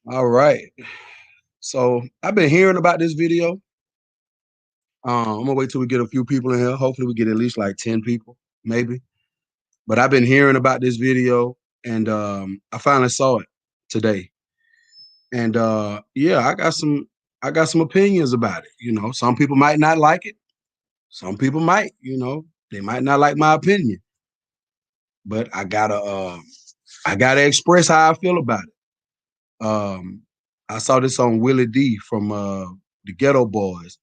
All right. So I've been hearing about this video. I'm gonna wait till we get a few people in here. Hopefully we get at least like 10 people, maybe. But I've been hearing about this video and I finally saw it today. And yeah, I got some opinions about it. You know, some people might not like it. Some people might, they might not like my opinion. But I gotta express how I feel about it. I saw this on Willie D from the Ghetto Boys.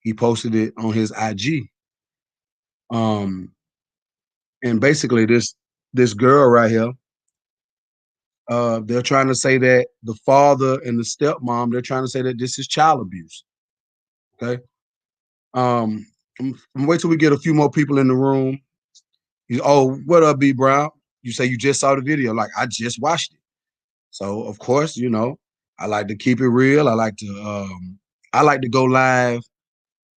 He posted it on his IG. Um, and basically this girl right here, they're trying to say that the father and the stepmom, they're trying to say that this is child abuse. Okay. I'm wait till we get a few more people in the room. Oh, what up, B Brown? You say you just saw the video. Like, I just watched it. So of course, I like to keep it real. I like to go live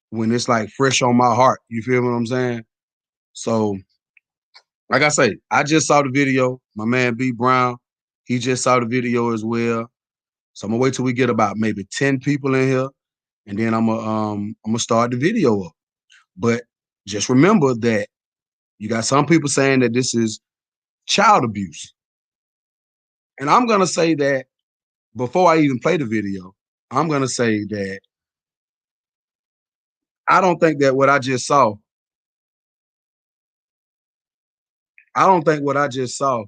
when it's like fresh on my heart. You feel what I'm saying? So, like I say, I just saw the video. My man B Brown, he just saw the video as well. So I'm gonna wait till we get about maybe 10 people in here, and then I'm gonna start the video up. But just remember that you got some people saying that this is child abuse. And I'm gonna say that before I even play the video, I'm gonna say that I don't think that what I just saw, I don't think what I just saw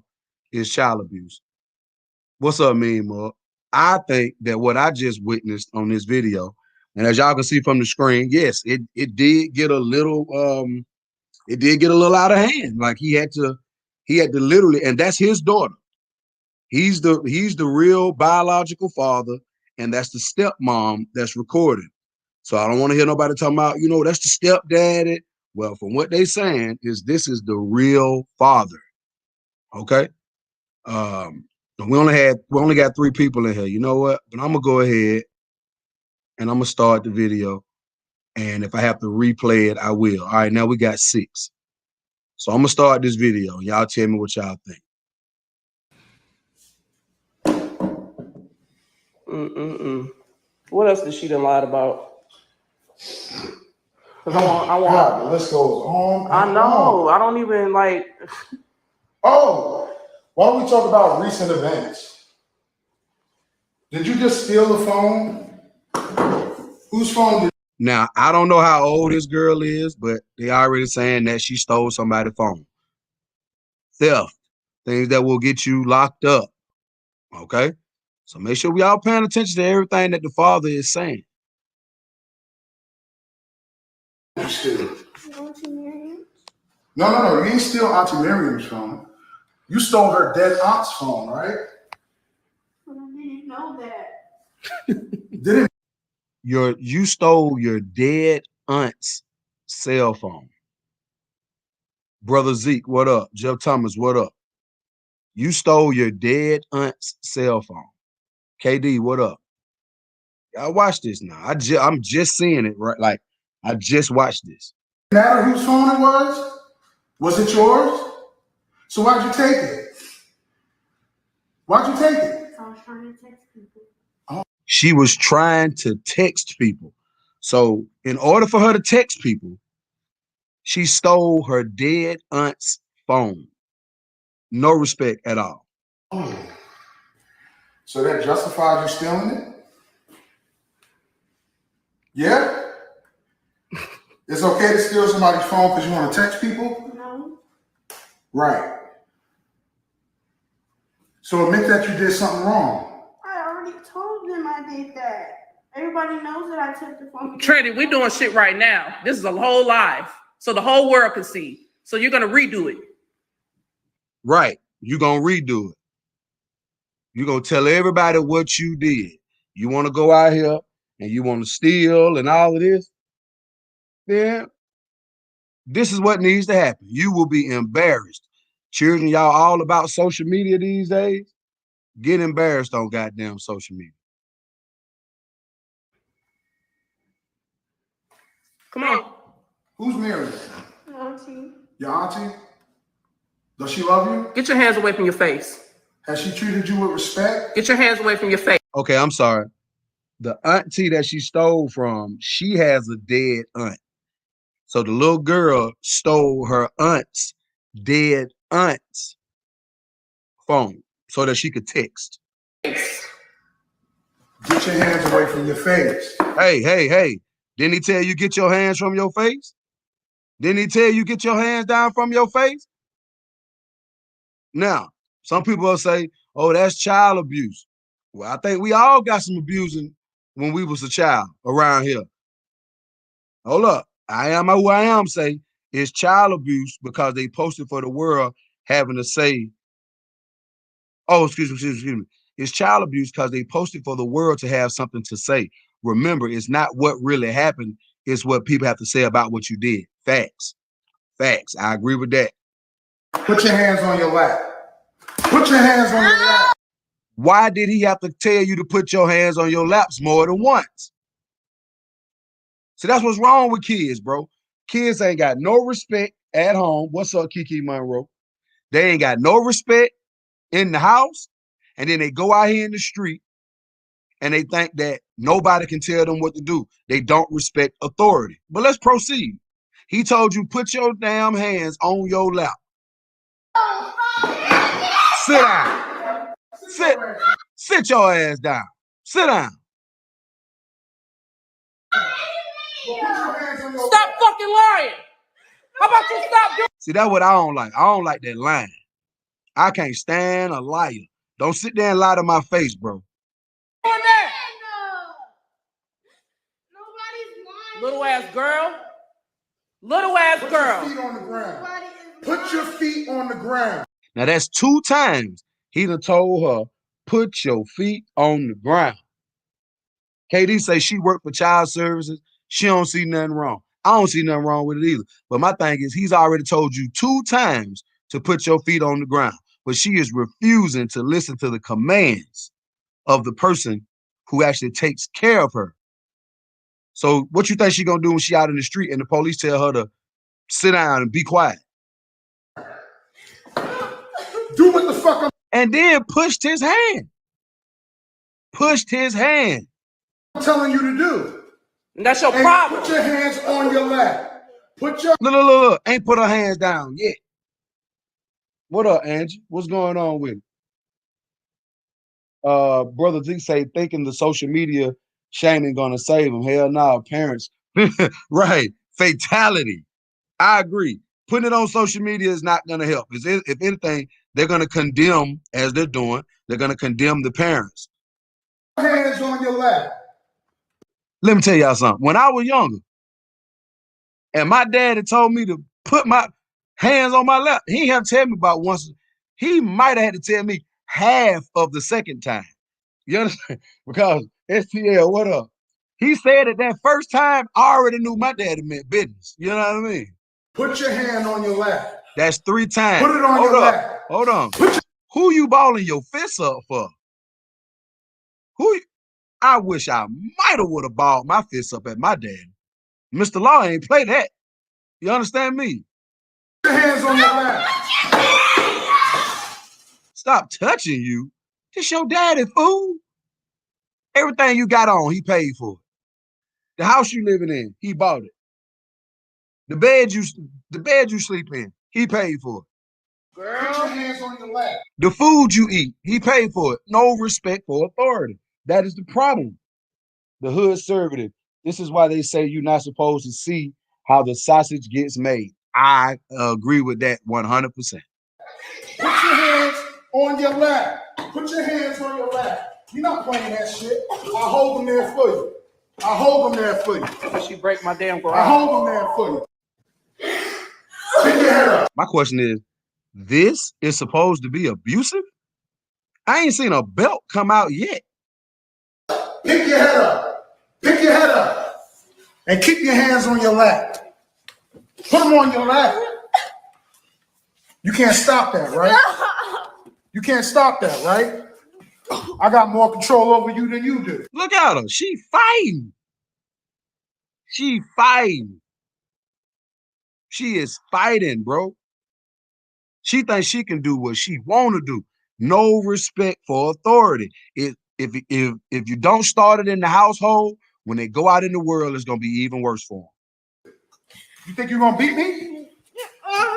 is child abuse. What's up, Mean Mug? I think that what I just witnessed on this video, and as y'all can see from the screen, yes, it did get a little out of hand. Like he had to literally, and that's his daughter. He's the real biological father, and that's the stepmom that's recorded. So I don't want to hear nobody talking about, that's the stepdaddy. Well, from what they saying is this is the real father. Okay. We only got 3 people in here. You know what? But I'm gonna go ahead and I'm gonna start the video. And if I have to replay it, I will. All right, now we got 6. So I'm gonna start this video. Y'all tell me what y'all think. What else did she done lied about? The list goes on. I know. I don't even like. Oh, why don't we talk about recent events? Did you just steal the phone? Whose phone did? Now, I don't know how old this girl is, but they already saying that she stole somebody's phone. Theft, things that will get you locked up. Okay? So make sure we all paying attention to everything that the father is saying. You steal? No. You didn't steal Auntie Miriam's phone. You stole her dead aunt's phone, right? I didn't know that. Didn't You stole your dead aunt's cell phone. Brother Zeke, what up? Jeff Thomas, what up? You stole your dead aunt's cell phone. KD, what up? Y'all watch this now. I'm just seeing it, right? Like, I just watched this. matter whose phone it was? Was it yours? So why'd you take it? Why'd you take it? I was trying to text people. She was trying to text people. So in order for her to text people, she stole her dead aunt's phone. No respect at all. Oh. So that justifies you stealing it? Yeah? It's okay to steal somebody's phone because you want to text people? No. Right. So admit that you did something wrong. I already told them I did that. Everybody knows that I took the phone. Trinity, we doing shit right now. This is a whole live, so the whole world can see. So you're gonna redo it. Right. You're going to redo it. You're going to tell everybody what you did. You want to go out here and you want to steal and all of this, then this is what needs to happen. You will be embarrassed. Children, y'all all about social media these days. Get embarrassed on goddamn social media. Come on. Who's Mary? Auntie. Your auntie? Does she love you? Get your hands away from your face. Has she treated you with respect? Get your hands away from your face. Okay, I'm sorry. The auntie that she stole from, she has a dead aunt. So the little girl stole her aunt's dead aunt's phone so that she could text. Get your hands away from your face. Hey. Didn't he tell you get your hands from your face? Didn't he tell you get your hands down from your face? Now, some people will say, oh, that's child abuse. Well, I think we all got some abusing when we was a child around here. Hold up. I am who I am say it's child abuse because they posted for the world having to say, oh, excuse me. It's child abuse because they posted for the world to have something to say. Remember, it's not what really happened, it's what people have to say about what you did. Facts. I agree with that. Put your hands on your lap. Put your hands on your lap. Why did he have to tell you to put your hands on your laps more than once? So that's what's wrong with kids, bro. Kids ain't got no respect at home. What's up, Kiki Monroe? They ain't got no respect in the house. And then they go out here in the street and they think that nobody can tell them what to do. They don't respect authority. But let's proceed. He told you, put your damn hands on your lap. Sit down. Sit your ass down. Sit down. Stop fucking lying. How about you stop doing See, that's what I don't like. I don't like that lying. I can't stand a liar. Don't sit there and lie to my face, bro. that? Nobody's lying. Little ass girl. Little ass Put girl. your feet on the ground. Nobody is Put your lying. feet on the ground. Now, that's 2 times he done told her, put your feet on the ground. KD say she worked for child services. She don't see nothing wrong. I don't see nothing wrong with it either. But my thing is, he's already told you 2 times to put your feet on the ground. But she is refusing to listen to the commands of the person who actually takes care of her. So what you think she gonna do when she out in the street and the police tell her to sit down and be quiet? Do what the fuck I'm And then pushed his hand. Pushed his hand. telling you to do. And that's your And problem. put your hands on your lap. Put your Look. Ain't put her hands down yet. What up, Angie? What's going on with it? Brother Z say thinking the social media shaming gonna save him. Hell no, parents. Right. Fatality. I agree. Putting it on social media is not gonna help. If anything, they're gonna condemn, as they're doing, they're gonna condemn the parents. hands on your lap. Let me tell y'all something. When I was younger, and my dad had told me to put my hands on my lap, he had to tell me about once. He might have had to tell me half of the second time. You understand? Because STL, what up? He said it that first time, I already knew my daddy meant business. You know what I mean? Put your hand on your lap. That's 3 times. Put it on Hold your up. lap. Hold on. Who you balling your fists up for? I wish I might have would have balled my fists up at my dad. Mr. Law ain't play that. You understand me? Put your hands on your lap. Stop touching you. This your daddy, fool. Everything you got on, he paid for it. The house you living in, he bought it. The bed you sleep in, he paid for it. Put your hands on your lap. The food you eat, he paid for it. No respect for authority. That is the problem. The hood conservative. This is why they say you're not supposed to see how the sausage gets made. I agree with that 100%. Put your hands on your lap. Put your hands on your lap. You're not playing that shit. I hold them there for you. I hold them there for you. She break my damn I garage. hold them there for you. Pick your head up. My question is, this is supposed to be abusive? I ain't seen a belt come out yet. Pick your head up. Pick your head up. And keep your hands on your lap. Put them on your lap. You can't stop that, right? You can't stop that, right? I got more control over you than you do. Look at her. She fighting. She fighting. She is fighting, bro. She thinks she can do what she want to do. No respect for authority. if you don't start it in the household, when they go out in the world, it's gonna be even worse for them. You think you're gonna beat me?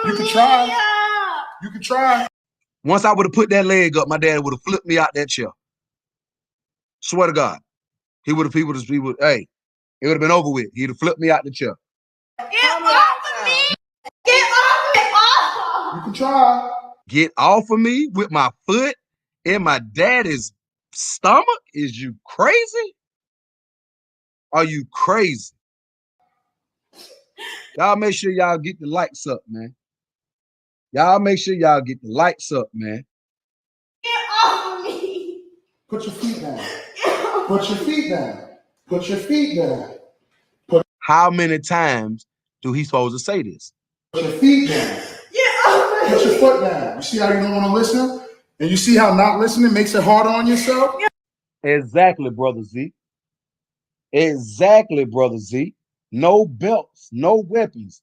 You can try. You can try. Once I would have put that leg up, my dad would have flipped me out that chair. Swear to God, he would, hey, it would have been over with. He'd have flipped me out the chair. Get off of me! Get off me! You can try. Get off of me with my foot in my daddy's stomach? Is you crazy? Are you crazy? Y'all make sure y'all get the lights up, man. Y'all make sure y'all get the lights up, man. Get off of me! Put your feet down. Put your feet down. Put your feet down. How many times do he supposed to say this? Put your feet down. Put your foot down. You see how you don't want to listen? And you see how not listening makes it harder on yourself? Exactly, Brother Z. Exactly, Brother Z. No belts, no weapons.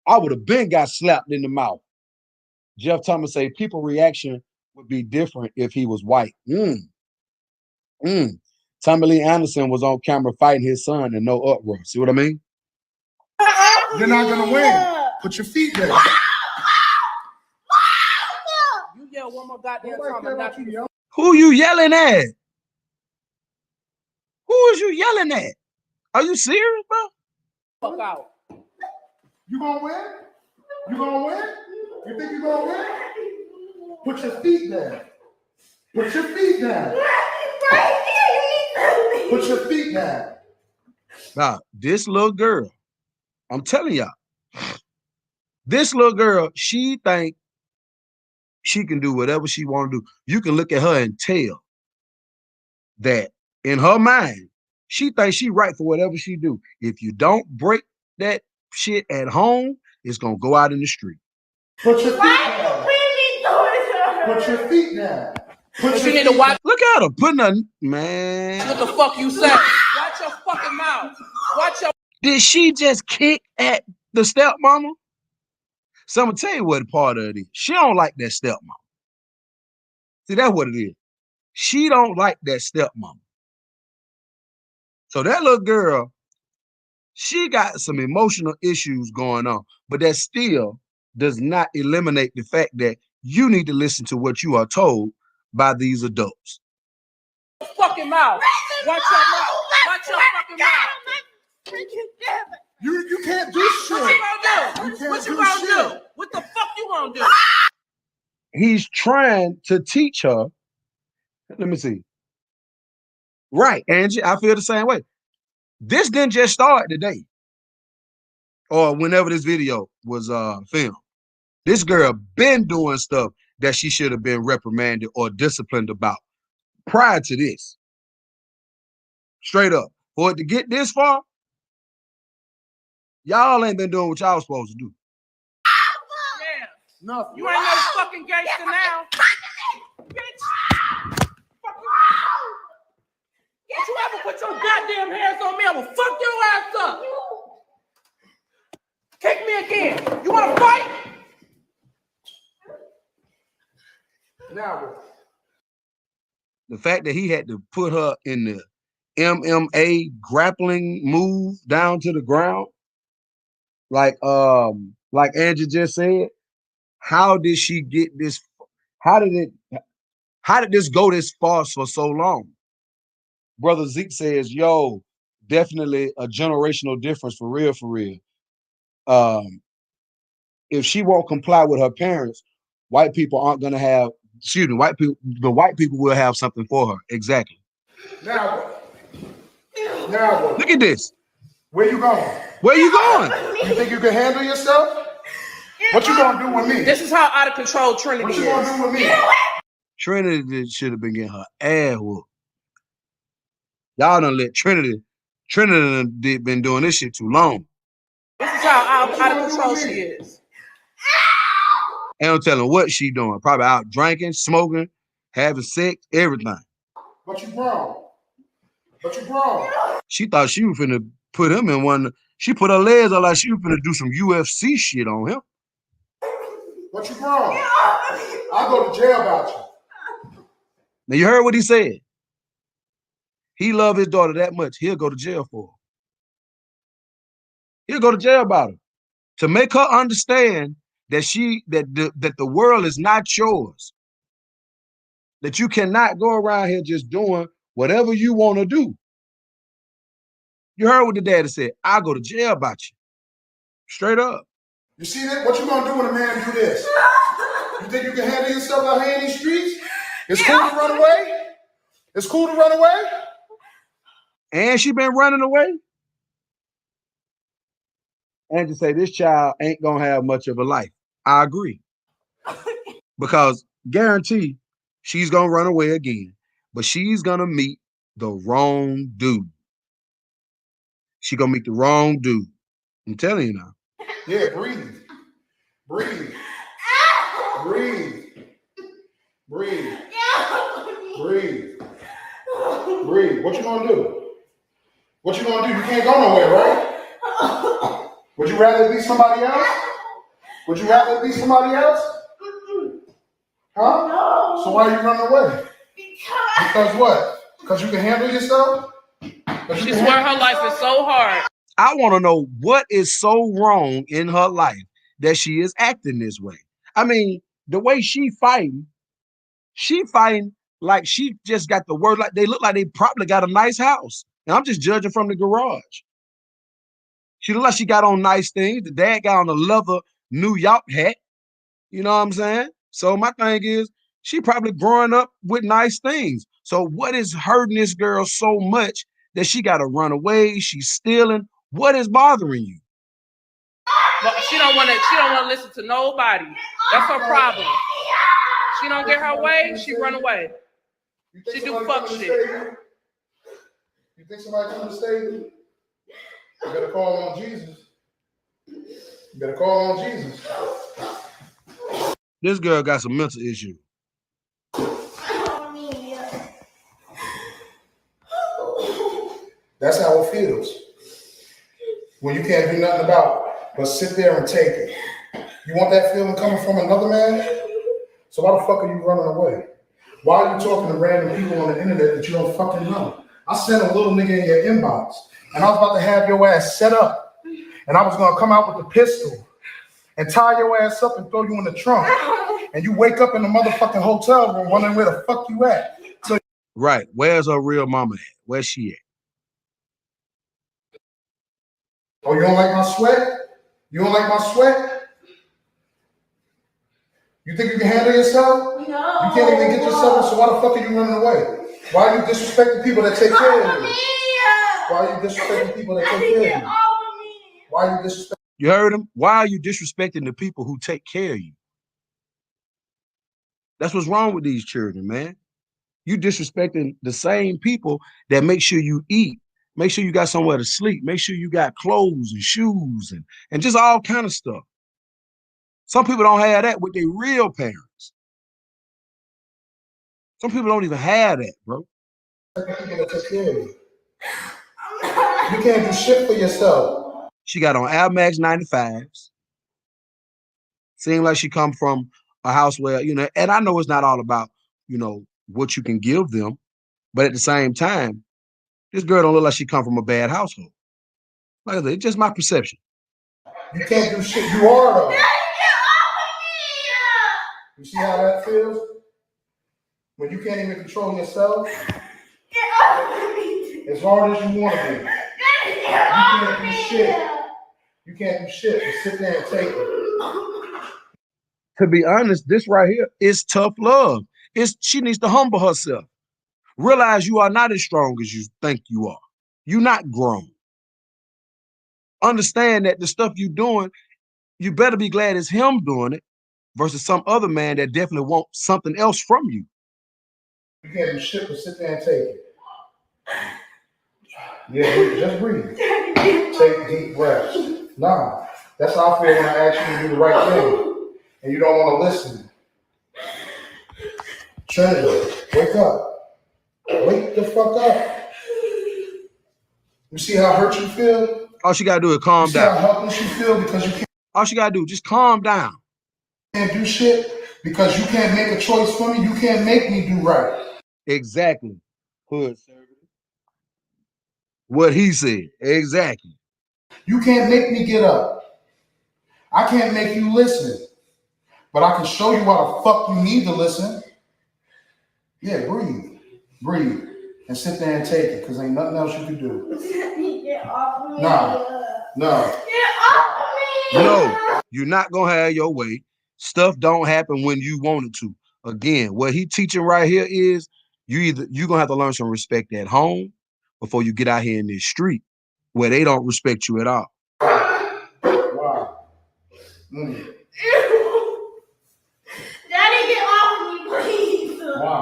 I would have been got slapped in the mouth. Jeff Thomas say people reaction would be different if he was white. Tommy Lee Anderson was on camera fighting his son and no uproar. See what I mean? You're not gonna win. Put your feet down. You yell one more goddamn time. I'm not you. Who you yelling at? Who is you yelling at? Are you serious, bro? Fuck out. You gonna win? You gonna win? You think you gonna win? Put your feet down. Put your feet down. Put your feet down. Now, this little girl, I'm telling y'all, this little girl, she think she can do whatever she want to do. You can look at her and tell that in her mind, she thinks she right for whatever she do. If you don't break that shit at home, it's gonna go out in the street. Put your feet down. Put your feet down. But you need to watch Look at her putting her, man. what the fuck you say. Watch your fucking mouth. Watch your. Did she just kick at the stepmama? So I'm gonna tell you what part of it is. She don't like that stepmama. See, that's what it is. She don't like that stepmama. So that little girl, she got some emotional issues going on, but that still does not eliminate the fact that you need to listen to what you are told by these adults. Fucking mouth. Watch your mouth. Watch your fucking mouth. You can't do shit. What you gonna do? You can't What you do gonna shit. do? What the fuck you gonna do? He's trying to teach her. Let me see. Right, Angie, I feel the same way. This didn't just start today or whenever this video was filmed. This girl been doing stuff that she should have been reprimanded or disciplined about prior to this. Straight up. For it to get this far, y'all ain't been doing what y'all supposed to do. Yeah. Nothing. You ain't no fucking gangster now. Bitch. Fuck you. Don't you ever put your goddamn hands on me, I will fuck your ass up. Kick me again. You wanna fight? Now what? The fact that he had to put her in the MMA grappling move down to the ground, like Angie just said, how did she get this? How did this go this far for so long? Brother Zeke says, yo, definitely a generational difference for real, for real. If she won't comply with her parents, white people aren't gonna have, the white people will have something for her. Exactly. Now what? Now what? Look at this. Where you going? Where you going? You think you can handle yourself? What you gonna do with me? This is how out of control Trinity What you is. gonna do with me? Trinity should have been getting her ass whooped. Y'all done let Trinity done been doing this shit too long. This is how out of control she is. Ain't no telling what she doing. Probably out drinking, smoking, having sex, everything. But you grown. But you grown. She thought she was finna put him in one. She put her legs out like she was finna do some UFC shit on him. But you grown. I'll go to jail about you. Now you heard what he said. He love his daughter that much, he'll go to jail for her. He'll go to jail about her. To make her understand that that the world is not yours. That you cannot go around here just doing whatever you want to do. You heard what the daddy said. I'll go to jail about you. Straight up. You see that? What you gonna do when a man do this? You think you can handle yourself out here in these streets? It's cool to run away? It's cool to run away? And she been running away. And to say this child ain't gonna have much of a life. I agree. Because guarantee she's gonna run away again, but she's gonna meet the wrong dude. She gonna meet the wrong dude. I'm telling you now. Yeah, breathe. Breathe. Breathe. Breathe. Breathe. Breathe. What you gonna do? What you gonna do? You can't go nowhere, right? Would you rather be somebody else? Would you rather be somebody else? Huh? No. So why are you running away? Because what? Because you can handle yourself? She swear her life is so hard. I want to know what is so wrong in her life that she is acting this way. I mean, the way she fighting like she just got the word, like they look like they probably got a nice house. And I'm just judging from the garage. She look like she got on nice things. The dad got on a leather New York hat. You know what I'm saying? So my thing is, she probably growing up with nice things. So what is hurting this girl so much that she got to run away? She's stealing. What is bothering you? But she don't want to listen to nobody. That's her problem. She don't get her way, she run away. She do fuck shit. You think somebody coming to save you? You better call on Jesus. You better call on Jesus. This girl got some mental issue. That's how it feels. When you can't do nothing about it, but sit there and take it. You want that feeling coming from another man? So why the fuck are you running away? Why are you talking to random people on the internet that you don't fucking know? I sent a little nigga in your inbox, and I was about to have your ass set up, and I was gonna come out with the pistol and tie your ass up and throw you in the trunk, and you wake up in the motherfucking hotel room wondering where the fuck you at. So Right. Where's her real mama at? Where's she at? oh, you don't like my sweat? You don't like my sweat? You think you can handle yourself? No. You can't even get yourself, so why the fuck are you running away? Why are you disrespecting people that take care of you? Why are you disrespecting people that take care of you? Why are you disrespecting? You heard him? Why are you disrespecting the people who take care of you? That's what's wrong with these children, man. You disrespecting the same people that make sure you eat, make sure you got somewhere to sleep, make sure you got clothes and shoes and just all kind of stuff. Some people don't have that with their real parents. Some people don't even have that, bro. People that take care of you. You can't do shit for yourself. She got on Air Max 95s. Seems like she come from a house where, you know, and I know it's not all about, you know, what you can give them, but at the same time, this girl don't look like she come from a bad household. Like I said, it's just my perception. You can't do shit. You are though. You see how that feels? When you can't even control yourself, as hard as you want to be, you can't do shit. You can't do shit. Just sit there and take it. To be honest, this right here is tough love. She needs to humble herself. Realize you are not as strong as you think you are. You're not grown. Understand that the stuff you're doing, you better be glad it's him doing it versus some other man that definitely wants something else from you. You can't do shit, but sit there and take it. Yeah, just breathe. Take deep breaths. Nah, that's how I feel when I ask you to do the right thing, and you don't want to listen. Trinity, wake up. Wake the fuck up. You see how hurt you feel? All she gotta do is calm You see down. how helpless you feel because you can't All she gotta do is just calm down. do shit because you can't make a choice for me. You can't make me do right. Exactly. Hood servant. What he said. Exactly. You can't make me get up. I can't make you listen. But I can show you why the fuck you need to listen. Yeah, breathe. Breathe. And sit there and take it, because ain't nothing else you can do. Get off me. No. Get off me. No, you're not gonna have your way. Stuff don't happen when you want it to. Again, what he teaching right here is you're gonna have to learn some respect at home before you get out here in this street where they don't respect you at all. Wow. Daddy, get off of me, please. Why?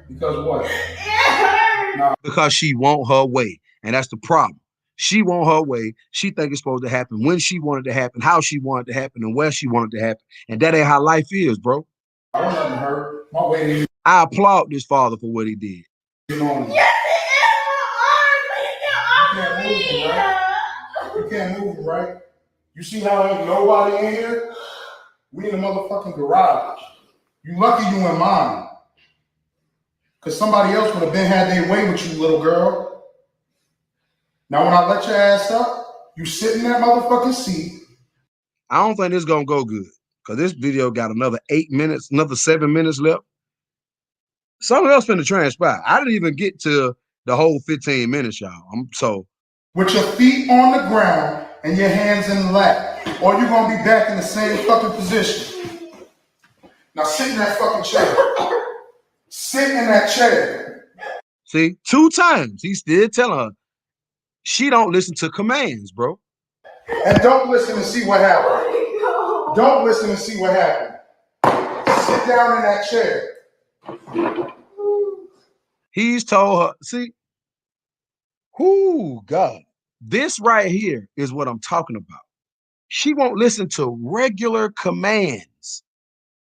Because what? It hurts. Because she want her way, and that's the problem. She want her way. She think it's supposed to happen when she wanted to happen, how she wanted to happen, and where she wanted to happen. And that ain't how life is, bro. I don't nothing hurt. My way to I applaud this father for what he did. you know. Yes, it is my arm. Please get off of me. You can't move, right? You see how ain't nobody in here? We in a motherfucking garage. You lucky you in mine. Because somebody else would have been had their way with you, little girl. Now, when I let your ass up, you sit in that motherfucking seat. I don't think this is gonna go good because this video got another 8 minutes, another 7 minutes left. Something else finna transpire. I didn't even get to the whole 15 minutes, y'all. With your feet on the ground and your hands in the lap. Or you're going to be back in the same fucking position. Now, sit in that fucking chair. Sit in that chair. See, 2 times he's still telling her she don't listen to commands, bro. And don't listen and see what happened. Don't listen and see what happened. Sit down in that chair. He's told her, see, God, this right here is what I'm talking about. She won't listen to regular commands.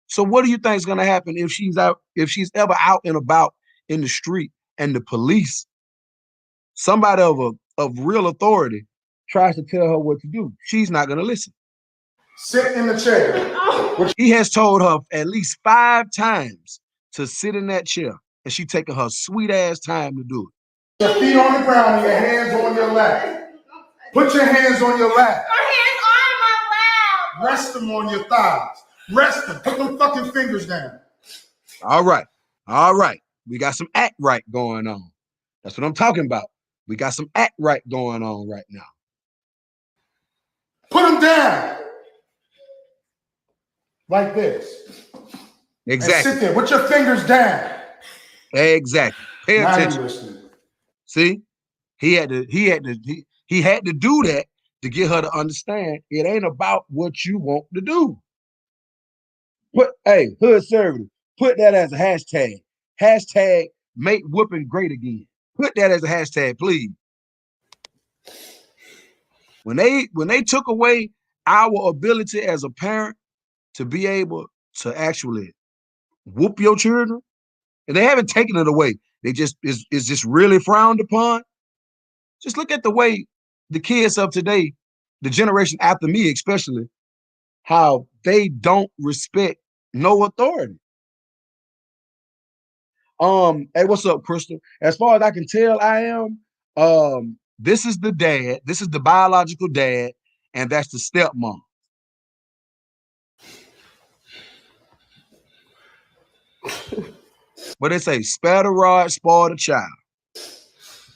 So what do you think is going to happen if she's ever out and about in the street and the police, somebody of real authority, tries to tell her what to do? She's not going to listen. Sit in the chair. He has told her at least 5 times to sit in that chair, and she's taking her sweet ass time to do it. Your feet on the ground and your hands on your lap. Put your hands on your lap. My hands are in my lap. Rest them on your thighs. Rest them. Put them fucking fingers down. All right. We got some act right going on. That's what I'm talking about. We got some act right going on right now. Put them down. Like this. Exactly. And sit there with your fingers down. Exactly. Pay Now attention. you listening. See, he had to do that to get her to understand it ain't about what you want to do. Hey, hood service, put that as a hashtag. Hashtag make whooping great again. Put that as a hashtag, please. When they took away our ability as a parent to be able to actually whoop your children, and they haven't taken it away. They just is just really frowned upon. Just look at the way the kids of today, the generation after me especially, how they don't respect no authority. Hey, what's up, Crystal? As far as I can tell, I am. This is the dad. This is the biological dad, and that's the stepmom. But they say, spare the rod, spoil the child.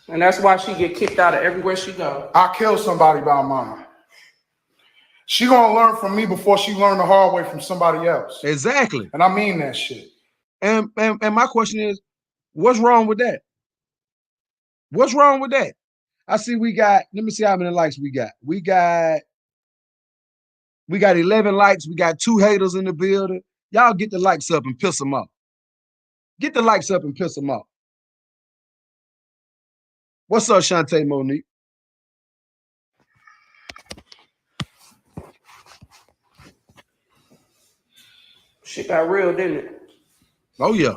And that's why she get kicked out of everywhere she go. I killed somebody by mine. She gonna learn from me before she learn the hard way from somebody else. Exactly. And I mean that shit. And my question is, what's wrong with that? What's wrong with that? I see let me see how many likes we got. We got 11 likes. We got 2 haters in the building. Y'all get the likes up and piss them off. Get the likes up and piss them off. What's up, Shantae Monique? Shit got real, didn't it? Oh, yeah.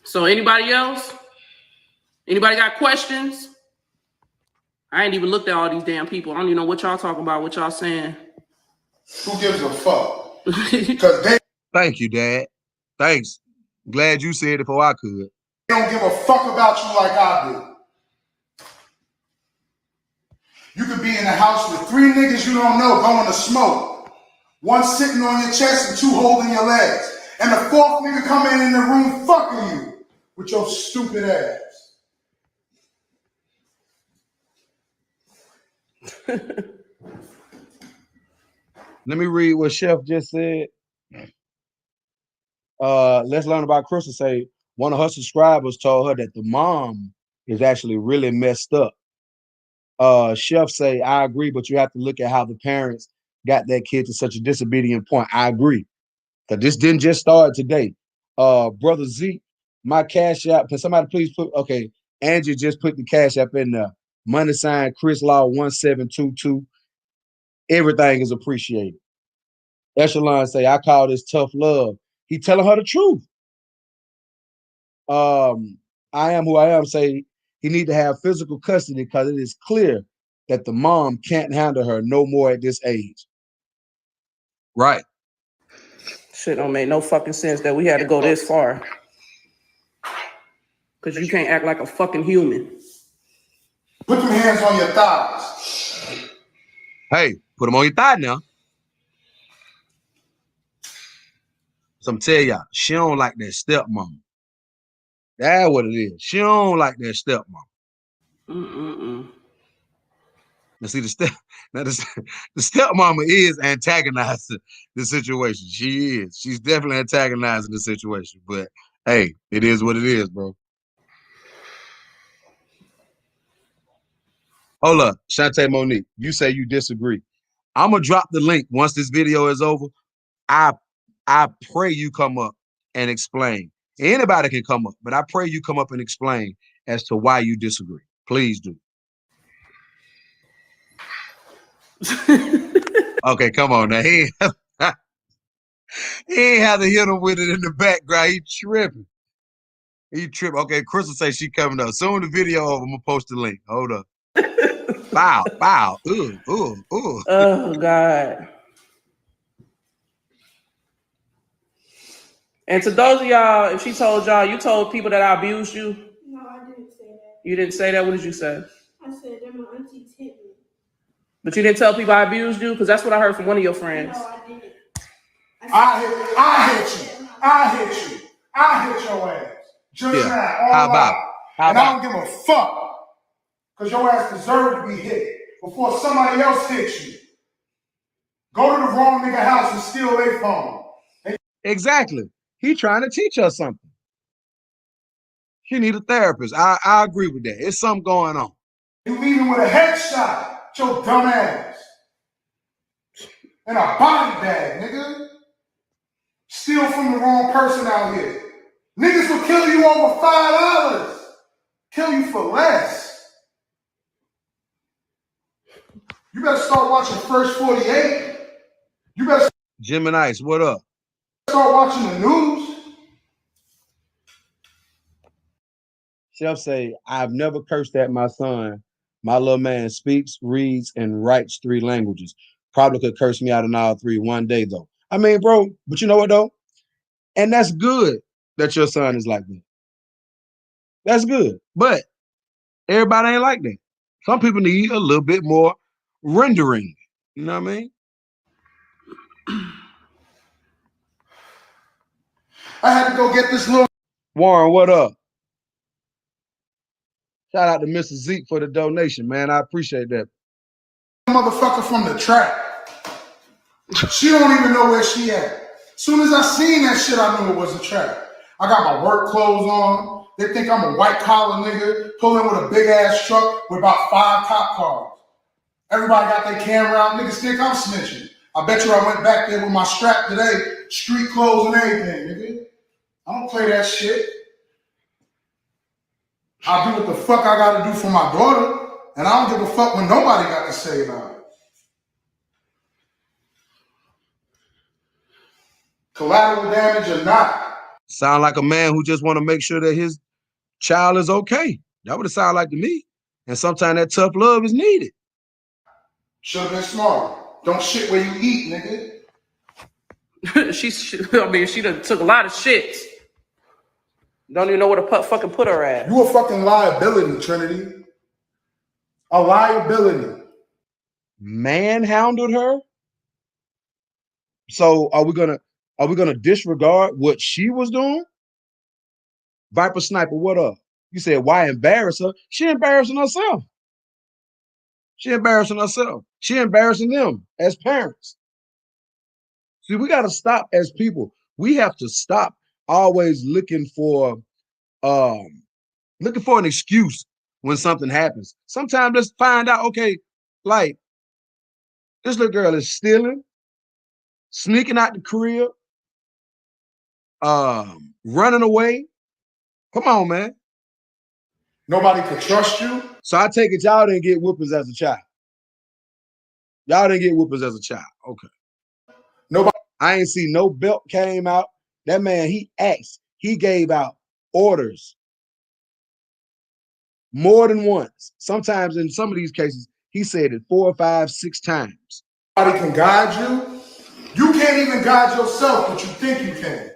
So anybody else? Anybody got questions? I ain't even looked at all these damn people. I don't even know what y'all talking about, what y'all saying. Who gives a fuck? Because they Thank you, Dad. Thanks. Glad you said it before I could. They don't give a fuck about you like I do. You could be in a house with 3 niggas you don't know going to smoke. 1 sitting on your chest and 2 holding your legs. And the 4th nigga coming in the room fucking you with your stupid ass. Let me read what Chef just said. Let's learn about Crystal. Say one of her subscribers told her that the mom is actually really messed up. Chef say, I agree, but you have to look at how the parents got that kid to such a disobedient point. I agree. Because this didn't just start today. Brother Zeke, my cash app. Can somebody please put, okay, Angie just put the cash app in there. Money sign Chris Law 1722. Everything is appreciated. Echelon say, I call this tough love. He telling her the truth. I am who I am say he need to have physical custody because it is clear that the mom can't handle her no more at this age. Right. Shit don't make no fucking sense that we had to go this far. Because you can't act like a fucking human. Put them hands on your thighs. Hey, put them on your thigh now. So I'm telling y'all, she don't like that stepmom. That's what it is. She don't like that stepmom. Now see the stepmama is antagonizing the situation. She is. She's definitely antagonizing the situation. But hey, it is what it is, bro. Hold up, Shantae Monique. You say you disagree. I'm gonna drop the link once this video is over. I pray you come up and explain. Anybody can come up, but I pray you come up and explain as to why you disagree. Please do. Okay, come on now. He ain't have to hit him with it in the background. He tripping. He tripping. Okay, Crystal say she coming up. Soon the video over, I'm gonna post the link. Hold up. Bow, bow. Ooh. Oh God. And to those of y'all, if she told y'all, you told people that I abused you. No, I didn't say that. You didn't say that? What did you say? I said that my aunties hit me. But you didn't tell people I abused you? Because that's what I heard from one of your friends. No, I didn't. I hit you. I hit your ass. Just now. How about? And I don't give a fuck. Because your ass deserved to be hit before somebody else hit you. Go to the wrong nigga house and steal their phone. Exactly. He trying to teach us something. She need a therapist. I agree with that. It's something going on. You leaving with a headshot, your dumb ass. And a body bag, nigga. Steal from the wrong person out here. Niggas will kill you over $5. Kill you for less. You better start watching First 48. You better Gemini, what up? start watching the news. Chef say, I've never cursed at my son. My little man speaks, reads, and writes 3 languages. Probably could curse me out in all 3 one day, though. I mean, bro, but you know what, though? And that's good that your son is like that. That's good. But everybody ain't like that. Some people need a little bit more rendering. You know what I mean? I had to go get this little Warren, what up? Shout out to Mr. Zeke for the donation, man. I appreciate that. motherfucker from the trap. She don't even know where she at. Soon as I seen that shit, I knew it was a trap. I got my work clothes on. They think I'm a white collar nigga pulling with a big ass truck with about 5 cop cars. Everybody got their camera out. Niggas think I'm snitching. I bet you I went back there with my strap today, street clothes and everything, nigga. I don't play that shit. I do what the fuck I gotta do for my daughter, and I don't give a fuck what nobody got to say about it. Collateral damage or not. Sound like a man who just want to make sure that his child is okay. That would have sounded like to me. And sometimes that tough love is needed. Should have been smarter. Don't shit where you eat, nigga. She done took a lot of shits. Don't even know where to fucking put her at. You a fucking liability, Trinity. A liability. Manhandled her. So are we gonna disregard what she was doing? Viper Sniper, what up? You said why embarrass her? She embarrassing herself. She embarrassing herself. She embarrassing them as parents. See, we got to stop as people. We have to stop always looking for an excuse when something happens. Sometimes let's find out, okay, like this little girl is stealing, sneaking out the crib, running away. Come on, man. Nobody could trust you. So I take it y'all didn't get whoopings as a child. Y'all didn't get whoopings as a child. Okay. Nobody. I ain't see no belt came out. That man, he gave out orders more than once. Sometimes in some of these cases, he said it 4, 5, 6 times. Nobody can guide you. You can't even guide yourself, but you think you can.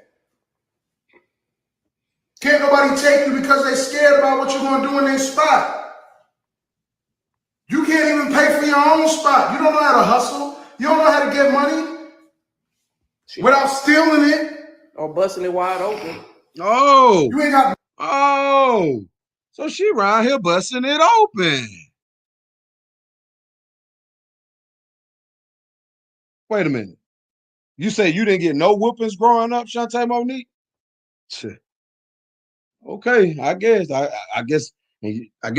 Can't nobody take you because they scared about what you're going to do in their spot. You can't even pay for your own spot. You don't know how to hustle. You don't know how to get money without stealing it. Or busting it wide open. Oh. You ain't got. Oh. So she around here busting it open. Wait a minute. You say you didn't get no whoopings growing up, Shantae Monique? Okay, I guess. I guess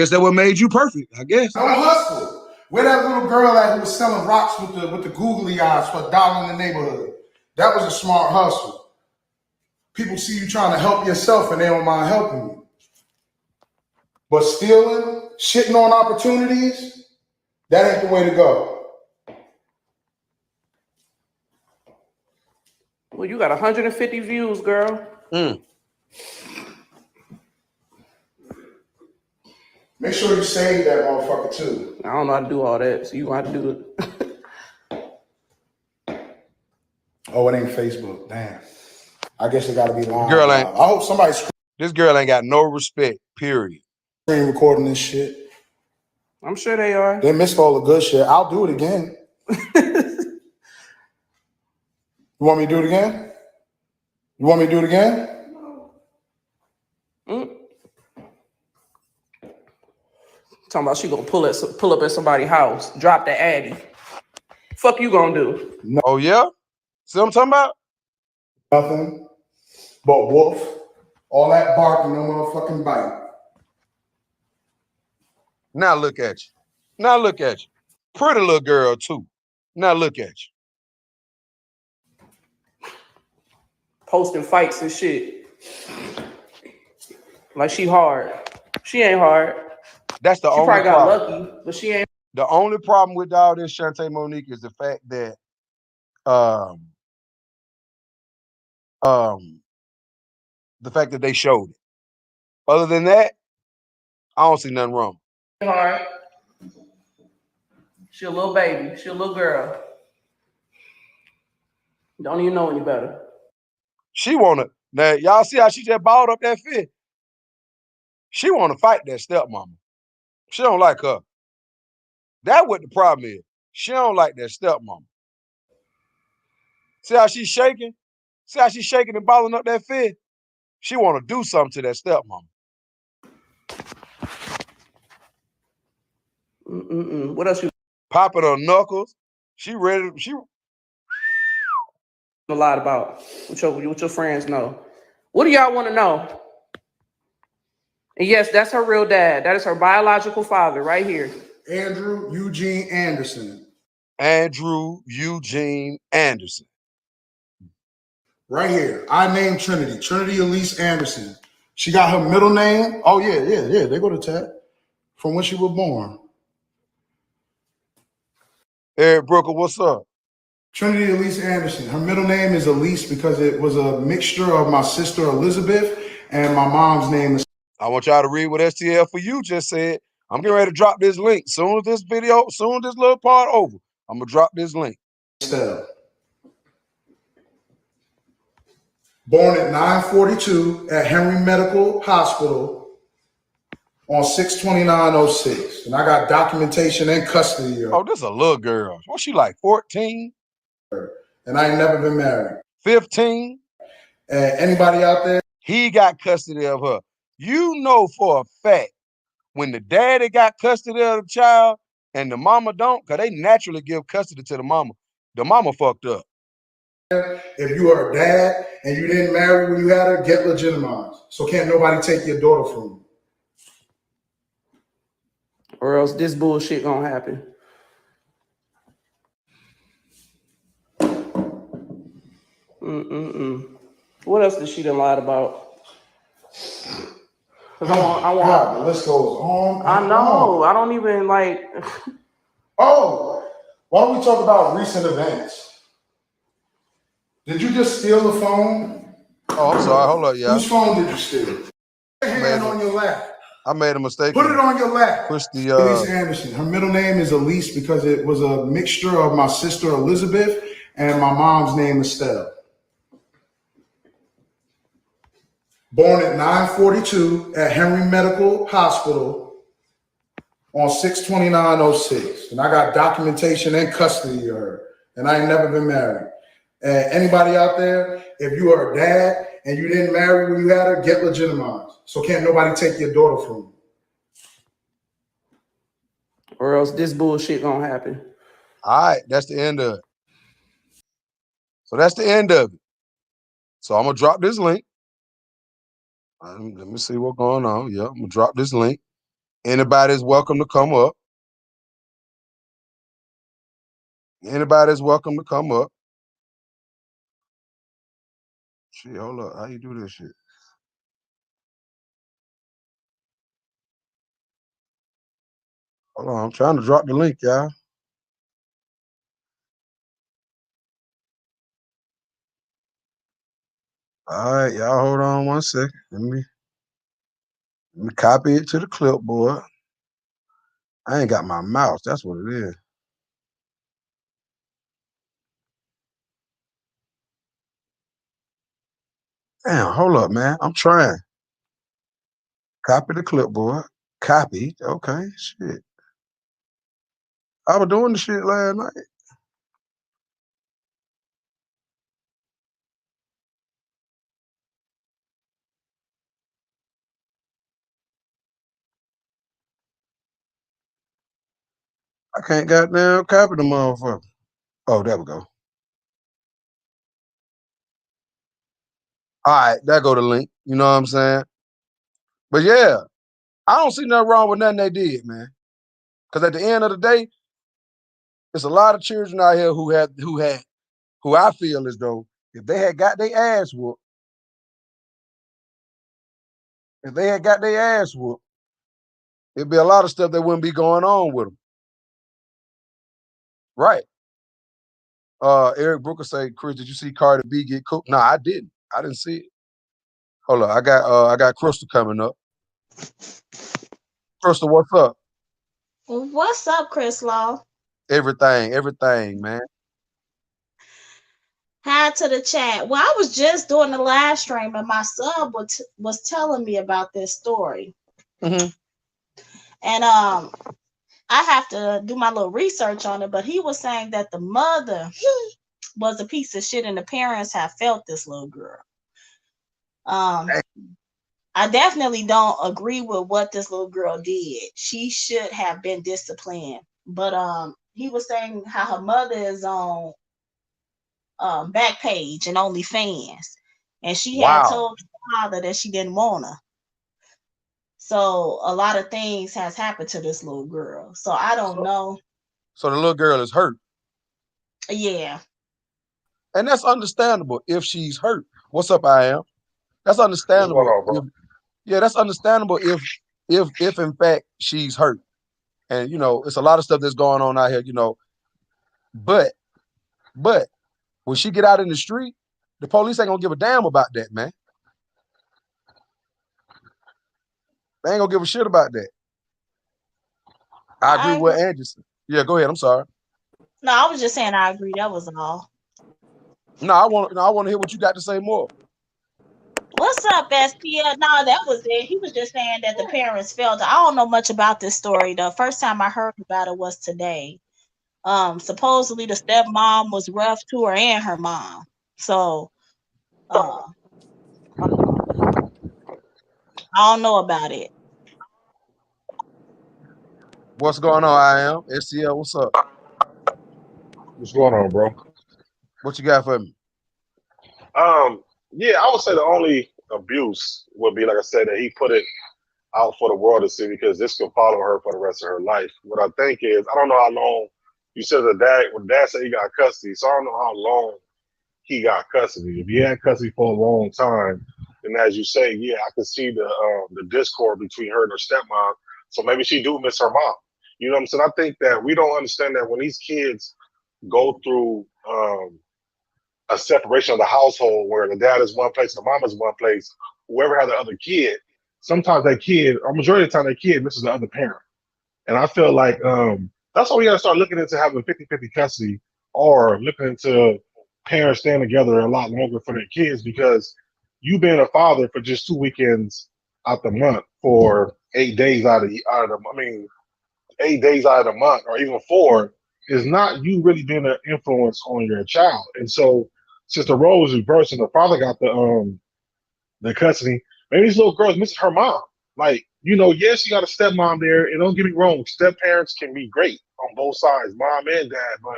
that what made you perfect. I guess. Don't hustle. Where that little girl at who was selling rocks with the googly eyes for $1 in the neighborhood? That was a smart hustle. People see you trying to help yourself and they don't mind helping you. But stealing, shitting on opportunities, that ain't the way to go. Well, you got 150 views, girl. Make sure you save that motherfucker too. I don't know how to do all that, so you gonna have to do it. Oh, it ain't Facebook. Damn. I guess it gotta be live. Girl ain't. I hope somebody's This girl ain't got no respect, period. screen recording this shit. I'm sure they are. They missed all the good shit. I'll do it again. You want me to do it again? You want me to do it again? Talking about she gonna pull up at somebody's house, drop the Addy. Fuck you gonna do? No. Oh yeah? See what I'm talking about? Nothing but wolf. All that barking, no motherfucking bite. Now look at you. Now look at you. Pretty little girl too. Now look at you. Posting fights and shit. Like she hard. She ain't hard. That's the She only probably got problem. lucky, but she ain't. The only problem with all this, Shantae Monique, is the fact that they showed it. Other than that, I don't see nothing wrong. Hard. She a little baby. She a little girl. Don't even know any better. She wanna now y'all see how she just balled up that fist. She wanna fight that stepmama. She don't like her. That's what the problem is. She don't like that stepmama. See how she's shaking? See how she's shaking and balling up that fist? She wanna do something to that stepmama. What else you Popping her knuckles. She ready. She a lot about what your friends know. What do y'all want to know? And yes, that's her real dad. That is her biological father right here. Andrew Eugene Anderson. Andrew Eugene Anderson. Right here. I named Trinity. Trinity Elise Anderson. She got her middle name. Oh, yeah. They go to Ted. From when she was born. Eric Brooker, what's up? Trinity Elise Anderson. Her middle name is Elise because it was a mixture of my sister Elizabeth and my mom's name is. I want y'all to read what STL for you just said. I'm getting ready to drop this link. Soon as this little part over, I'm gonna drop this link. Estelle. born at 9:42 at Henry Medical Hospital on 6/29/06. And I got documentation and custody of her. Oh, this is a little girl. What's she like, 14? And I ain't never been married. 15? And anybody out there? He got custody of her. You know for a fact when the daddy got custody of the child and the mama don't, because they naturally give custody to the mama fucked up. If you are a dad and you didn't marry when you had her, get legitimized. So can't nobody take your daughter from you. Or else this bullshit gonna happen. What else did she done lied about? Cause I want. God, the list goes on. I know. I don't even like. Oh, why don't we talk about recent events? Did you just steal the phone? Oh, I'm sorry. Hold up, y'all. Whose phone did you steal? Put your hand on your lap. I made a mistake. Put it on your lap. Push the Elise Anderson. Her middle name is Elise because it was a mixture of my sister Elizabeth and my mom's name Estelle. Born at 9:42 at Henry Medical Hospital on 6/29/06. And I got documentation and custody of her. And I ain't never been married. And anybody out there, if you are a dad and you didn't marry when you had her, get legitimized. So can't nobody take your daughter from you. Or else this bullshit gonna happen. All right, that's the end of it. So that's the end of it. So I'm gonna drop this link. Let me see what's going on. Yeah, I'm gonna drop this link. Anybody's welcome to come up. Anybody's welcome to come up. Shit, hold up. How you do this shit? Hold on, I'm trying to drop the link, y'all. All right, y'all hold on 1 second. Let me copy it to the clipboard. I ain't got my mouse. That's what it is. Damn, hold up, man. I'm trying. Copy the clipboard. Copy. Okay, shit. I was doing the shit last night. I can't goddamn copy the motherfucker. Oh, there we go. All right, there go the link. You know what I'm saying? But yeah, I don't see nothing wrong with nothing they did, man. Because at the end of the day, there's a lot of children out here who I feel as though if they had got their ass whooped, it'd be a lot of stuff that wouldn't be going on with them. Right. Eric Brooker say, Chris, did you see Cardi B get cooked? No, I didn't. I didn't see it. Hold on, I got Crystal coming up. Crystal, what's up? What's up, Chris Law? Everything, man. Hi to the chat. Well, I was just doing the live stream and my son was telling me about this story. Mm-hmm. And I have to do my little research on it, but he was saying that the mother was a piece of shit and the parents have felt this little girl. I definitely don't agree with what this little girl did. She should have been disciplined. But he was saying how her mother is on Backpage and OnlyFans, and she had told her father that she didn't want her. So a lot of things has happened to this little girl. So I don't know. So the little girl is hurt. Yeah. And that's understandable if she's hurt. What's up, I am? That's understandable. That's understandable if in fact she's hurt. And it's a lot of stuff that's going on out here, But when she get out in the street, the police ain't gonna give a damn about that, man. They ain't gonna give a shit about that. I agree with Anderson. Yeah, go ahead. I'm sorry. No, I was just saying I agree. That was all. No, I want to hear what you got to say more. What's up, SPL? No, that was it. He was just saying that the parents failed. I don't know much about this story. The first time I heard about it was today. Supposedly the stepmom was rough to her and her mom. So, uh, I don't know about it. What's going on? I am SCL. What's up? What's going on, bro? What you got for me? Yeah, I would say the only abuse would be, like I said, that he put it out for the world to see because this could follow her for the rest of her life. What I think is, I don't know how long you said when dad said he got custody, so I don't know how long he got custody. If he had custody for a long time, then as you say, yeah, I can see the discord between her and her stepmom. So maybe she do miss her mom. You know what I'm saying? I think that we don't understand that when these kids go through a separation of the household where the dad is one place, the mom is one place, whoever has the other kid, sometimes that kid, or majority of the time, that kid misses the other parent. And I feel like that's why we got to start looking into having 50-50 custody or looking into parents staying together a lot longer for their kids because you being a father for just 2 weekends out the month for 8 days out of the, 8 days out of the month or even 4 is not you really being an influence on your child. And so since the role was reversed and the father got the custody, maybe these little girls miss her mom. Like, yes, you got a stepmom there, and don't get me wrong, step parents can be great on both sides, mom and dad, but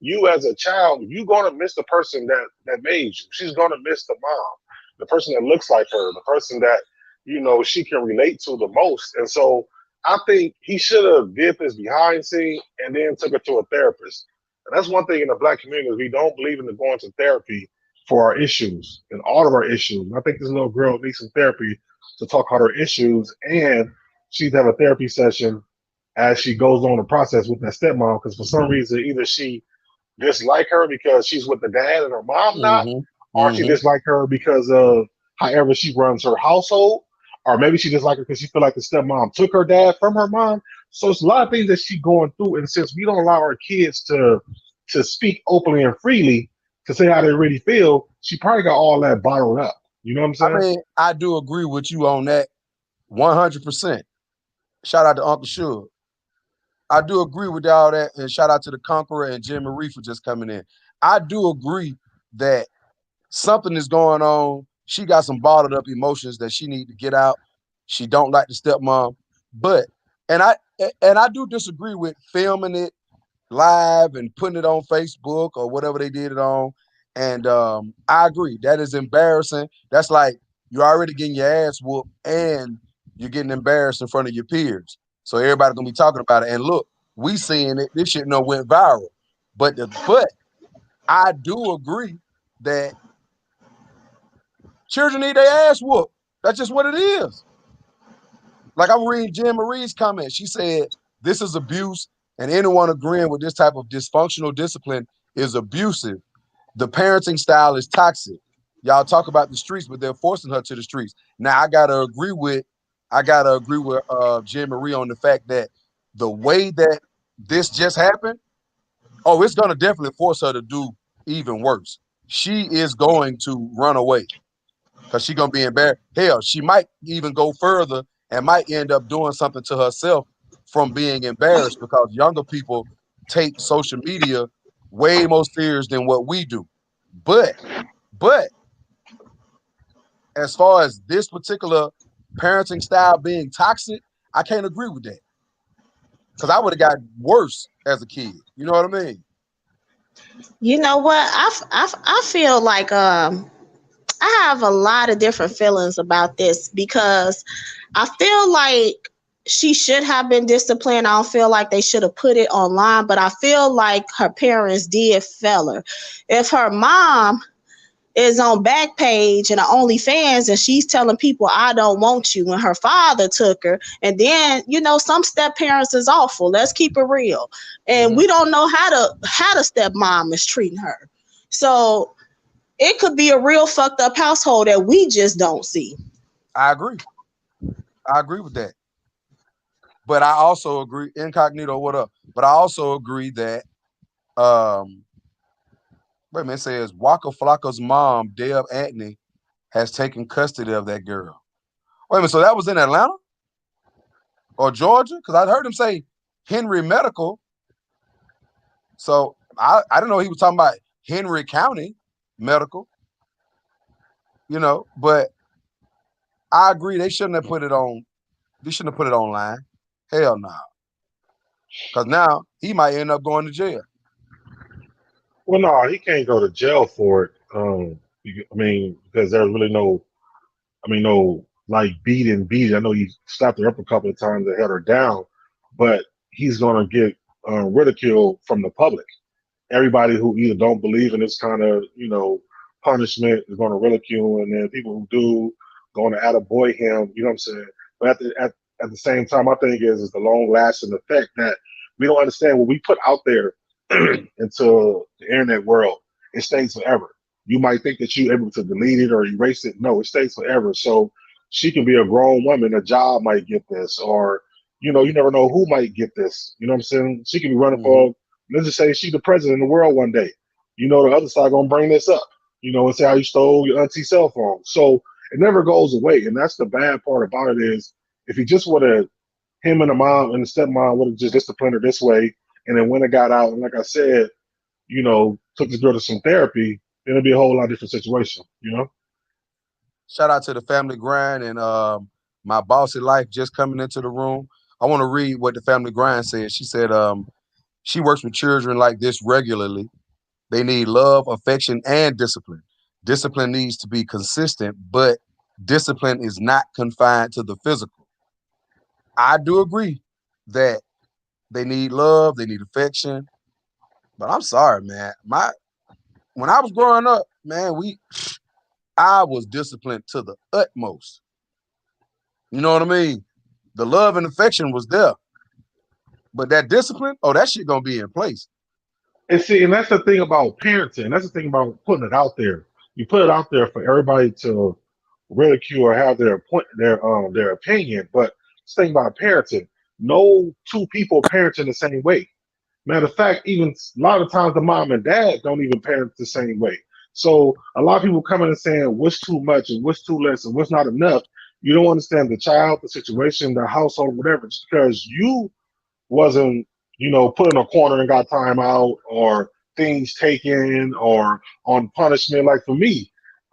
you as a child, you're gonna miss the person that made you. She's gonna miss the mom, the person that looks like her, the person that she can relate to the most. And so I think he should have did this behind scene and then took her to a therapist. And that's one thing in the Black community is we don't believe in going to therapy for our issues and all of our issues. And I think this little girl needs some therapy to talk about her issues, and she needs to have a therapy session as she goes on the process with that stepmom. Because for some reason, either she dislike her because she's with the dad and her mom not, or she dislike her because of however she runs her household, or maybe she dislike her because she feel like the stepmom took her dad from her mom. So it's a lot of things that she's going through, and since we don't allow our kids to speak openly and freely to say how they really feel, she probably got all that bottled up. You know what I'm saying? I mean, I do agree with you on that 100%. Shout out to Uncle Suge. I do agree with all that, and shout out to the Conqueror and Jim Marie for just coming in. I do agree that something is going on. She got some bottled up emotions that she need to get out. She don't like the stepmom, and I do disagree with filming it live and putting it on Facebook or whatever they did it on. And I agree, that is embarrassing. That's like you're already getting your ass whooped and you're getting embarrassed in front of your peers. So everybody gonna be talking about it. And look, we seeing it. This shit went viral. But I do agree that children need their ass whooped. That's just what it is. Like I'm reading Jen Marie's comment. She said, this is abuse, and anyone agreeing with this type of dysfunctional discipline is abusive. The parenting style is toxic. Y'all talk about the streets, but they're forcing her to the streets. Now I gotta agree with Jen Marie on the fact that the way that this just happened, it's gonna definitely force her to do even worse. She is going to run away because she's gonna be embarrassed. Hell, she might even go further and might end up doing something to herself from being embarrassed because younger people take social media way more serious than what we do. But as far as this particular parenting style being toxic, I can't agree with that. Because I would have got worse as a kid. You know what I mean? You know what? I feel like I have a lot of different feelings about this because I feel like she should have been disciplined. I don't feel like they should have put it online, but I feel like her parents did fail her. If her mom is on Backpage and OnlyFans and she's telling people I don't want you when her father took her, and then some step parents is awful. Let's keep it real, and we don't know how the stepmom is treating her. So it could be a real fucked up household that we just don't see. I agree with that. But I also agree, Incognito, what up? But I also agree that wait a minute, it says Waka Flocka's mom, Deb Antony, has taken custody of that girl. Wait a minute, so that was in Atlanta or Georgia? Because I heard him say Henry Medical. So I didn't know he was talking about Henry County Medical, but I agree they shouldn't have put it on. They shouldn't have put it online. Hell no. Because now he might end up going to jail. Well, no, he can't go to jail for it. Because there's really no like beating. I know he slapped her up a couple of times and held her down, but he's gonna get ridicule from the public. Everybody who either don't believe in this kind of punishment is gonna ridicule, and then people who do going to attaboy him. You know what I'm saying? But at the same time, my thing is the long lasting effect that we don't understand what we put out there into the internet world. It stays forever. You might think that you're able to delete it or erase it. No, it stays forever. So she can be a grown woman. A job might get this, or you never know who might get this. You know what I'm saying? She can be running for. Let's just say she's the president of the world one day. The other side gonna bring this up. And say how you stole your auntie's cell phone. So it never goes away. And that's the bad part about it is if he just would have, him and the mom and the stepmom would have just disciplined her this way, and then when it got out, and like I said, took this girl to some therapy, then it'd be a whole lot different situation. Shout out to the family grind and my bossy life just coming into the room. I want to read what the family grind said. She said she works with children like this regularly. They need love, affection, and discipline. Discipline needs to be consistent, but discipline is not confined to the physical. I do agree that they need love, they need affection, but I'm sorry, man. When I was growing up, man, I was disciplined to the utmost. You know what I mean? The love and affection was there, but that discipline, that shit gonna be in place. And see, and that's the thing about parenting. That's the thing about putting it out there. You put it out there for everybody to ridicule or have their opinion. But the thing about parenting, no two people parenting the same way. Matter of fact, even a lot of times the mom and dad don't even parent the same way. So a lot of people coming and saying what's too much and what's too less and what's not enough. You don't understand the child, the situation, the household, whatever. Just because you wasn't put in a corner and got time out or things taken or on punishment. Like for me,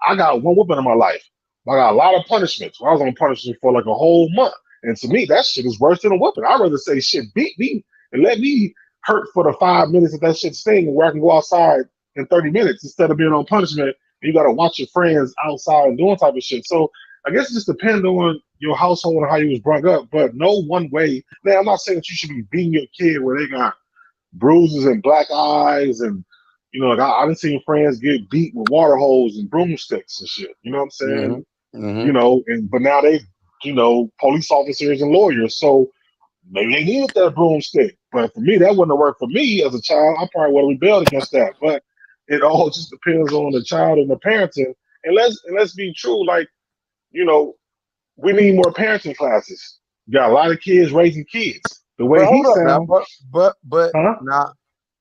I got one whooping in my life. I got a lot of punishments. I was on punishment for like a whole month. And to me, that shit is worse than a whooping. I'd rather say shit beat me and let me hurt for the 5 minutes that shit sting where I can go outside in 30 minutes instead of being on punishment. And you got to watch your friends outside and doing type of shit. So I guess it just depends on your household and how you was brought up, but no one way. Now, I'm not saying that you should be beating your kid where they got bruises and black eyes and, like I done seen friends get beat with water hoses and broomsticks and shit. You know what I'm saying? Mm-hmm. But now they, police officers and lawyers. So maybe they needed that broomstick. But for me, that wouldn't have worked for me as a child. I probably would have rebelled against that. But it all just depends on the child and the parenting. And let's be true, like, we need more parenting classes. You got a lot of kids raising kids. The way he sounds. But now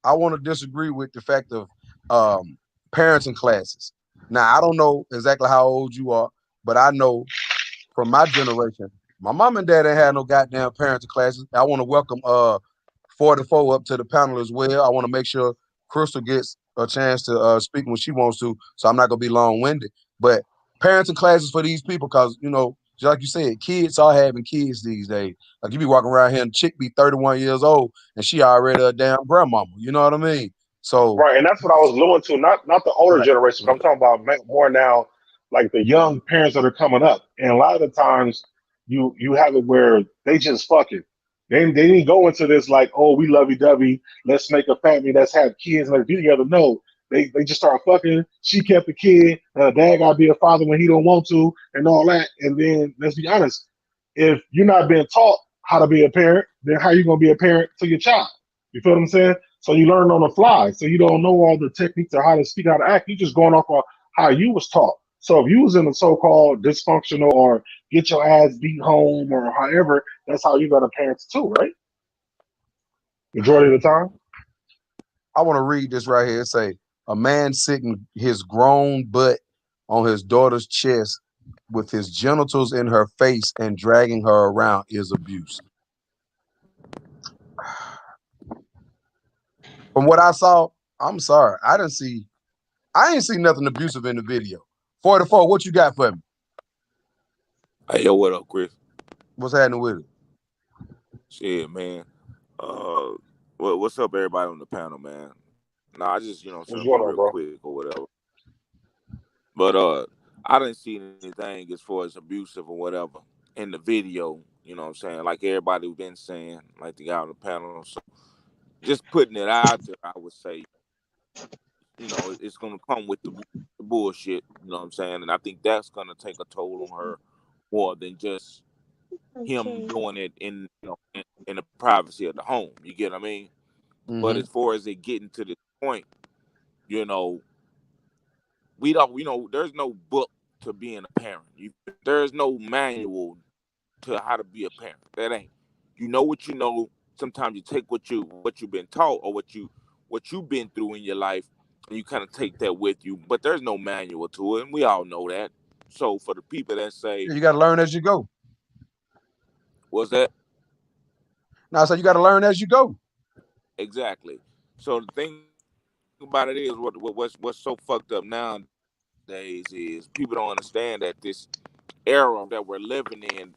I want to disagree with the fact of parenting classes. Now I don't know exactly how old you are, but I know from my generation, my mom and dad ain't had no goddamn parenting classes. I want to welcome 44 up to the panel as well. I want to make sure Crystal gets a chance to speak when she wants to, so I'm not gonna be long-winded. But parenting classes for these people, because just like you said, kids are having kids these days. Like you be walking around here and chick be 31 years old and she already a damn grandmama. You know what I mean? So right, and that's what I was alluding to. Not the older generation, but I'm talking about more now, like the young parents that are coming up. And a lot of the times, you have it where they just fucking. They didn't go into this like, oh, we lovey-dovey, let's make a family, let's have kids, let's be together. No, they just start fucking. She kept the kid. Dad got to be a father when he don't want to, and all that. And then let's be honest, if you're not being taught how to be a parent, then how you gonna be a parent to your child? You feel what I'm saying? So you learn on the fly. So you don't know all the techniques or how to speak, how to act. You just going off on how you was taught. So if you was in a so-called dysfunctional or get your ass beat home or however, that's how you got to parent too, right? Majority of the time. I want to read this right here. It say, a man sitting his grown butt on his daughter's chest with his genitals in her face and dragging her around is abuse. From what I saw, I'm sorry. I ain't see nothing abusive in the video. 44, what you got for me? Hey, yo, what up, Chris? What's happening with it? Shit, man. What's up, everybody on the panel, man? Nah, I just, What's something going on, real bro? quick or whatever. But I didn't see anything as far as abusive or whatever in the video. You know what I'm saying? Like everybody been saying, like the guy on the panel. So just putting it out there, I would say, it's gonna come with the bullshit. You know what I'm saying? And I think that's gonna take a toll on her more than just him doing it in the privacy of the home. You get what I mean? But as far as it getting to this point, we don't, there's no book to being a parent. There's no manual to how to be a parent. That ain't. You know what you know. Sometimes you take what you've been taught or what you've been through in your life, and you kind of take that with you. But there's no manual to it, and we all know that. So for the people that say, You got to learn as you go. what's that? No, so you got to learn as you go. Exactly. So the thing about it is what's so fucked up nowadays is people don't understand that this era that we're living in,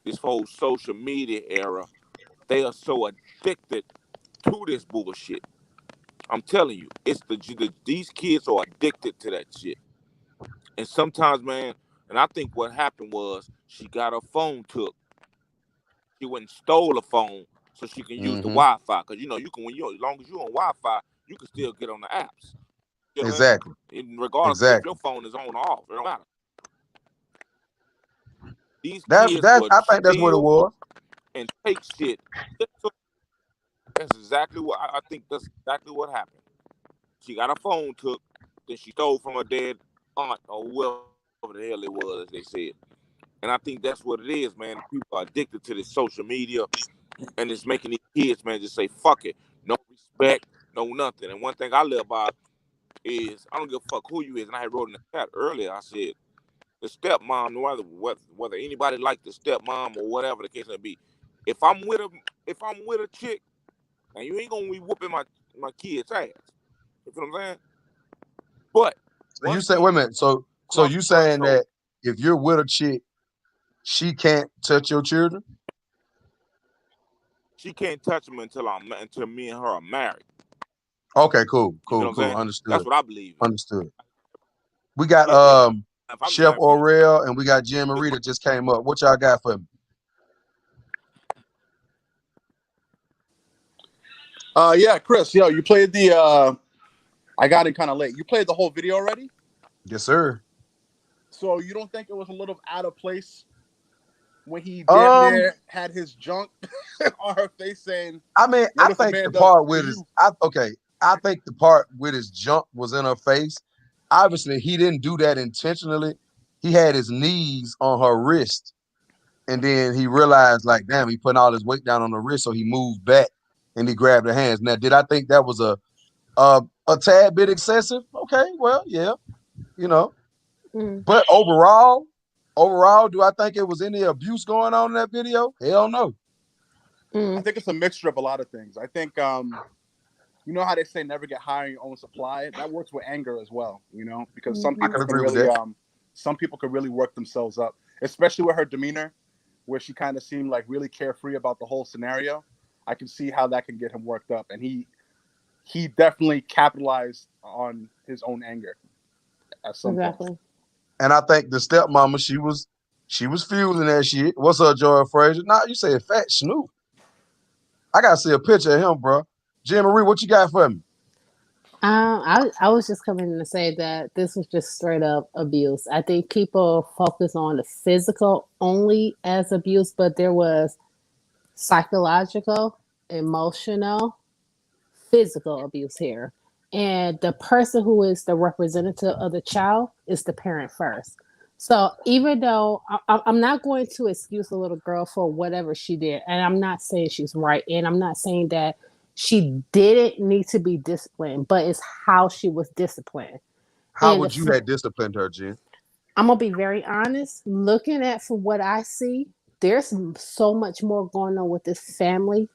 this whole social media era, they are so addicted to this bullshit. I'm telling you, it's these kids are addicted to that shit. And sometimes, man, and I think what happened was she got her phone took. She went and stole a phone so she can use the Wi-Fi. Because you can as long as you're on Wi-Fi, you can still get on the apps. You know Exactly. Regardless if your phone is on or off, it don't matter. These I kids think that's what it steal was. and take shit. That's exactly what I think. That's exactly what happened. She got her phone took, then she stole from her dead aunt or whoever the hell it was, as they said. And I think that's what it is, man. People are addicted to this social media, and it's making these kids, man, just say fuck it, no respect, no nothing. And one thing I live by is I don't give a fuck who you is. And I had wrote in the chat earlier, I said the stepmom, whether anybody like the stepmom or whatever the case may be, if I'm with a chick, and you ain't gonna be whooping my kid's ass. You know what I'm saying? But So you say, wait a minute. So you saying that if you're with a chick, she can't touch your children? She can't touch them until me and her are married. Okay, cool. Understood. That's what I believe. Understood. We got Chef Orel and we got Jim Marie that just came up. What y'all got for me? Yeah, Chris, you played the I got it kind of late. You played the whole video already? Yes, sir. So you don't think it was a little out of place when he damn near had his junk on her face saying, I mean, I think the part with his I think the part with his junk was in her face. Obviously, he didn't do that intentionally. He had his knees on her wrist, and then he realized, like, damn, he putting all his weight down on the wrist, so he moved back and he grabbed her hands. Now, did I think that was a tad bit excessive? Okay, well, yeah, But overall, do I think it was any abuse going on in that video? Hell no. I think it's a mixture of a lot of things. I think you know how they say never get high on your own supply? That works with anger as well, because some people can really work themselves up, especially with her demeanor, where she kind of seemed like really carefree about the whole scenario. I can see how that can get him worked up, and he definitely capitalized on his own anger at some point. And I think the stepmama, she was fueling that shit. What's up, Joy Frazier? Nah, you said Fat Snoop. I gotta see a picture of him, bro. Jim Marie, what you got for me? I was just coming in to say that this was just straight up abuse. I think people focus on the physical only as abuse, but there was psychological, emotional, physical abuse here. And the person who is the representative of the child is the parent first. So even though I'm not going to excuse a little girl for whatever she did, and I'm not saying she's right, and I'm not saying that She didn't need to be disciplined, but it's how she was disciplined. How And would you have disciplined her, Jen? I'm gonna be very honest. Looking at from what I see, there's so much more going on with this family,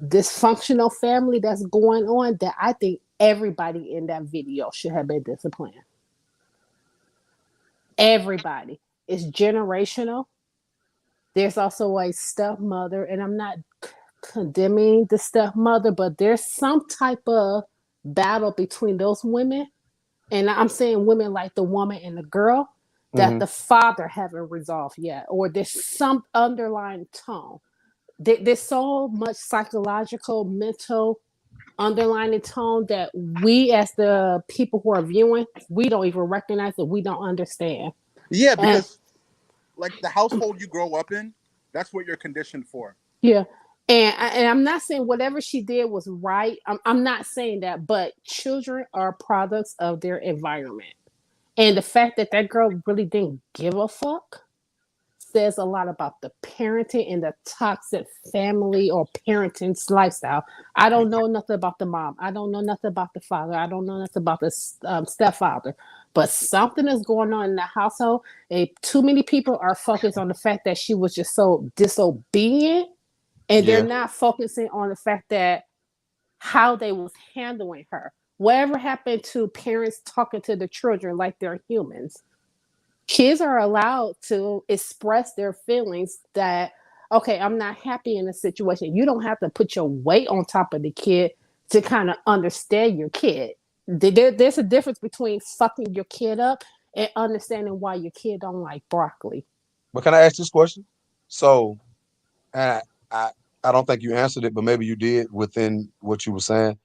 dysfunctional family that's going on, that I think everybody in that video should have been disciplined. Everybody. It's generational. There's also a stepmother, and I'm not condemning the stepmother, but there's some type of battle between those women. And I'm saying women like the woman and the girl that the father haven't resolved yet, or there's some underlying tone. There's so much psychological, mental underlying tone that we as the people who are viewing, we don't even recognize it. We don't understand. Yeah, because like the household you grow up in, that's what you're conditioned for. Yeah. And I'm not saying whatever she did was right. I'm not saying that, but children are products of their environment. And the fact that that girl really didn't give a fuck says a lot about the parenting and the toxic family or parenting lifestyle. I don't know nothing about the mom. I don't know nothing about the father. I don't know nothing about the stepfather. But something is going on in the household. And too many people are focused on the fact that she was just so disobedient. And they're not focusing on the fact that how they was handling her. Whatever happened to parents talking to the children like they're humans? Kids are allowed to express their feelings that, okay, I'm not happy in a situation. You don't have to put your weight on top of the kid to kind of understand your kid. There's a difference between fucking your kid up and understanding why your kid don't like broccoli. But can I ask this question? So, and I don't think you answered it, but maybe you did within what you were saying.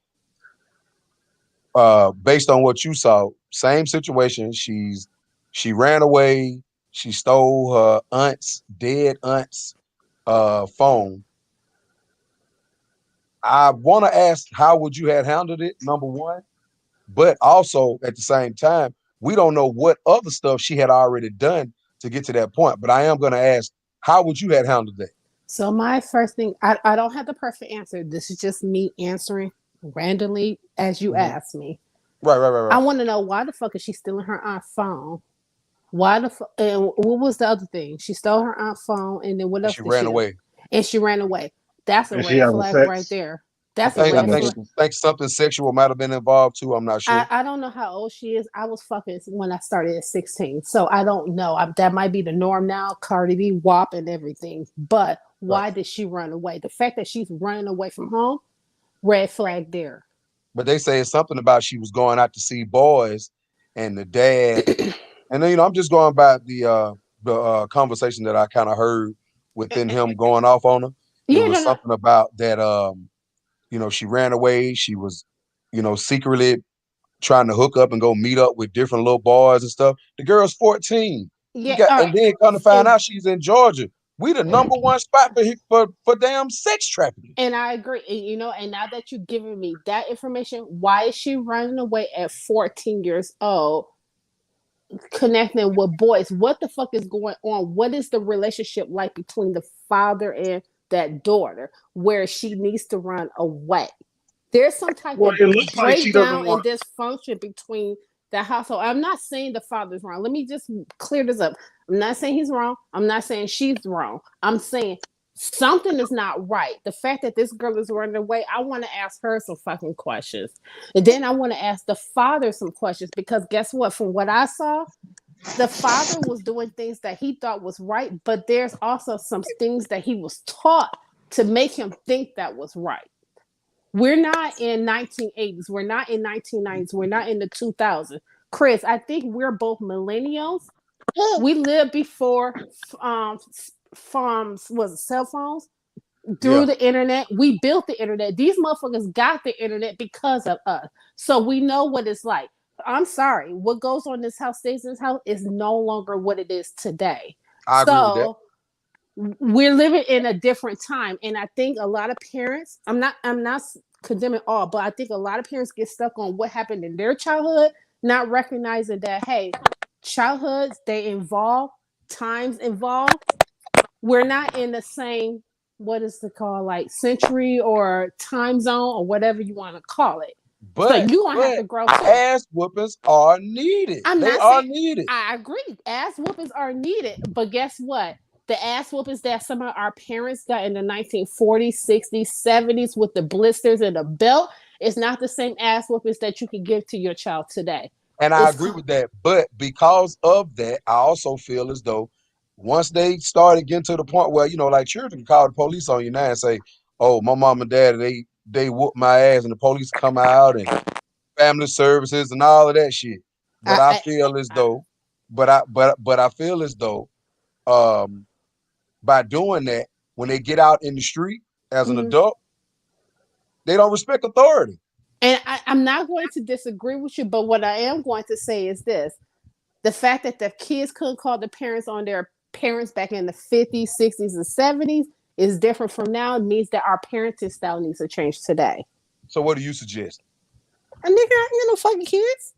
Based on what you saw, same situation. She ran away. She stole her dead aunt's phone. I want to ask, how would you have handled it? Number one, but also at the same time, we don't know what other stuff she had already done to get to that point. But I am going to ask, how would you have handled that? So my first thing, I don't have the perfect answer. This is just me answering randomly as you asked me. Right. I want to know, why the fuck is she stealing her aunt's phone? Why the fuck? And what was the other thing? She stole her aunt's phone, and then what else? She ran away. And she ran away. That's a red flag right there. That's a red flag. I think something sexual might have been involved too. I'm not sure. I don't know how old she is. I was fucking when I started at 16, so I don't know. That might be the norm now. Cardi B, WAP, and everything. But why did she run away? The fact that she's running away from home, red flag there. But they say it's something about she was going out to see boys, and the dad. And then, I'm just going by the conversation that I kind of heard within him going off on her. It was something about that. She ran away. She was, secretly trying to hook up and go meet up with different little boys and stuff. The girl's 14. And then come to find out she's in Georgia. We the number one spot for damn sex trafficking. And I agree. And now that you've given me that information, why is she running away at 14 years old? Connecting with boys? What the fuck is going on? What is the relationship like between the father and that daughter where she needs to run away? There's some type of breakdown and dysfunction between the household. I'm not saying the father's wrong. Let me just clear this up. I'm not saying he's wrong. I'm not saying she's wrong. I'm saying something is not right. The fact that this girl is running away, I want to ask her some fucking questions. And then I want to ask the father some questions, because guess what? From what I saw, the father was doing things that he thought was right, but there's also some things that he was taught to make him think that was right. We're not in 1980s. We're not in 1990s. We're not in the 2000s. Chris, I think we're both millennials. We lived before cell phones, through the internet. We built the internet. These motherfuckers got the internet because of us. So we know what it's like. I'm sorry. What goes on in this house stays in this house is no longer what it is today. I agree with that. We're living in a different time. And I think a lot of parents, I'm not condemning all, but I think a lot of parents get stuck on what happened in their childhood, not recognizing that, hey, childhoods, they evolve, times evolve. We're not in the same what is it called, like century or time zone or whatever you want to call it. So But you gonna have to grow too. ass whoopings are needed. I'm They not are saying needed. I agree. Ass whoopings are needed, but guess what? The ass whoopings that some of our parents got in the 1940s, 60s, 70s with the blisters and the belt is not the same ass whoopings that you can give to your child today. And I agree with that. But because of that, I also feel as though once they started getting to the point where, you know, like children can call the police on you now and say, oh, my mom and dad, they whooped my ass, and the police come out and family services and all of that shit. But I feel as though by doing that, when they get out in the street as an adult, they don't respect authority. And I'm not going to disagree with you, but what I am going to say is this. The fact that the kids couldn't call the parents on their parents back in the 50s, 60s, and 70s is different from now. It means that our parenting style needs to change today. So what do you suggest? A nigga, you know, fucking kids.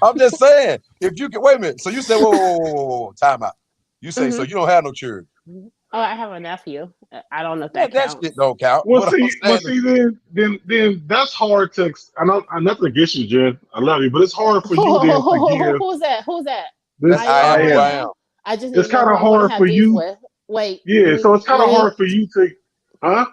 I'm just saying, if you can, wait a minute. So you say, whoa, time out. You say, so you don't have no children. Oh, I have a nephew. I don't know if that counts. That shit don't count. Well, see, then that's hard to. I know I'm nothing against you, Jen. I love you, but it's hard for you then to give. Who's that? Who's that? This I am. I just. It's kind of hard for you. Wait. Yeah, so it's kind of hard for you to. Huh?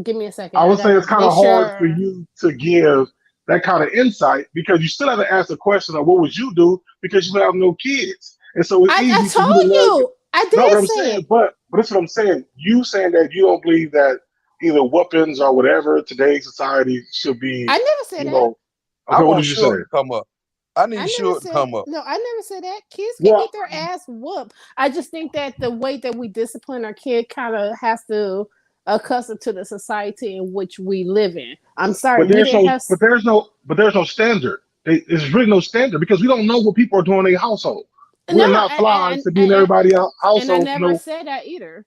Give me a second. I would say it's kind of hard for you to give that kind of insight because you still have to ask the question of what would you do because you have no kids, and so it's easy. I told you. I did no, say it. But that's what I'm saying. You saying that you don't believe that either weapons or whatever today's society should be. I never said that. Okay, what did you say? Come up. I need Shug to come up. No, I never said that. Kids can get their ass whooped. I just think that the way that we discipline our kid kind of has to accustom to the society in which we live in. I'm sorry, but there's no standard. There's really no standard because we don't know what people are doing in their household. We're not flies to be in everybody's household. And I never said that either.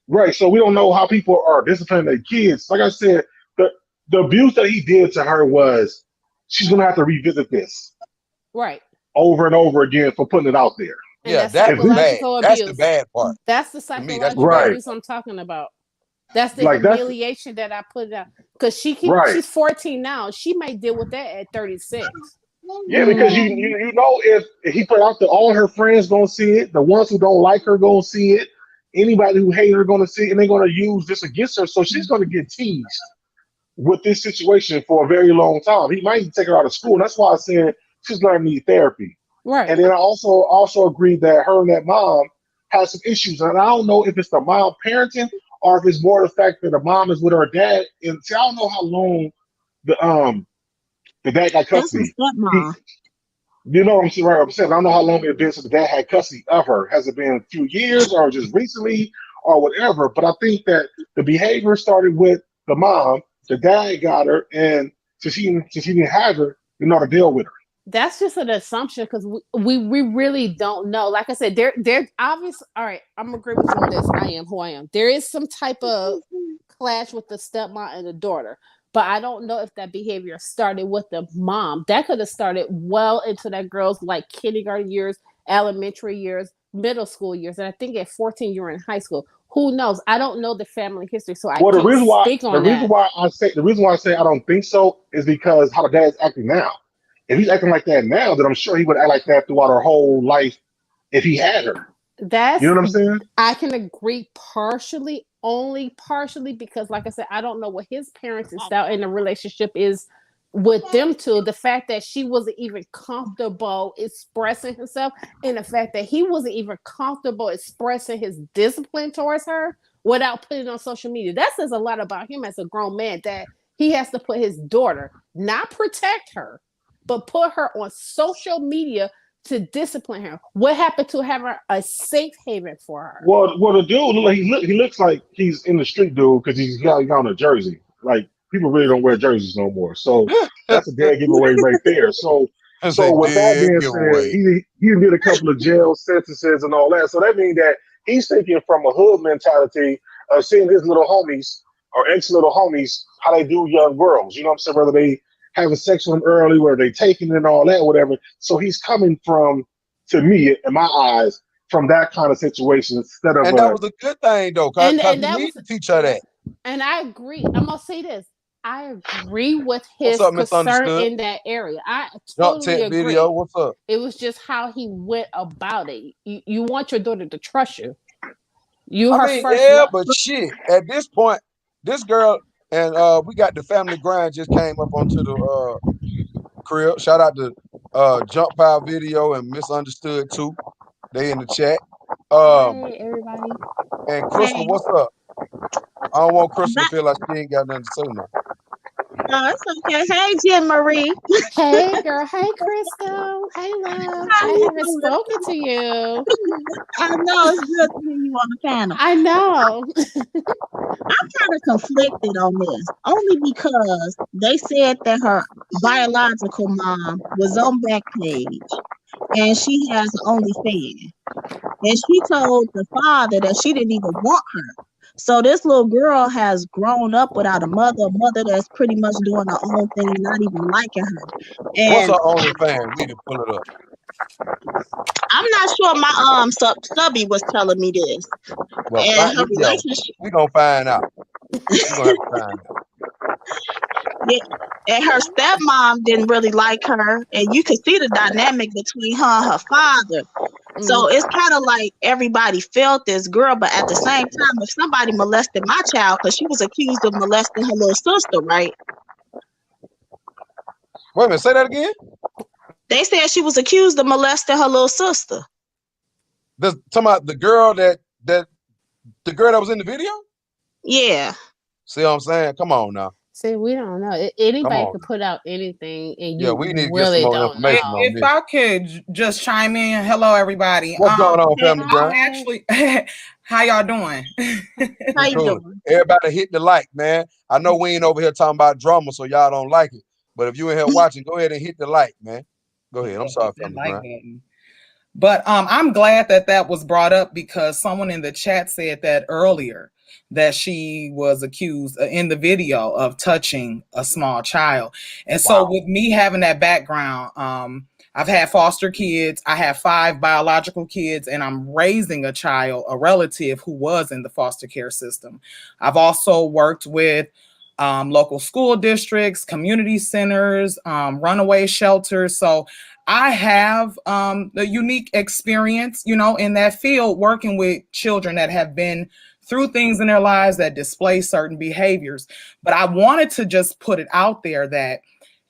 Right, so we don't know how people are disciplining their kids. Like I said, the abuse that he did to her was she's gonna have to revisit this. Right. Over and over again for putting it out there. And that's bad. That's the bad part. That's the psychological abuse I'm talking about. That's the humiliation that I put out. Because she's 14 now. She might deal with that at 36. Yeah, because you know if he put out there, all her friends gonna see it. The ones who don't like her gonna see it. Anybody who hate her gonna see it, and they're gonna use this against her. So she's gonna get teased with this situation for a very long time. He might take her out of school. That's why I said she's gonna need therapy. Right. And then I also agreed that her and that mom has some issues, and I don't know if it's the mom parenting or if it's more the fact that the mom is with her dad. And see, I don't know how long the dad got custody. You know what I'm saying? Right, I'm saying I don't know how long it's been since the dad had custody of her. Has it been a few years or just recently or whatever? But I think that the behavior started with the mom. The dad got her, and since he didn't have her, you know how to deal with her. That's just an assumption because we really don't know. Like I said, they're obvious. All right, I'm gonna agree with you on this. I am who I am. There is some type of clash with the stepmom and the daughter. But I don't know if that behavior started with the mom. That could have started well into that girl's like kindergarten years, elementary years, middle school years. And I think at 14 you're in high school. Who knows? I don't know the family history, so I can't speak on that. The reason why I say I don't think so is because how the dad's acting now. If he's acting like that now, then I'm sure he would act like that throughout her whole life if he had her. You know what I'm saying? I can agree only partially, because like I said, I don't know what his parenting style in the relationship is with them two. The fact that she wasn't even comfortable expressing herself, and the fact that he wasn't even comfortable expressing his discipline towards her without putting it on social media. That says a lot about him as a grown man, that he has to put his daughter, not protect her, but put her on social media to discipline her. What happened to having a safe haven for her? Well, the dude, he looks like he's in the street, dude, because he's got on a jersey. Like, people really don't wear jerseys no more. So that's a dead giveaway right there. So with that being said, he did a couple of jail sentences and all that. So that means that he's thinking from a hood mentality of seeing his little homies or ex-little homies, how they do young girls. You know what I'm saying? Whether they having sex with them early, where they taking it and all that, whatever. So he's coming from, to me, in my eyes, from that kind of situation instead of And that was a good thing though, because And you that need was, to teach her that. and I agree. I'm gonna say this. I agree with What's his up, concern misunderstood? in that area. I Jump totally tech agree. video. What's up? It was just how he went about it. You want your daughter to trust you. You I her mean, first yeah, love. but shit. At this point, this girl and we got the family grind just came up onto the crib. Shout out to Jump Power Video and Misunderstood too. They in the chat. Hey everybody. And Crystal, Hey, what's up? I don't want Crystal but, to feel like she ain't got nothing to say now. no, it's okay. Hey, Jen Marie. Hey girl. Hey Crystal. Hey love. How I you haven't doing? spoken to you. I know it's good to hear you on the panel. I know. I'm kind of conflicted on this, only because they said that her biological mom was on Backpage and she has an OnlyFans. And she told the father that she didn't even want her. So this little girl has grown up without a mother that's pretty much doing her own thing, not even liking her. What's And her OnlyFans? We need to pull it up. I'm not sure my subby was telling me this. Well, And her relationship, we gonna find out. We gonna have to find out. yeah, and her stepmom didn't really like her, and you could see the dynamic between her and her father. So it's kind of like everybody felt this girl, but at the same time, if somebody molested my child, because she was accused of molesting her little sister, right? Wait a minute, say that again. They said she was accused of molesting her little sister. Talking about the girl that was in the video? Yeah. See what I'm saying? Come on now. See, we don't know. Come Anybody on. can put out anything, and Yeah, you we need to get some really more don't information know. on If this. I could just chime in, hello everybody. What's going on, family I'm grind? actually, how y'all doing? How you Cool. doing? Everybody hit the like, man. I know we ain't over here talking about drama, so y'all don't like it. But if you in here watching, go ahead and hit the like, man. Go ahead. I'm sorry, Hit that family like grind. button. But I'm glad that was brought up because someone in the chat said that earlier that she was accused in the video of touching a small child. And so with me having that background, I've had foster kids. I have 5 biological kids, and I'm raising a child, a relative who was in the foster care system. I've also worked with local school districts, community centers, runaway shelters. So I have the unique experience, in that field, working with children that have been through things in their lives that display certain behaviors. But I wanted to just put it out there that,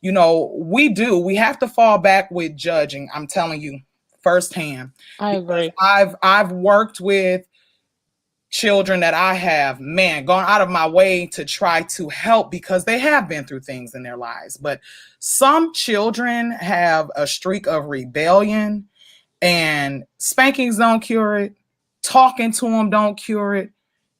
we have to fall back with judging. I'm telling you firsthand. I agree. I've worked with children that I have, gone out of my way to try to help because they have been through things in their lives. But some children have a streak of rebellion, and spankings don't cure it. Talking to them don't cure it.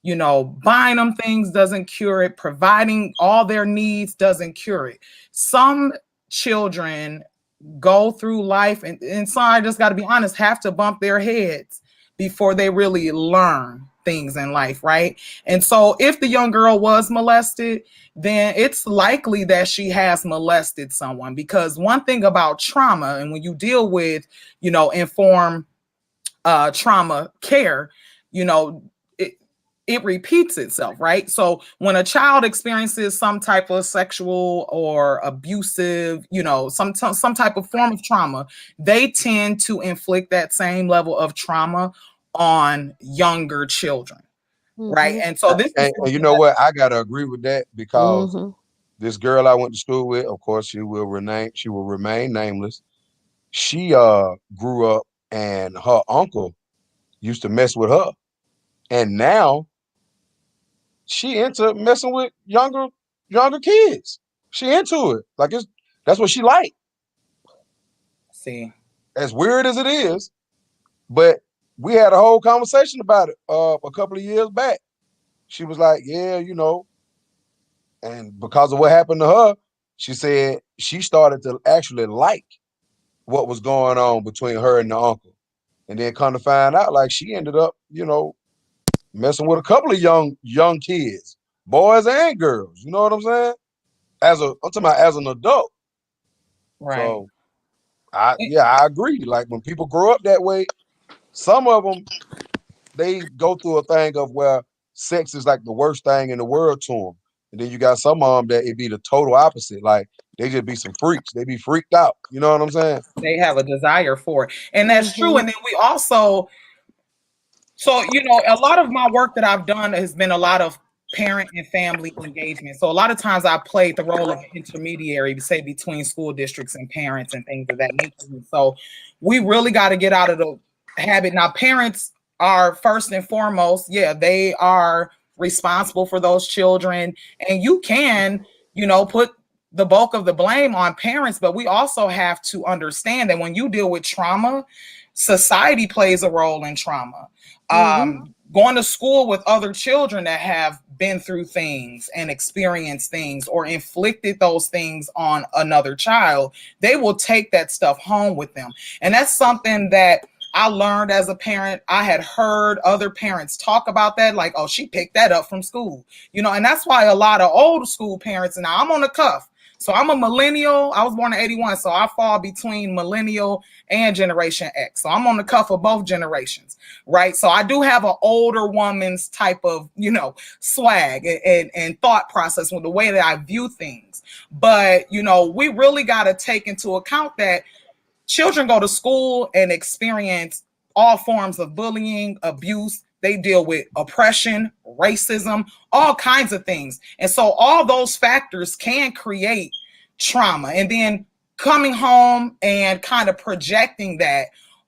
Buying them things doesn't cure it. Providing all their needs doesn't cure it. Some children go through life, and some, I just got to be honest, have to bump their heads before they really learn things in life, right? And so if the young girl was molested, then it's likely that she has molested someone, because one thing about trauma, and when you deal with, informed trauma care, it repeats itself, right? So when a child experiences some type of sexual or abusive, some type of form of trauma, they tend to inflict that same level of trauma on younger children, right? And so this and you know what? I gotta agree with that because this girl I went to school with, of course, she will remain nameless. She grew up and her uncle used to mess with her, and now she into messing with younger kids. She into it. That's what she like. See, as weird as it is, but we had a whole conversation about it a couple of years back. She was like, yeah, and because of what happened to her, she said she started to actually like what was going on between her and the uncle. And then come to find out, like, she ended up, messing with a couple of young kids, boys and girls. You know what I'm saying? I'm talking about as an adult. Right. So I agree. Like, when people grow up that way, Some of them, they go through a thing of where sex is like the worst thing in the world to them. And then you got some of them that it be the total opposite. Like they just be some freaks. They be freaked out. You know what I'm saying? They have a desire for it. And that's true. And then we also, so, you know, a lot of my work that I've done has been a lot of parent and family engagement. So a lot of times I played the role of an intermediary, say between school districts and parents and things of that nature. So we really got to get out of the habit. Now, parents are first and foremost, yeah, they are responsible for those children. And you can, you know, put the bulk of the blame on parents, but we also have to understand that when you deal with trauma, society plays a role in trauma. Going to school with other children that have been through things and experienced things or inflicted those things on another child, they will take that stuff home with them. And that's something that I learned as a parent. I had heard other parents talk about that, like, oh, she picked that up from school, you know, and that's why a lot of old school parents, and now I'm on the cuff. So I'm a millennial. I was born in 81, so I fall between millennial and Generation X. So I'm on the cuff of both generations, right? So I do have an older woman's type of, you know, swag and thought process with the way that I view things. But, you know, we really got to take into account that children go to school and experience all forms of bullying, abuse. They deal with oppression, racism, all kinds of things. And so all those factors can create trauma. And then coming home and kind of projecting that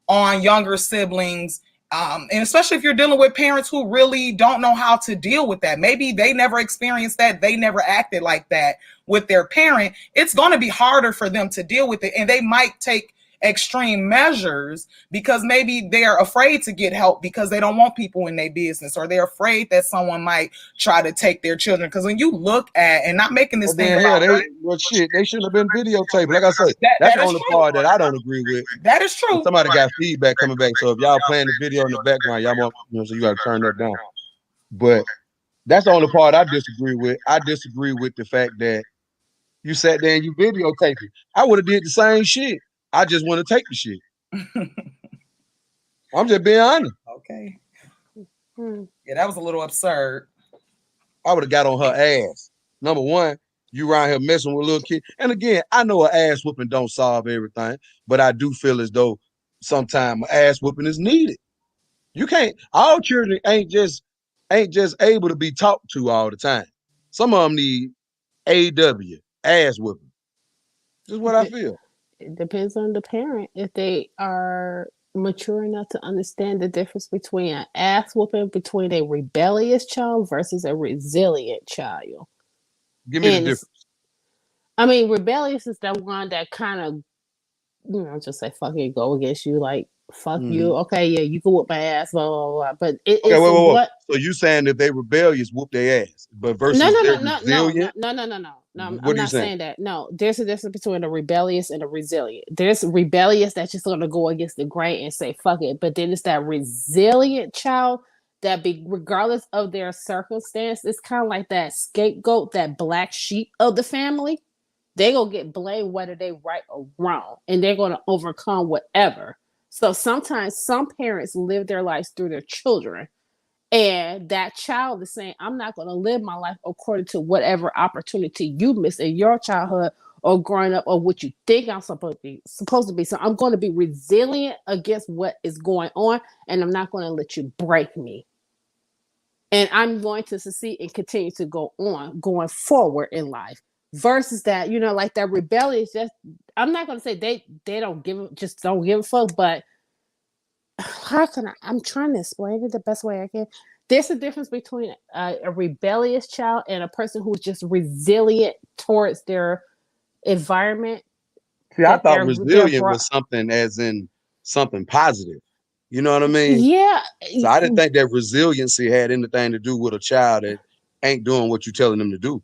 on younger siblings, and especially if you're dealing with parents who really don't know how to deal with that. Maybe they never experienced that. They never acted like that with their parent. It's going to be harder for them to deal with it. And they might take extreme measures because maybe they're afraid to get help because they don't want people in their business, or they're afraid that someone might try to take their children. Because when you look at, and not making this thing about, they shouldn't have been videotaped. Like I said, that's the only part that I don't agree with. That is true. Somebody got feedback coming back, so if y'all playing the video in the background, y'all want, you know, so you got to turn that down. But that's the only part I disagree with. I disagree with the fact that you sat there and you videotaped it. I would have did the same shit. I just want to take the shit. I'm just being honest. Okay. Yeah, that was a little absurd. I would have got on her ass. Number one, you around here messing with a little kid. And again, I know an ass whooping don't solve everything, but I do feel as though sometimes an ass whooping is needed. You can't, all children ain't just able to be talked to all the time. Some of them need AW, ass whooping. Just what I feel. It depends on the parent if they are mature enough to understand the difference between an ass whooping between a rebellious child versus a resilient child. Give me the difference. I mean, rebellious is the one that kind of, you know, just say fuck it, go against you, like fuck you. Okay, yeah, you can whoop my ass, blah blah blah. But it is what. So you saying if they rebellious, whoop their ass, but versus no, I'm not saying that. No, there's a difference between a rebellious and a resilient. There's rebellious that's just going to go against the grain and say fuck it, but then it's that resilient child that regardless of their circumstance, it's kind of like that scapegoat, that black sheep of the family. They gonna get blamed whether they right or wrong, and they're gonna overcome whatever. So sometimes some parents live their lives through their children. And that child is saying, I'm not going to live my life according to whatever opportunity you missed in your childhood or growing up or what you think I'm supposed to be. So I'm going to be resilient against what is going on, and I'm not going to let you break me. And I'm going to succeed and continue to go on, going forward in life. Versus that, you know, like that rebellious, just, I'm not going to say they don't give a fuck, but how can I'm trying to explain it the best way I can. There's a difference between a rebellious child and a person who's just resilient towards their environment. See, I thought resilient was something as in something positive. You know what I mean? Yeah. So I didn't think that resiliency had anything to do with a child that ain't doing what you're telling them to do.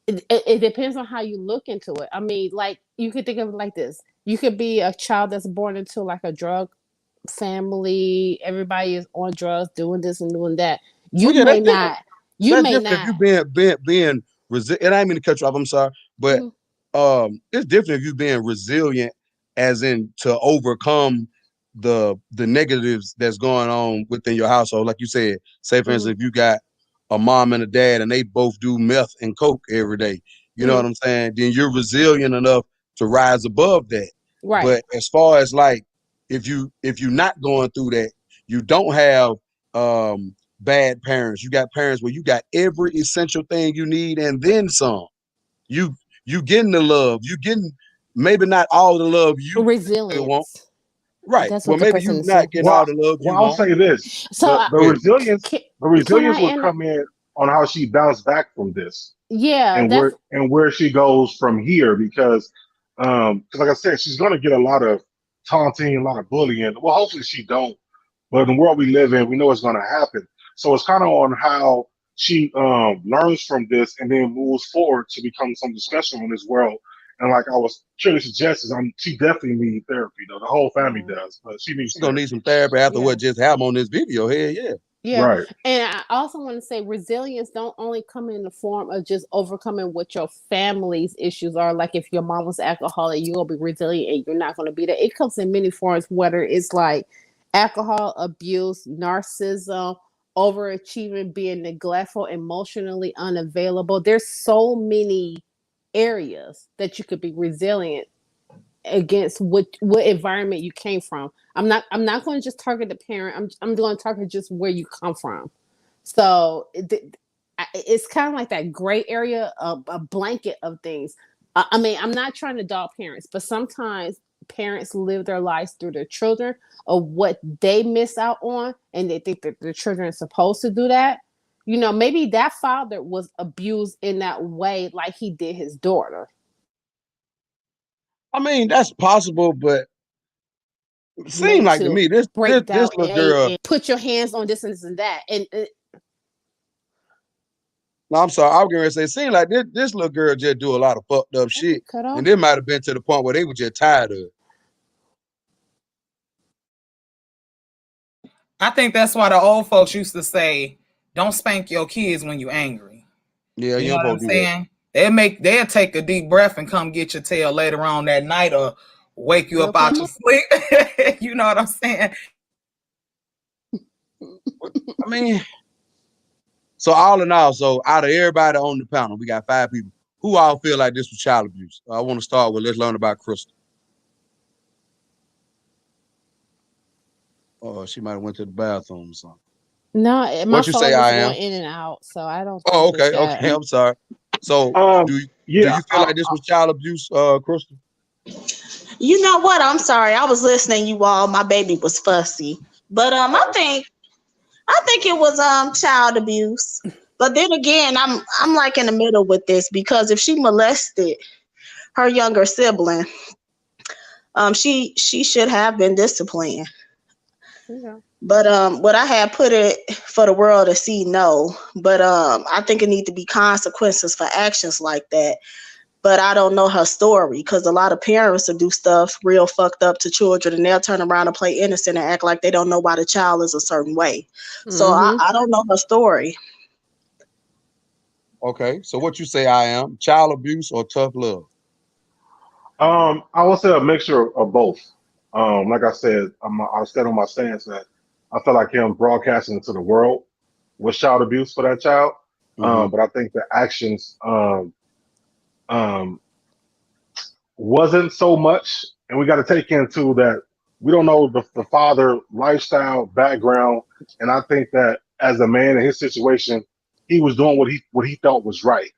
It depends on how you look into it. I mean, like, you could think of it like this. You could be a child that's born into like a drug family. Everybody is on drugs, doing this and doing that. You may not. You may not. If you being resilient, and I didn't mean to cut you off. I'm sorry, but it's different if you being resilient, as in to overcome the negatives that's going on within your household. Like you said, say for instance, if you got a mom and a dad and they both do meth and coke every day, you know what I'm saying? Then you're resilient enough to rise above that. Right. But as far as like, if you're not going through that, you don't have bad parents. You got parents where you got every essential thing you need and then some. You getting the love. You getting maybe not all the love you want. Resilience. Right. That's Well, what the maybe person you is not saying. getting all the love you Well, I'll want. say this: So the resilience, can I will come in on how she bounced back from this, Yeah, and that's where she goes from here. Because like I said, she's going to get a lot of taunting, a lot of bullying. Well, hopefully she don't. But in the world we live in, we know it's going to happen. So it's kind of on how she learns from this and then moves forward to become something special in this world. And like I was trying to suggest, she definitely needs therapy, though. The whole family does, but she needs She's gonna therapy. need some therapy after what just happened on this video. Hell yeah. Yeah. Right. And I also want to say resilience don't only come in the form of just overcoming what your family's issues are. Like if your mom was alcoholic, you're gonna be resilient and you're not gonna be there. It comes in many forms, whether it's like alcohol abuse, narcissism, overachieving, being neglectful, emotionally unavailable. There's so many areas that you could be resilient against what environment you came from. I'm not going to just target the parent. I'm going to target just where you come from. So it's kind of like that gray area of a blanket of things. I mean, I'm not trying to dog parents, but sometimes parents live their lives through their children of what they miss out on, and they think that their children are supposed to do that. You know, maybe that father was abused in that way, like he did his daughter. I mean, that's possible, but it seemed like to me this little girl. And put your hands on this and this and that. And no, I'm sorry. I was going to say, it seemed like this little girl just do a lot of fucked up shit, and it might have been to the point where they were just tired of it. I think that's why the old folks used to say, "Don't spank your kids when you're angry." Yeah, you know what I'm saying? They'll take a deep breath and come get your tail later on that night or wake you up out your sleep. You know what I'm saying? I mean, so all in all, so out of everybody on the panel, we got 5 people. Who all feel like this was child abuse? I want to start with, let's learn about Crystal. Oh, she might have went to the bathroom or something. No, my What you phone say, was I am? going in and out, so I don't. Oh, okay, okay. I'm sorry. So, do you feel like this was child abuse, Crystal? You know what? I'm sorry. I was listening, you all. My baby was fussy. But I think it was child abuse. But then again, I'm like in the middle with this, because if she molested her younger sibling, she should have been disciplined. Yeah. But what I had put it for the world to see, no. But I think it need to be consequences for actions like that. But I don't know her story, because a lot of parents will do stuff real fucked up to children, and they'll turn around and play innocent and act like they don't know why the child is a certain way. So I don't know her story. Okay, so what you say, I am? Child abuse or tough love? I would say a mixture of both. Like I said, I stand on my stance that I feel like him broadcasting to the world was child abuse for that child. But I think the actions wasn't so much, and we got to take into that we don't know the father lifestyle background, and I think that as a man in his situation, he was doing what he felt was right,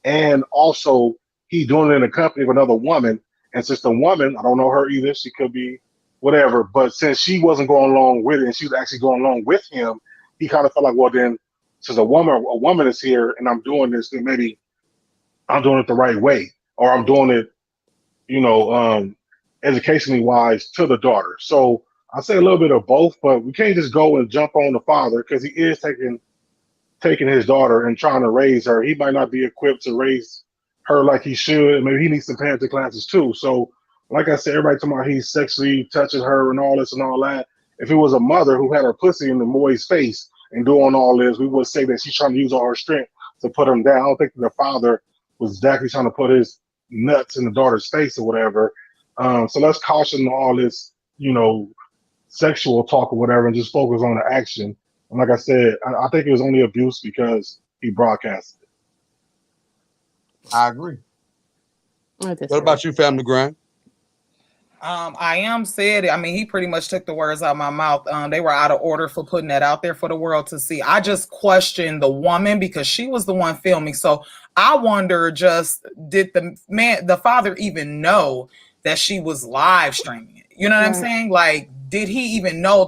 and also he doing it in the company of another woman. And since the woman, I don't know her either, she could be whatever, but since she wasn't going along with it and she was actually going along with him, he kind of felt like, well, then since a woman is here and I'm doing this, then maybe I'm doing it the right way, or I'm doing it, educationally wise to the daughter. So I say a little bit of both, but we can't just go and jump on the father, because he is taking his daughter and trying to raise her. He might not be equipped to raise her like he should. Maybe he needs some parenting classes too. So like I said, everybody talking about he's sexually touching her and all this and all that. If it was a mother who had her pussy in the boy's face and doing all this, we would say that she's trying to use all her strength to put him down. I don't think the father was exactly trying to put his nuts in the daughter's face or whatever. So let's caution all this, sexual talk or whatever and just focus on the action. And like I said, I think it was only abuse because he broadcasted it. I agree. I What disagree. about you, Family Grind? I am said it. I mean, he pretty much took the words out of my mouth. They were out of order for putting that out there for the world to see. I just questioned the woman because she was the one filming. So I wonder, just did the father even know that she was live streaming it? You know what I'm saying? Like, did he even know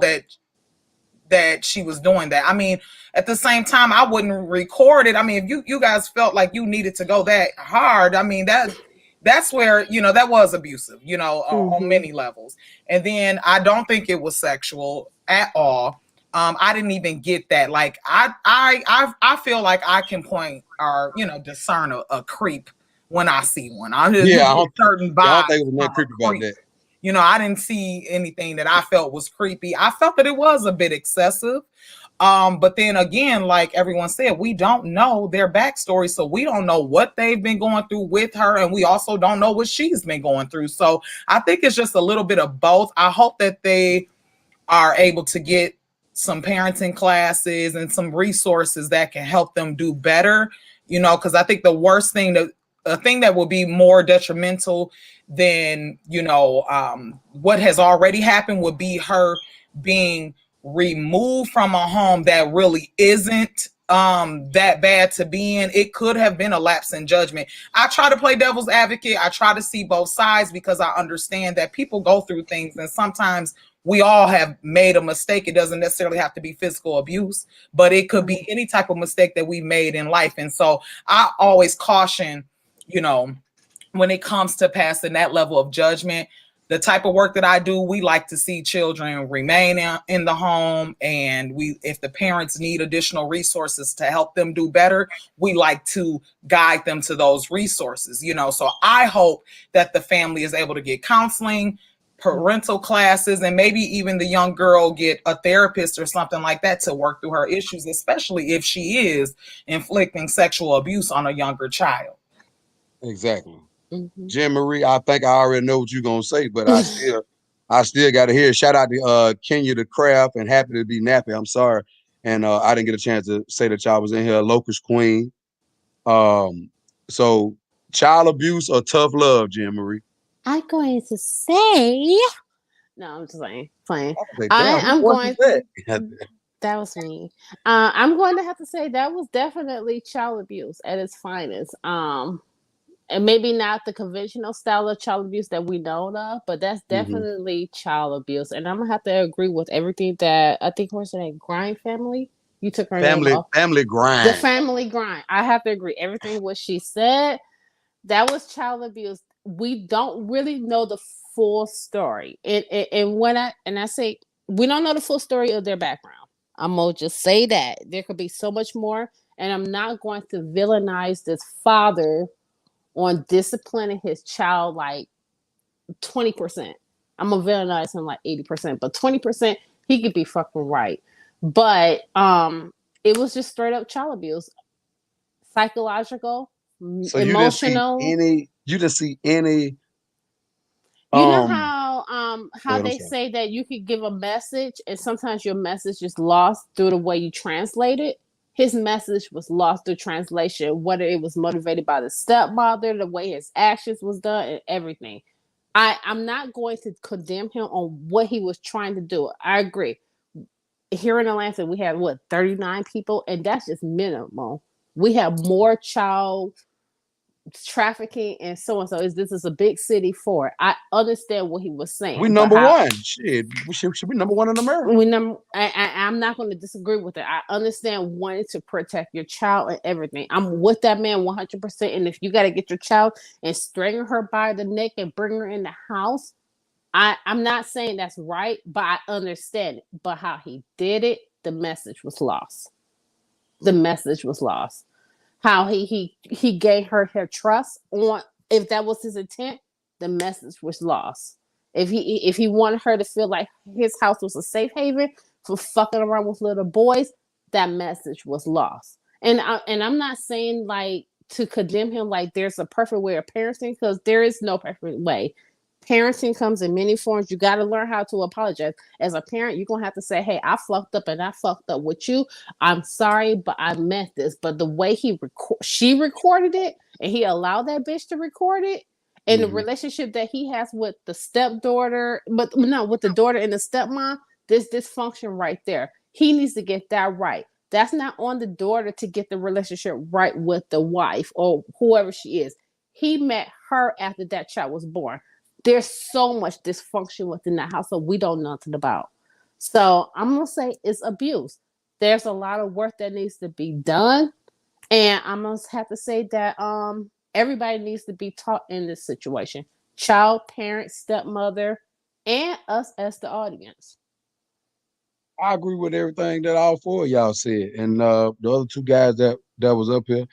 that she was doing that? I mean, at the same time, I wouldn't record it. I mean, if you guys felt like you needed to go that hard, I mean, that's where, that was abusive, on many levels. And then I don't think it was sexual at all. I didn't even get that. Like, I feel like I can point or, discern a creep when I see one. I just certain vibes. I don't think it was nothing creepy about that. I didn't see anything that I felt was creepy. I felt that it was a bit excessive. But then again, like everyone said, we don't know their backstory. So we don't know what they've been going through with her. And we also don't know what she's been going through. So I think it's just a little bit of both. I hope that they are able to get some parenting classes and some resources that can help them do better, because I think the worst thing a thing that will be more detrimental than, what has already happened would be her being removed from a home that really isn't that bad to be in. It could have been a lapse in judgment. I try to play devil's advocate. I try to see both sides because I understand that people go through things and sometimes we all have made a mistake. It doesn't necessarily have to be physical abuse, but it could be any type of mistake that we made in life. And so I always caution, when it comes to passing that level of judgment. The type of work that I do, we like to see children remain in the home. And if the parents need additional resources to help them do better, we like to guide them to those resources, So I hope that the family is able to get counseling, parental classes, and maybe even the young girl get a therapist or something like that to work through her issues, especially if she is inflicting sexual abuse on a younger child. Exactly. Jen Marie, I think I already know what you're gonna say, but I still got to hear. Shout out to Kenya the Craft and Happy to Be Nappy. I'm sorry, and I didn't get a chance to say that y'all was in here. Locust Queen. So child abuse or tough love, Jen Marie? I'm going to say, no, I'm just playing. I'm going. That was me. I'm going to have to say that was definitely child abuse at its finest. And maybe not the conventional style of child abuse that we know of, but that's definitely child abuse. And I'm gonna have to agree with everything that I think was that Grind family. You took her name off. Family Grind. The Family Grind. I have to agree. Everything what she said, that was child abuse. We don't really know the full story. And when I say we don't know the full story of their background, I'm gonna just say that there could be so much more. And I'm not going to villainize this father on disciplining his child like 20%. I'm gonna villainize him like 80%, but 20% he could be fucking right. But it was just straight up child abuse, psychological, so emotional. You didn't see any. You know how they say that you could give a message and sometimes your message is lost through the way you translate it. His message was lost through translation, whether it was motivated by the stepmother, the way his actions was done, and everything. I'm not going to condemn him on what he was trying to do. I agree. Here in Atlanta, we have 39 people, and that's just minimal. We have more child trafficking and so. This is a big city for it. I understand what he was saying. We number one. Shit, we should be number one in America. I'm not going to disagree with it. I understand wanting to protect your child and everything. I'm with that man 100%. And if you got to get your child and strangle her by the neck and bring her in the house, I'm not saying that's right, but I understand it. But how he did it, the message was lost. The message was lost. How he gave her trust on, if that was his intent, the message was lost. If he wanted her to feel like his house was a safe haven for fucking around with little boys, that message was lost. And I'm not saying like to condemn him like there's a perfect way of parenting, because there is no perfect way. Parenting comes in many forms. You got to learn how to apologize. As a parent, you're going to have to say, hey, I fucked up and I fucked up with you. I'm sorry, but I meant this. But the way she recorded it and he allowed that bitch to record it, and the relationship that he has with the stepdaughter, but no, with the daughter and the stepmom, this dysfunction right there. He needs to get that right. That's not on the daughter to get the relationship right with the wife or whoever she is. He met her after that child was born. There's so much dysfunction within that household we don't know nothing about. So I'm gonna say it's abuse. There's a lot of work that needs to be done, and I'm gonna have to say that everybody needs to be taught in this situation: child, parent, stepmother, and us as the audience. I agree with everything that all four of y'all said, and the other two guys that was up here.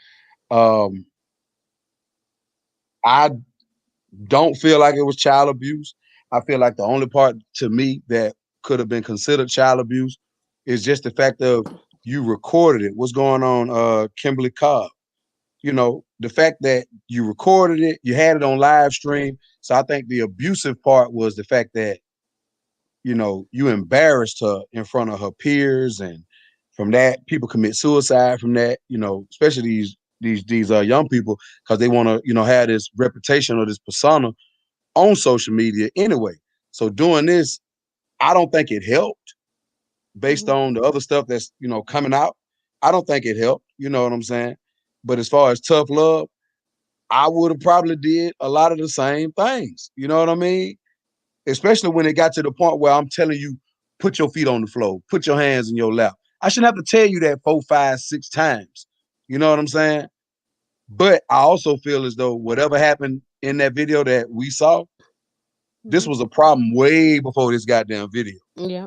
I don't feel like it was child abuse. I feel like the only part to me that could have been considered child abuse is just the fact of you recorded it. What's going on, Kimberly Cobb? You know, the fact that you recorded it, you had it on live stream. So I think the abusive part was the fact that, you know, you embarrassed her in front of her peers, and from that, people commit suicide from that, you know, especially these young people, because they want to, you know, have this reputation or this persona on social media anyway. So doing this, I don't think it helped based on the other stuff that's, you know, coming out. I don't think it helped, you know what I'm saying? But as far as tough love, I would have probably did a lot of the same things. You know what I mean? Especially when it got to the point where I'm telling you, put your feet on the floor, put your hands in your lap. I shouldn't have to tell you that 4, 5, 6 times. You know what I'm saying? But I also feel as though whatever happened in that video that we saw, this was a problem way before this goddamn video. Yeah.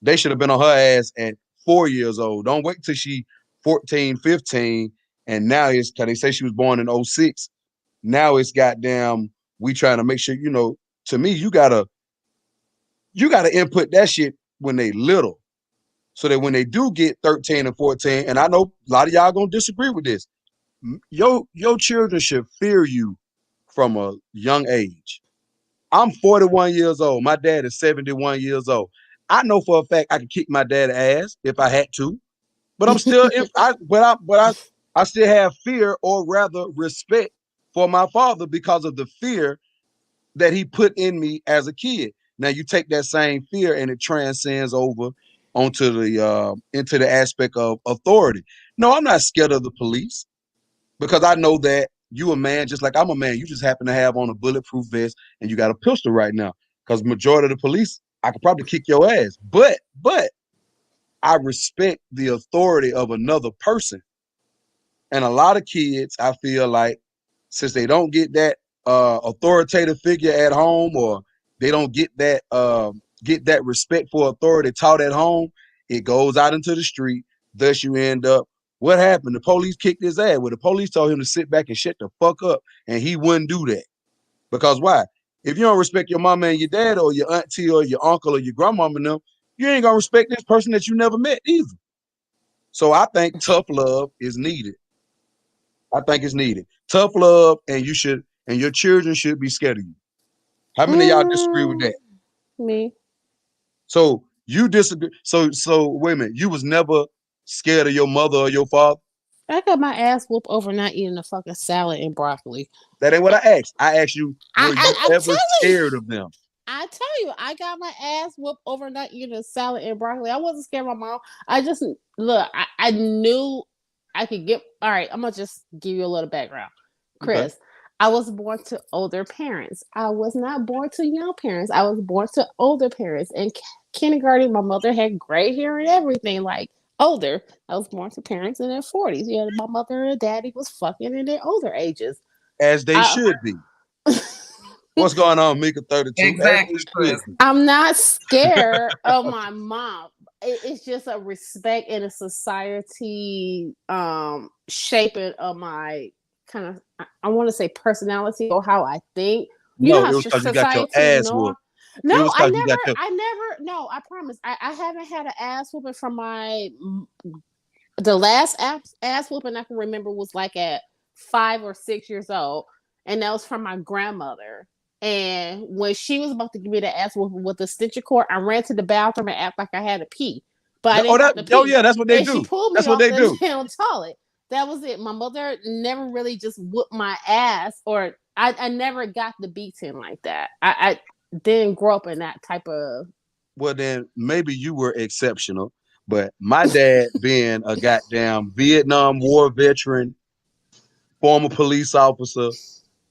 They should have been on her ass at 4 years old. Don't wait till she 14, 15. And now it's, because they say she was born in 06. Now it's goddamn, we trying to make sure, you know, to me, you gotta input that shit when they little. So that when they do get 13 and 14, and I know a lot of y'all gonna disagree with this, your children should fear you from a young age. I'm 41 years old. My dad is 71 years old. I know for a fact I could kick my dad's ass if I had to, but I'm still I still have fear, or rather respect, for my father because of the fear that he put in me as a kid. Now you take that same fear and it transcends over onto the into the aspect of authority. No, I'm not scared of the police because I know that you a man just like I'm a man. You just happen to have on a bulletproof vest and you got a pistol right now. Because majority of the police, I could probably kick your ass. But I respect the authority of another person. And a lot of kids, I feel like, since they don't get that authoritative figure at home, or they don't get that respect for authority taught at home, it goes out into the street. Thus, you end up, what happened? The police kicked his ass. Well, the police told him to sit back and shut the fuck up, and he wouldn't do that. Because why? If you don't respect your mama and your dad, or your auntie, or your uncle, or your grandmama and them, you ain't gonna respect this person that you never met either. So I think tough love is needed. I think it's needed. Tough love, and your children should be scared of you. How many of y'all disagree with that? Me. So you disagree. So wait a minute. You was never scared of your mother or your father? I got my ass whooped over not eating a fucking salad and broccoli. That ain't what I asked. I asked you, were you ever scared of them? I tell you, I got my ass whooped over not eating a salad and broccoli. I wasn't scared of my mom. I just, look, I knew I could get, all right, I'm going to just give you a little background. Chris, okay. I was born to older parents. I was not born to young parents. I was born to older parents. In kindergarten, my mother had gray hair and everything, like older. I was born to parents in their 40s. Yeah, my mother and daddy was fucking in their older ages. As they should be. What's going on, Mika 32? Exactly. I'm not scared of my mom. It's just a respect and a society shaping of my kind of, I want to say personality or how I think. You know how society you got your ass whooped. No, I never, I promise. I haven't had an ass whooping from the last ass whooping I can remember was like at 5 or 6 years old. And that was from my grandmother. And when she was about to give me the ass with the stitcher cord, I ran to the bathroom and acted like I had to pee. But I didn't have to pee. Oh yeah, that's what they And do. she pulled me That's what off they the do. damn toilet. That was it. My mother never really just whooped my ass, or I never got the beating like that. I didn't grow up in that type of. Well, then maybe you were exceptional, but my dad being a goddamn Vietnam War veteran, former police officer,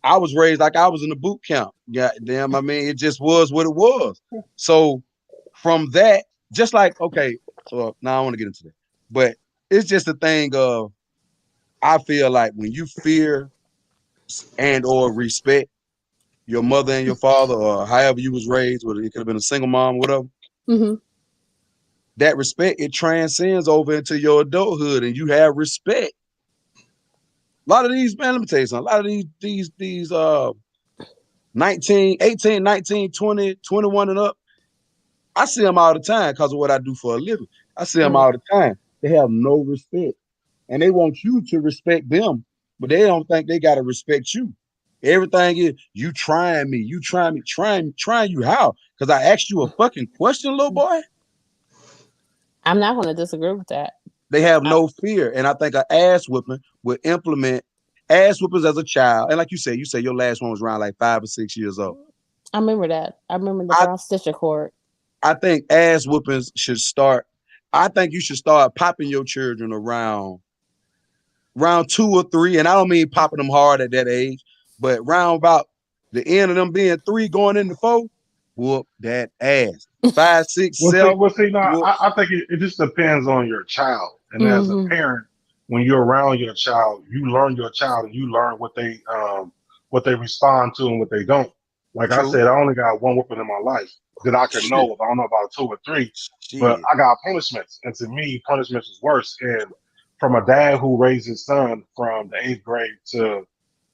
I was raised like I was in a boot camp. Goddamn, I mean, it just was what it was. So from that, just like, okay, so now I want to get into that. But it's just a thing of, I feel like when you fear and or respect your mother and your father, or however you was raised, whether it could have been a single mom, whatever, Mm-hmm. that respect, it transcends over into your adulthood and you have respect. A lot of these, man, let me tell you something. A lot of these 19, 18, 19, 20, 21 and up, I see them all the time because of what I do for a living. I see them all the time. They have no respect. And they want you to respect them, but they don't think they got to respect you. Everything is, you trying me. You trying me. Trying you how? Because I asked you a fucking question, little boy? I'm not going to disagree with that. They have no fear. And I think an ass whooping would implement ass whoopings as a child. And like you say your last one was around like 5 or 6 years old. I remember that. I remember the brown stitcher cord. I think ass whoopings should start. I think you should start popping your children around 2 or 3. And I don't mean popping them hard at that age, but round about the end of them being 3 going into 4, whoop that ass. 5, 6, 7. I think it just depends on your child. And as a parent, when you're around your child, you learn your child and you learn what they respond to and what they don't. Like I said, I only got one whooping in my life that I can know of. I don't know about 2 or 3, but I got punishments. And to me, punishments is worse. And from a dad who raised his son from the 8th grade to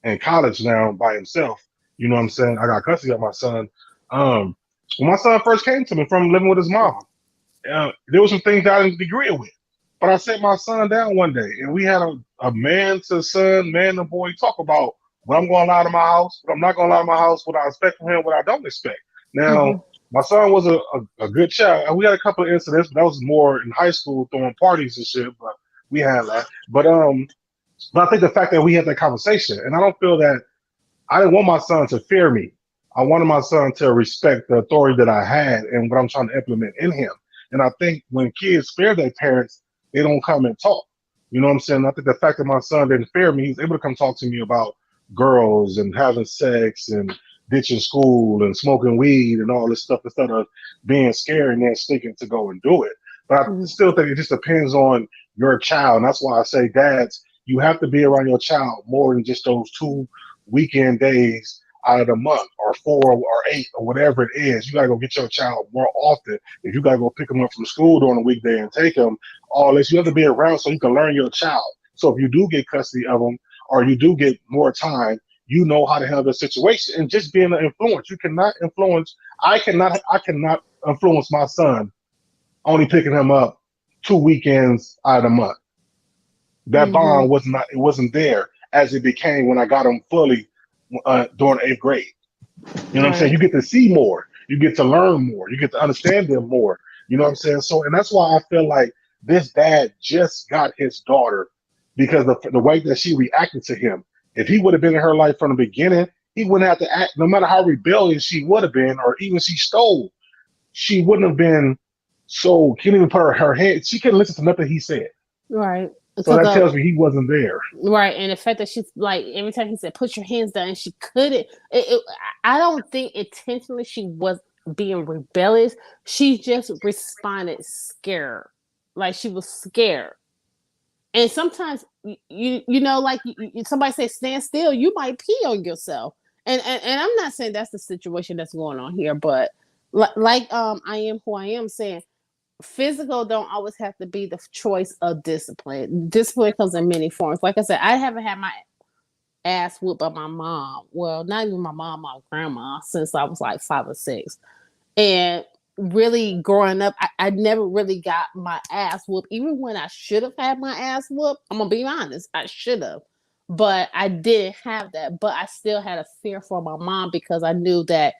in college now by himself, you know what I'm saying? I got custody of my son. When my son first came to me from living with his mom, there were some things that I didn't agree with. But I sat my son down one day and we had a man to son, man to boy talk about what I'm going to allow to my house, what I'm not going to allow to my house, what I expect from him, what I don't expect. Now, my son was a good child. And we had a couple of incidents, but that was more in high school throwing parties and shit, but we had that. But I think the fact that we had that conversation, and I don't feel that I didn't want my son to fear me. I wanted my son to respect the authority that I had and what I'm trying to implement in him. And I think when kids fear their parents, they don't come and talk. You know what I'm saying? I think the fact that my son didn't fear me, he's able to come talk to me about girls and having sex and ditching school and smoking weed and all this stuff instead of being scared and then sticking to go and do it. But I still think it just depends on your child. And that's why I say, dads, you have to be around your child more than just those 2 weekend days out of the month or 4 or 8 or whatever it is. You got to go get your child more often. If you got to go pick them up from school during the weekday and take them, all this, you have to be around so you can learn your child. So if you do get custody of them or you do get more time, you know how to handle the situation. And just being an influence, you cannot influence. I cannot influence my son only picking him up 2 weekends out of the month. That bond wasn't there as it became when I got him fully during 8th grade. You know what I'm saying? You get to see more, you get to learn more, you get to understand them more. You know what I'm saying? So, and that's why I feel like this dad just got his daughter because the way that she reacted to him. If he would have been in her life from the beginning, he wouldn't have to act, no matter how rebellious she would have been, or even she stole, she wouldn't have been so, can't even put her hand, she couldn't listen to nothing he said. Right. So that tells me he wasn't there. Right. And the fact that she's like, every time he said, put your hands down, and she couldn't, I don't think intentionally she was being rebellious. She just responded scared. Like she was scared. And sometimes you know, like somebody says stand still, you might pee on yourself. And I'm not saying that's the situation that's going on here, but like I am who I am saying, physical don't always have to be the choice of discipline. Discipline comes in many forms. Like I said, I haven't had my ass whooped by my mom. Well, not even my mom, my grandma, since I was like 5 or 6. And really growing up, I never really got my ass whooped. Even when I should have had my ass whooped, I'm gonna be honest, I should have. But I didn't have that. But I still had a fear for my mom because I knew that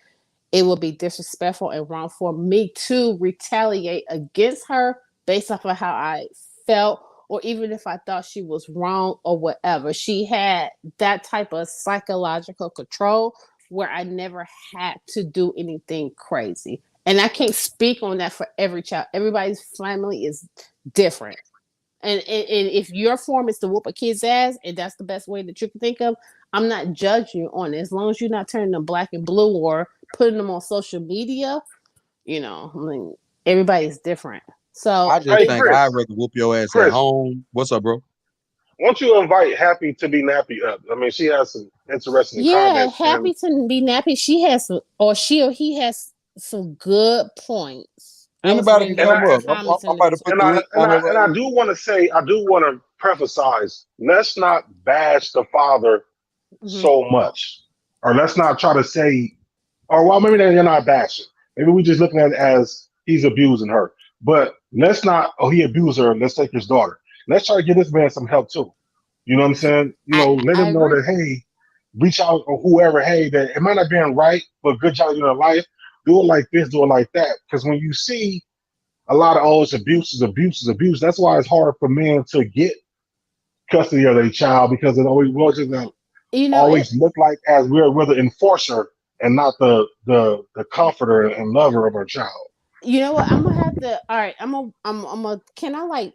it would be disrespectful and wrong for me to retaliate against her based off of how I felt, or even if I thought she was wrong or whatever. She had that type of psychological control where I never had to do anything crazy. And I can't speak on that for every child. Everybody's family is different. And if your form is to whoop a kid's ass, and that's the best way that you can think of, I'm not judging you on it. As long as you're not turning them black and blue or putting them on social media, I mean, everybody's different. So I just Hey, think Chris. I'd rather whoop your ass at Chris. home. What's up, bro? Won't you invite Happy to be nappy up? I mean, she has some interesting comments. Happy to be nappy. She has some, or he has some good points. Anybody can come up. I'm about to put the link on there. And I do want to emphasize, let's not bash the father so much, or let's not try to say, or well, maybe you're not bashing. Maybe we're just looking at it as he's abusing her. But let's not, he abused her. Let's take his daughter. Let's try to give this man some help too. You know what I'm saying? Let him know that, hey, reach out or whoever, hey, that it might not be right, but good job in your life. Do it like this, do it like that. Because when you see a lot of it's abuse, that's why it's hard for men to get custody of their child, because it always always look like as we're the enforcer and not the comforter and lover of our child. You know what? I'm gonna have to. All right, can I like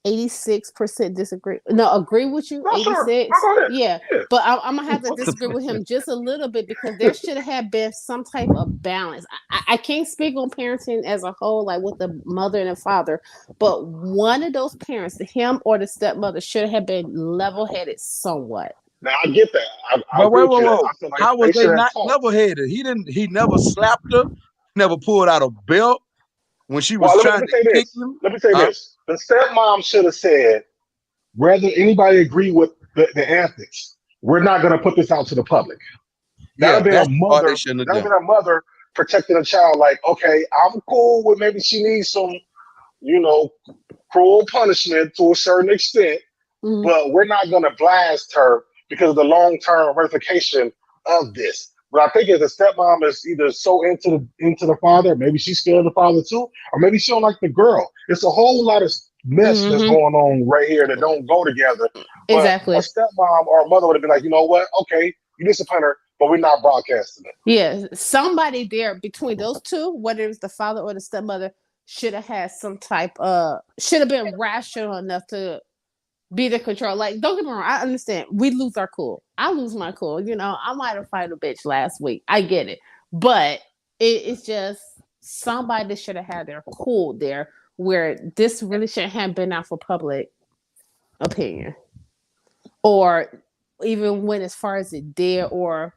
86% disagree? No, agree with you. 86. Sure. Yeah, but I'm gonna have to disagree with him just a little bit, because there should have been some type of balance. I can't speak on parenting as a whole, like with the mother and the father, but one of those parents, him or the stepmother, should have been level-headed somewhat. Now I get that. But wait. How was they not level-headed? He never slapped her, never pulled out a belt when she was trying to kick him. Let me say this. The stepmom should have said, whether anybody agree with the antics, we're not going to put this out to the public. That would have been a mother protecting a child. Like, okay, I'm cool with maybe she needs some, cruel punishment to a certain extent, but we're not going to blast her because of the long-term ramification of this. But I think if the stepmom is either so into the father, maybe she's scared of the father too, or maybe she don't like the girl. It's a whole lot of mess that's going on right here that don't go together. Exactly. But a stepmom or a mother would have been like, you know what? Okay, you discipline her, but we're not broadcasting it. Yeah, somebody there between those two, whether it was the father or the stepmother, should have had some type of, should have been rational enough to be the control. Like, don't get me wrong, I understand. We lose our cool. I lose my cool. I might have fight a bitch last week. I get it. But it's just somebody should have had their cool there, where this really shouldn't have been out for public opinion. Or even when as far as it did, or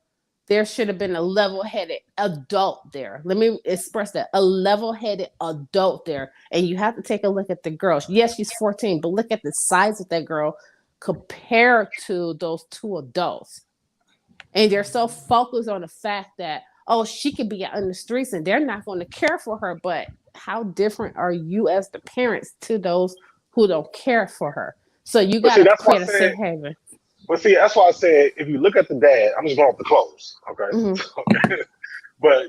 there should have been a level-headed adult there. Let me express that. A level-headed adult there. And you have to take a look at the girl. Yes, she's 14, but look at the size of that girl compared to those two adults. And they're so focused on the fact that, she could be out in the streets and they're not going to care for her. But how different are you as the parents to those who don't care for her? So you got to create a safe haven. But see, that's why I said, if you look at the dad, I'm just going off the clothes, okay? Okay. But,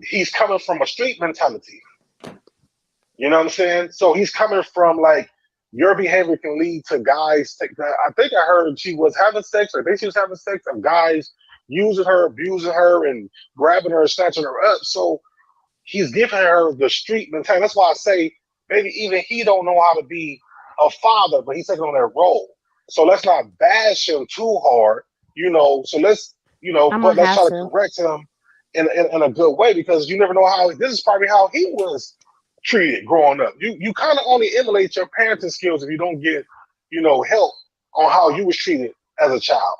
he's coming from a street mentality. You know what I'm saying? So he's coming from, like, your behavior can lead to guys. I think I heard she was having sex, or I think she was having sex, and guys using her, abusing her, and grabbing her and snatching her up. So he's giving her the street mentality. That's why I say, maybe even he don't know how to be a father, but he's taking on that role. So let's not bash him too hard, so let's, but let's try to correct him in a good way, because you never know how, this is probably how he was treated growing up. You kind of only emulate your parenting skills if you don't get, help on how you was treated as a child.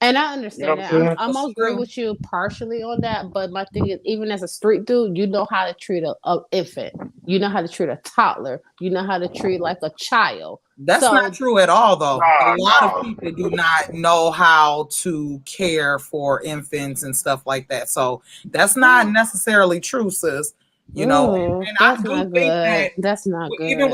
And I understand that. I'm gonna agree with you partially on that, but my thing is, even as a street dude, you know how to treat an infant. You know how to treat a toddler. You know how to treat like a child. That's not true at all, though. A lot of people do not know how to care for infants and stuff like that. So that's not necessarily true, sis. And I do think that that's not good. Even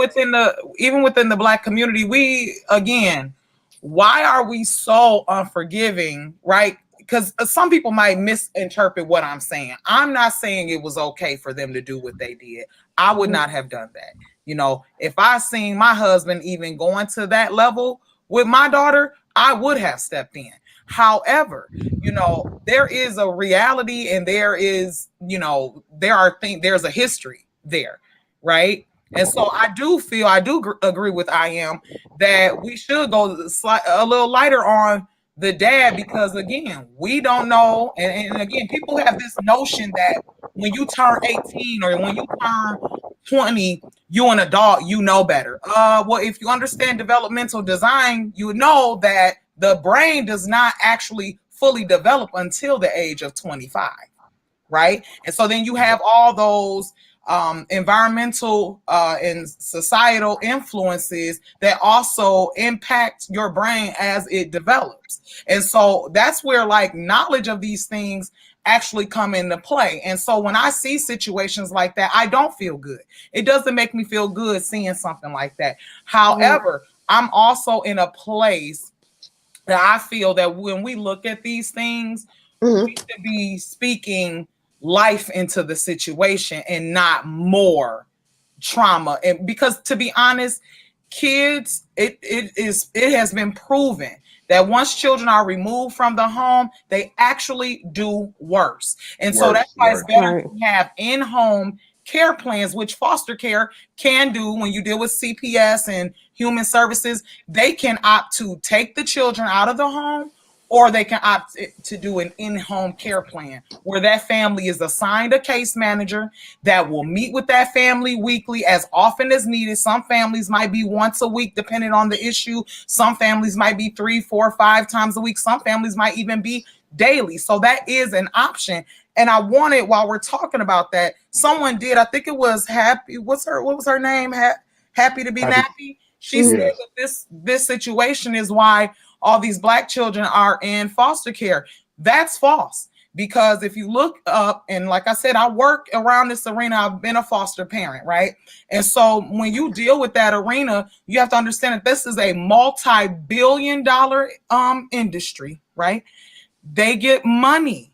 within the Black community, we again, why are we so unforgiving, right? Because some people might misinterpret what I'm saying. I'm not saying it was okay for them to do what they did. I would not have done that. You know, if I seen my husband even going to that level with my daughter, I would have stepped in. However, you know, there is a reality and there is, you know, there's a history there, right? And so I do agree with I am that we should go a little lighter on the dad, because again, we don't know. And again, people have this notion that when you turn 18 or when you turn 20, you an adult, you know better. Well, if you understand developmental design, you know that the brain does not actually fully develop until the age of 25, right? And so then you have all those environmental and societal influences that also impact your brain as it develops. And so that's where like knowledge of these things actually come into play. And so when I see situations like that, I don't feel good. It doesn't make me feel good seeing something like that. However, I'm also in a place that I feel that when we look at these things, we should be speaking life into the situation and not more trauma. And because to be honest, kids, it has been proven that once children are removed from the home, they actually do worse. And so that's why it's better to have in-home care plans, which foster care can do when you deal with CPS and human services. They can opt to take the children out of the home, or they can opt to do an in-home care plan where that family is assigned a case manager that will meet with that family weekly as often as needed. Some families might be once a week, depending on the issue. Some families might be 3, 4, 5 times a week. Some families might even be daily. So that is an option. And I wanted, while we're talking about that, someone did, I think it was Happy, what was her name? Happy to be Nappy. She said that this situation is why all these Black children are in foster care. That's false. Because if you look up, and like I said, I work around this arena, I've been a foster parent, right? And so when you deal with that arena, you have to understand that this is a multi-billion-dollar industry, right? They get money,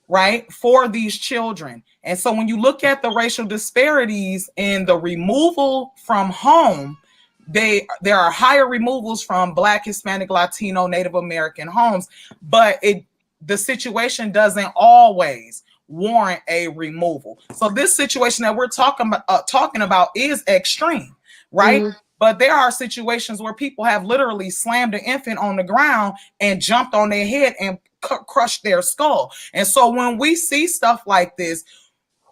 right, for these children. And so when you look at the racial disparities in the removal from home, there are higher removals from Black, Hispanic, Latino, Native American homes, but the situation doesn't always warrant a removal. So this situation that we're talking about is extreme, right? But there are situations where people have literally slammed an infant on the ground and jumped on their head and crushed their skull. And so when we see stuff like this,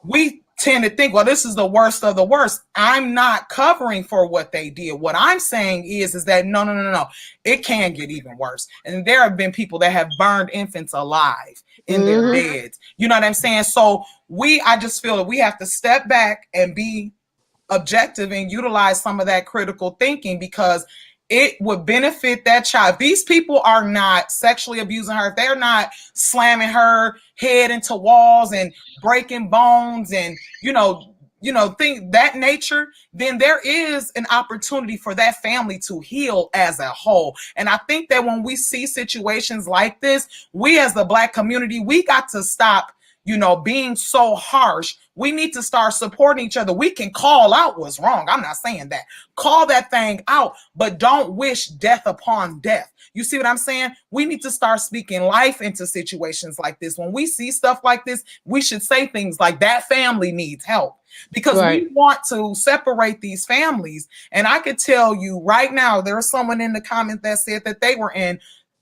we tend to think, well, this is the worst of the worst. I'm not covering for what they did. What I'm saying is that no. It can get even worse. And there have been people that have burned infants alive in their beds. You know what I'm saying? So I just feel that we have to step back and be objective and utilize some of that critical thinking, because it would benefit that child. These people are not sexually abusing her. If they're not slamming her head into walls and breaking bones and, think that nature, then there is an opportunity for that family to heal as a whole. And I think that when we see situations like this, we as the Black community, we got to stop, being so harsh. We need to start supporting each other. We can call out what's wrong. I'm not saying that. Call that thing out, but don't wish death upon death. You see what I'm saying? We need to start speaking life into situations like this. When we see stuff like this, we should say things like, that family needs help, because we want to separate these families. And I could tell you right now, there was someone in the comment that said that they were in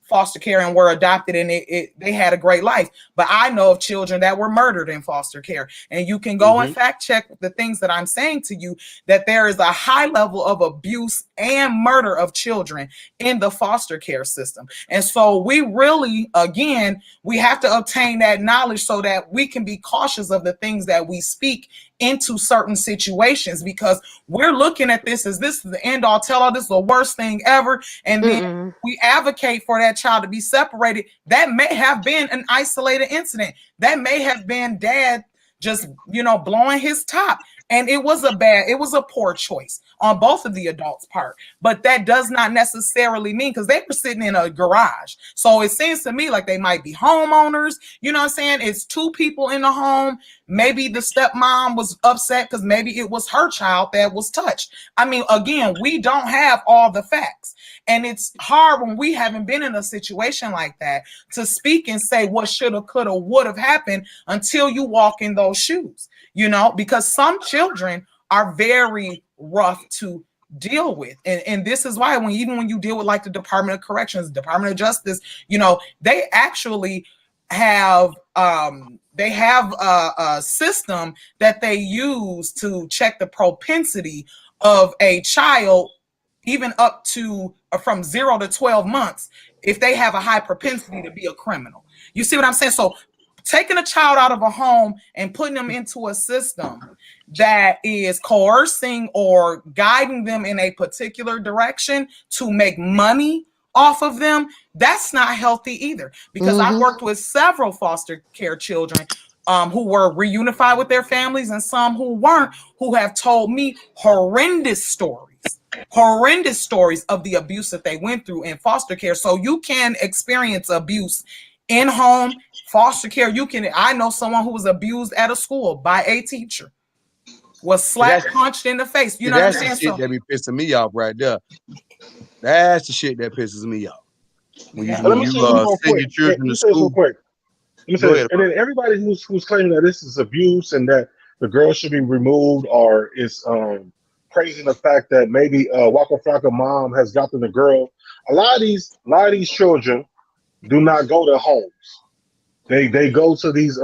foster care and were adopted and they had a great life. But I know of children that were murdered in foster care. And you can go and fact check the things that I'm saying to you, that there is a high level of abuse and murder of children in the foster care system. And so we really, again, we have to obtain that knowledge so that we can be cautious of the things that we speak into certain situations, because we're looking at this as this is the end all tell all, this is the worst thing ever. And then we advocate for that child to be separated. That may have been an isolated incident. That may have been dad just, blowing his top. And it was a poor choice on both of the adults' part. But that does not necessarily mean, because they were sitting in a garage. So it seems to me like they might be homeowners. You know what I'm saying? It's two people in the home. Maybe the stepmom was upset because maybe it was her child that was touched. I mean, again, we don't have all the facts. And it's hard when we haven't been in a situation like that to speak and say what shoulda, coulda, would have happened until you walk in those shoes, you know, because some children are very rough to deal with. And this is why even when you deal with like the Department of Corrections, Department of Justice, you know, they actually have a system that they use to check the propensity of a child, even up to from 0 to 12 months, if they have a high propensity to be a criminal. You see what I'm saying? So taking a child out of a home and putting them into a system that is coercing or guiding them in a particular direction to make money off of them, that's not healthy either. Because I've worked with several foster care children who were reunified with their families and some who weren't, who have told me horrendous stories of the abuse that they went through in foster care. So you can experience abuse in home, foster care. I know someone who was abused at a school by a teacher, was slapped, punched in the face. You know what I'm saying? That's the shit that be pissing me off right there. That's the shit that pisses me off. When you send your children to school. And then everybody who's claiming that this is abuse and that the girl should be removed or is praising the fact that maybe Waka Flocka mom has gotten the girl. A lot of these children do not go to homes. They go to these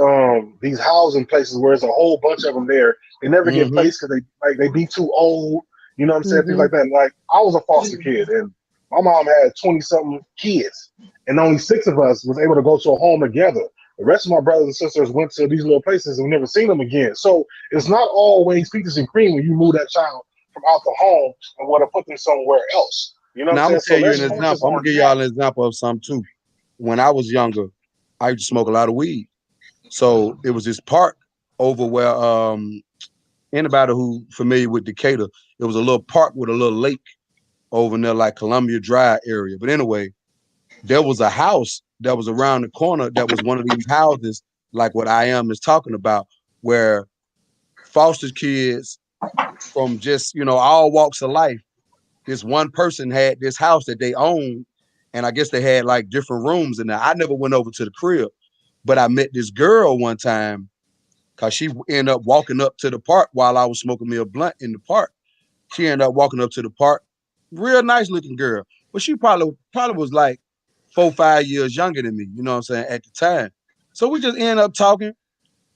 housing places where there's a whole bunch of them there. They never get placed because they be too old. You know what I'm saying? Things like that. Like, I was a foster kid and my mom had 20-something kids and only 6 of us was able to go to a home together. The rest of my brothers and sisters went to these little places and we never seen them again. So it's not always peaches and cream when you move that child from out the home and want to put them somewhere else. You know what I'm saying? I'm gonna tell you an example. I'm gonna give y'all an example of something too. When I was younger, I used to smoke a lot of weed. So it was this park over where anybody who familiar with Decatur, it was a little park with a little lake over in there, like Columbia Drive area. But anyway, there was a house that was around the corner that was one of these houses, like what I am is talking about, where foster kids from just, you know, all walks of life, this one person had this house that they owned, and I guess they had like different rooms in there. I never went over to the crib, but I met this girl one time because she ended up walking up to the park while I was smoking me a blunt in the park. She ended up walking up to the park, real nice looking girl, but she probably was like 4 or 5 years younger than me, you know what I'm saying, at the time. So we just ended up talking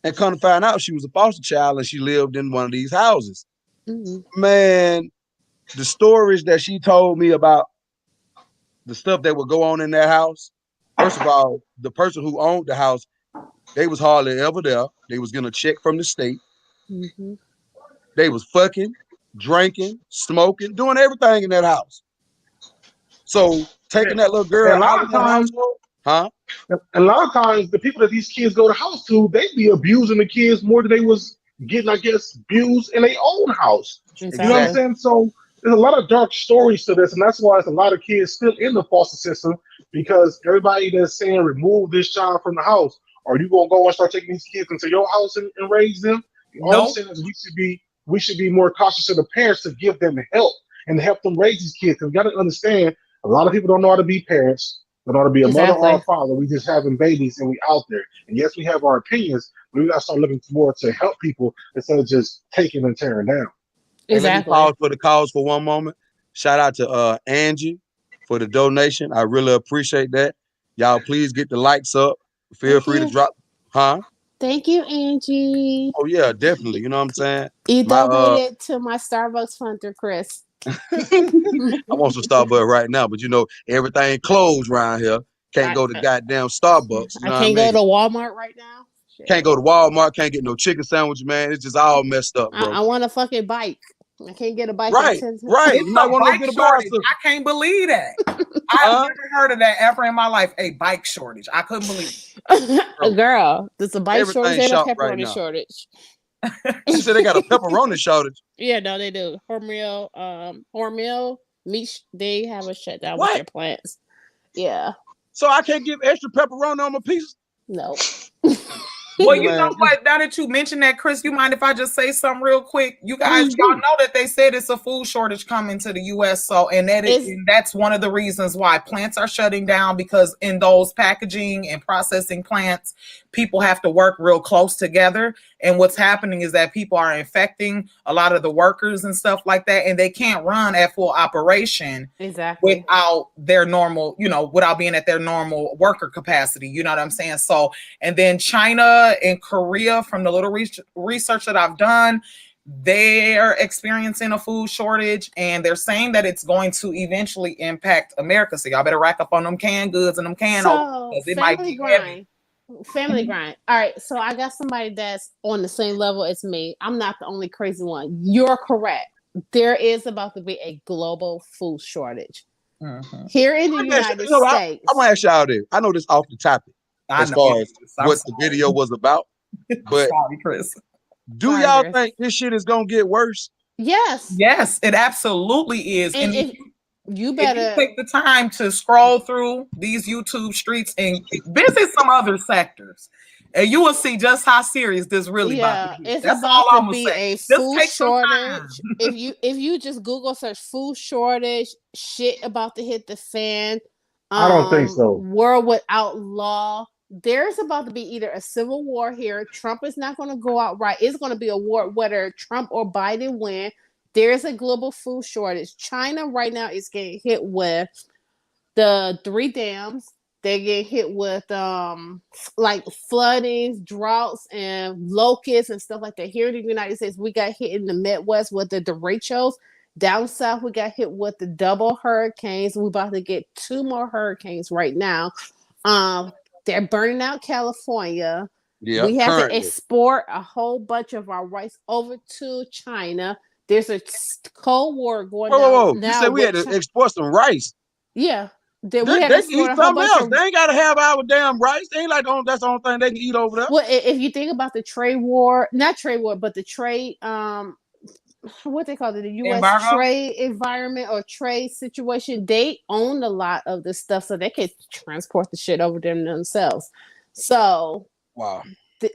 and come to find out she was a foster child and she lived in one of these houses. Man, the stories that she told me about the stuff that would go on in that house. First of all, the person who owned the house, they was hardly ever there. They was getting a check from the state. They was fucking, drinking, smoking, doing everything in that house. So taking that little girl a lot of times, a lot of times the people that these kids go to house to, they be abusing the kids more than they was getting, I guess, abused in their own house. Exactly. You know what I'm saying? So there's a lot of dark stories to this, and that's why there's a lot of kids still in the foster system, because everybody that's saying remove this child from the house, are you gonna go and start taking these kids into your house and raise them? All I'm saying is we should be more cautious of the parents to give them help and help them raise these kids. Because you got to understand, a lot of people don't know how to be parents. They don't know how to be a mother or a father. We just having babies and we out there. And yes, we have our opinions, but we got to start looking more to help people instead of just taking and tearing down. Let me pause for the cause for one moment. Shout out to Angie for the donation. I really appreciate that. Y'all please get the likes up. Feel free to drop, Thank you, Angie. Oh yeah, definitely. You know what I'm saying? You donated to my Starbucks funder, Chris. I want some Starbucks right now, but you know, everything closed around here. Can't go to goddamn Starbucks. You know I can't go to Walmart right now. Shit. Can't go to Walmart. Can't get no chicken sandwich, man. It's just all messed up, bro. I want a fucking bike. I can't get a bike. Right. You might want to get a shortage. I can't believe that. I've never heard of that ever in my life. A bike shortage. I couldn't believe it. Girl, there's a bike shortage and a pepperoni shortage. She said they got a pepperoni shortage. Yeah, no, they do. Hormel meat. They have a shutdown What? with their plants. Yeah. So I can't give extra pepperoni on my pizza? No. Well, you know Man. what? Now that you mentioned that, Chris, you mind if I just say something real quick? You guys, Please y'all do. know that they said it's a food shortage coming to the U.S. So, and that's one of the reasons why plants are shutting down, because in those packaging and processing plants, people have to work real close together. And what's happening is that people are infecting a lot of the workers and stuff like that, and they can't run at full operation Exactly. without their normal, without being at their normal worker capacity. You know what I'm saying? So, and then China and Korea, from the little research that I've done, they're experiencing a food shortage, and they're saying that it's going to eventually impact America. So y'all better rack up on them canned goods and them canned So because it might family be heavy. grind. Family grind. All right. So I got somebody that's on the same level as me. I'm not the only crazy one. You're correct. There is about to be a global food shortage. Here in the United States. I'm gonna ask y'all this. I know this off the topic I as know. far as I'm what sorry. the video was about. But Sorry, Chris. do Sorry, y'all Chris. think this shit is gonna get worse? Yes. Yes, it absolutely is. And if you you better take the time to scroll through these YouTube streets and visit some other sectors, and you will see just how serious this really about to be. it's That's about all I'm to gonna be say. a Just food take some time. shortage. if you just Google search food shortage, shit about to hit the fan. I don't think so. World without law. There's about to be either a civil war here. Trump is not going to go out right. It's going to be a war whether Trump or Biden win. There's a global food shortage. China right now is getting hit with the 3 dams. They get hit with like floodings, droughts, and locusts and stuff like that. Here in the United States, we got hit in the Midwest with the derechos. Down south, we got hit with the double hurricanes. We're about to get 2 more hurricanes right now. They're burning out California. Yeah, we have currently. to export a whole bunch of our rice over to China. There's a Cold War going Whoa. now. You said we had to export some rice. Yeah. We They had to can export eat a whole something bunch else. of. They ain't gotta have our damn rice. They ain't like that's the only thing they can eat over there. Well, if you think about the trade war, not trade war, but the trade what they call it, the U.S. Embargo? trade environment or trade situation, they own a lot of this stuff, so they can transport the shit over them themselves. So, wow.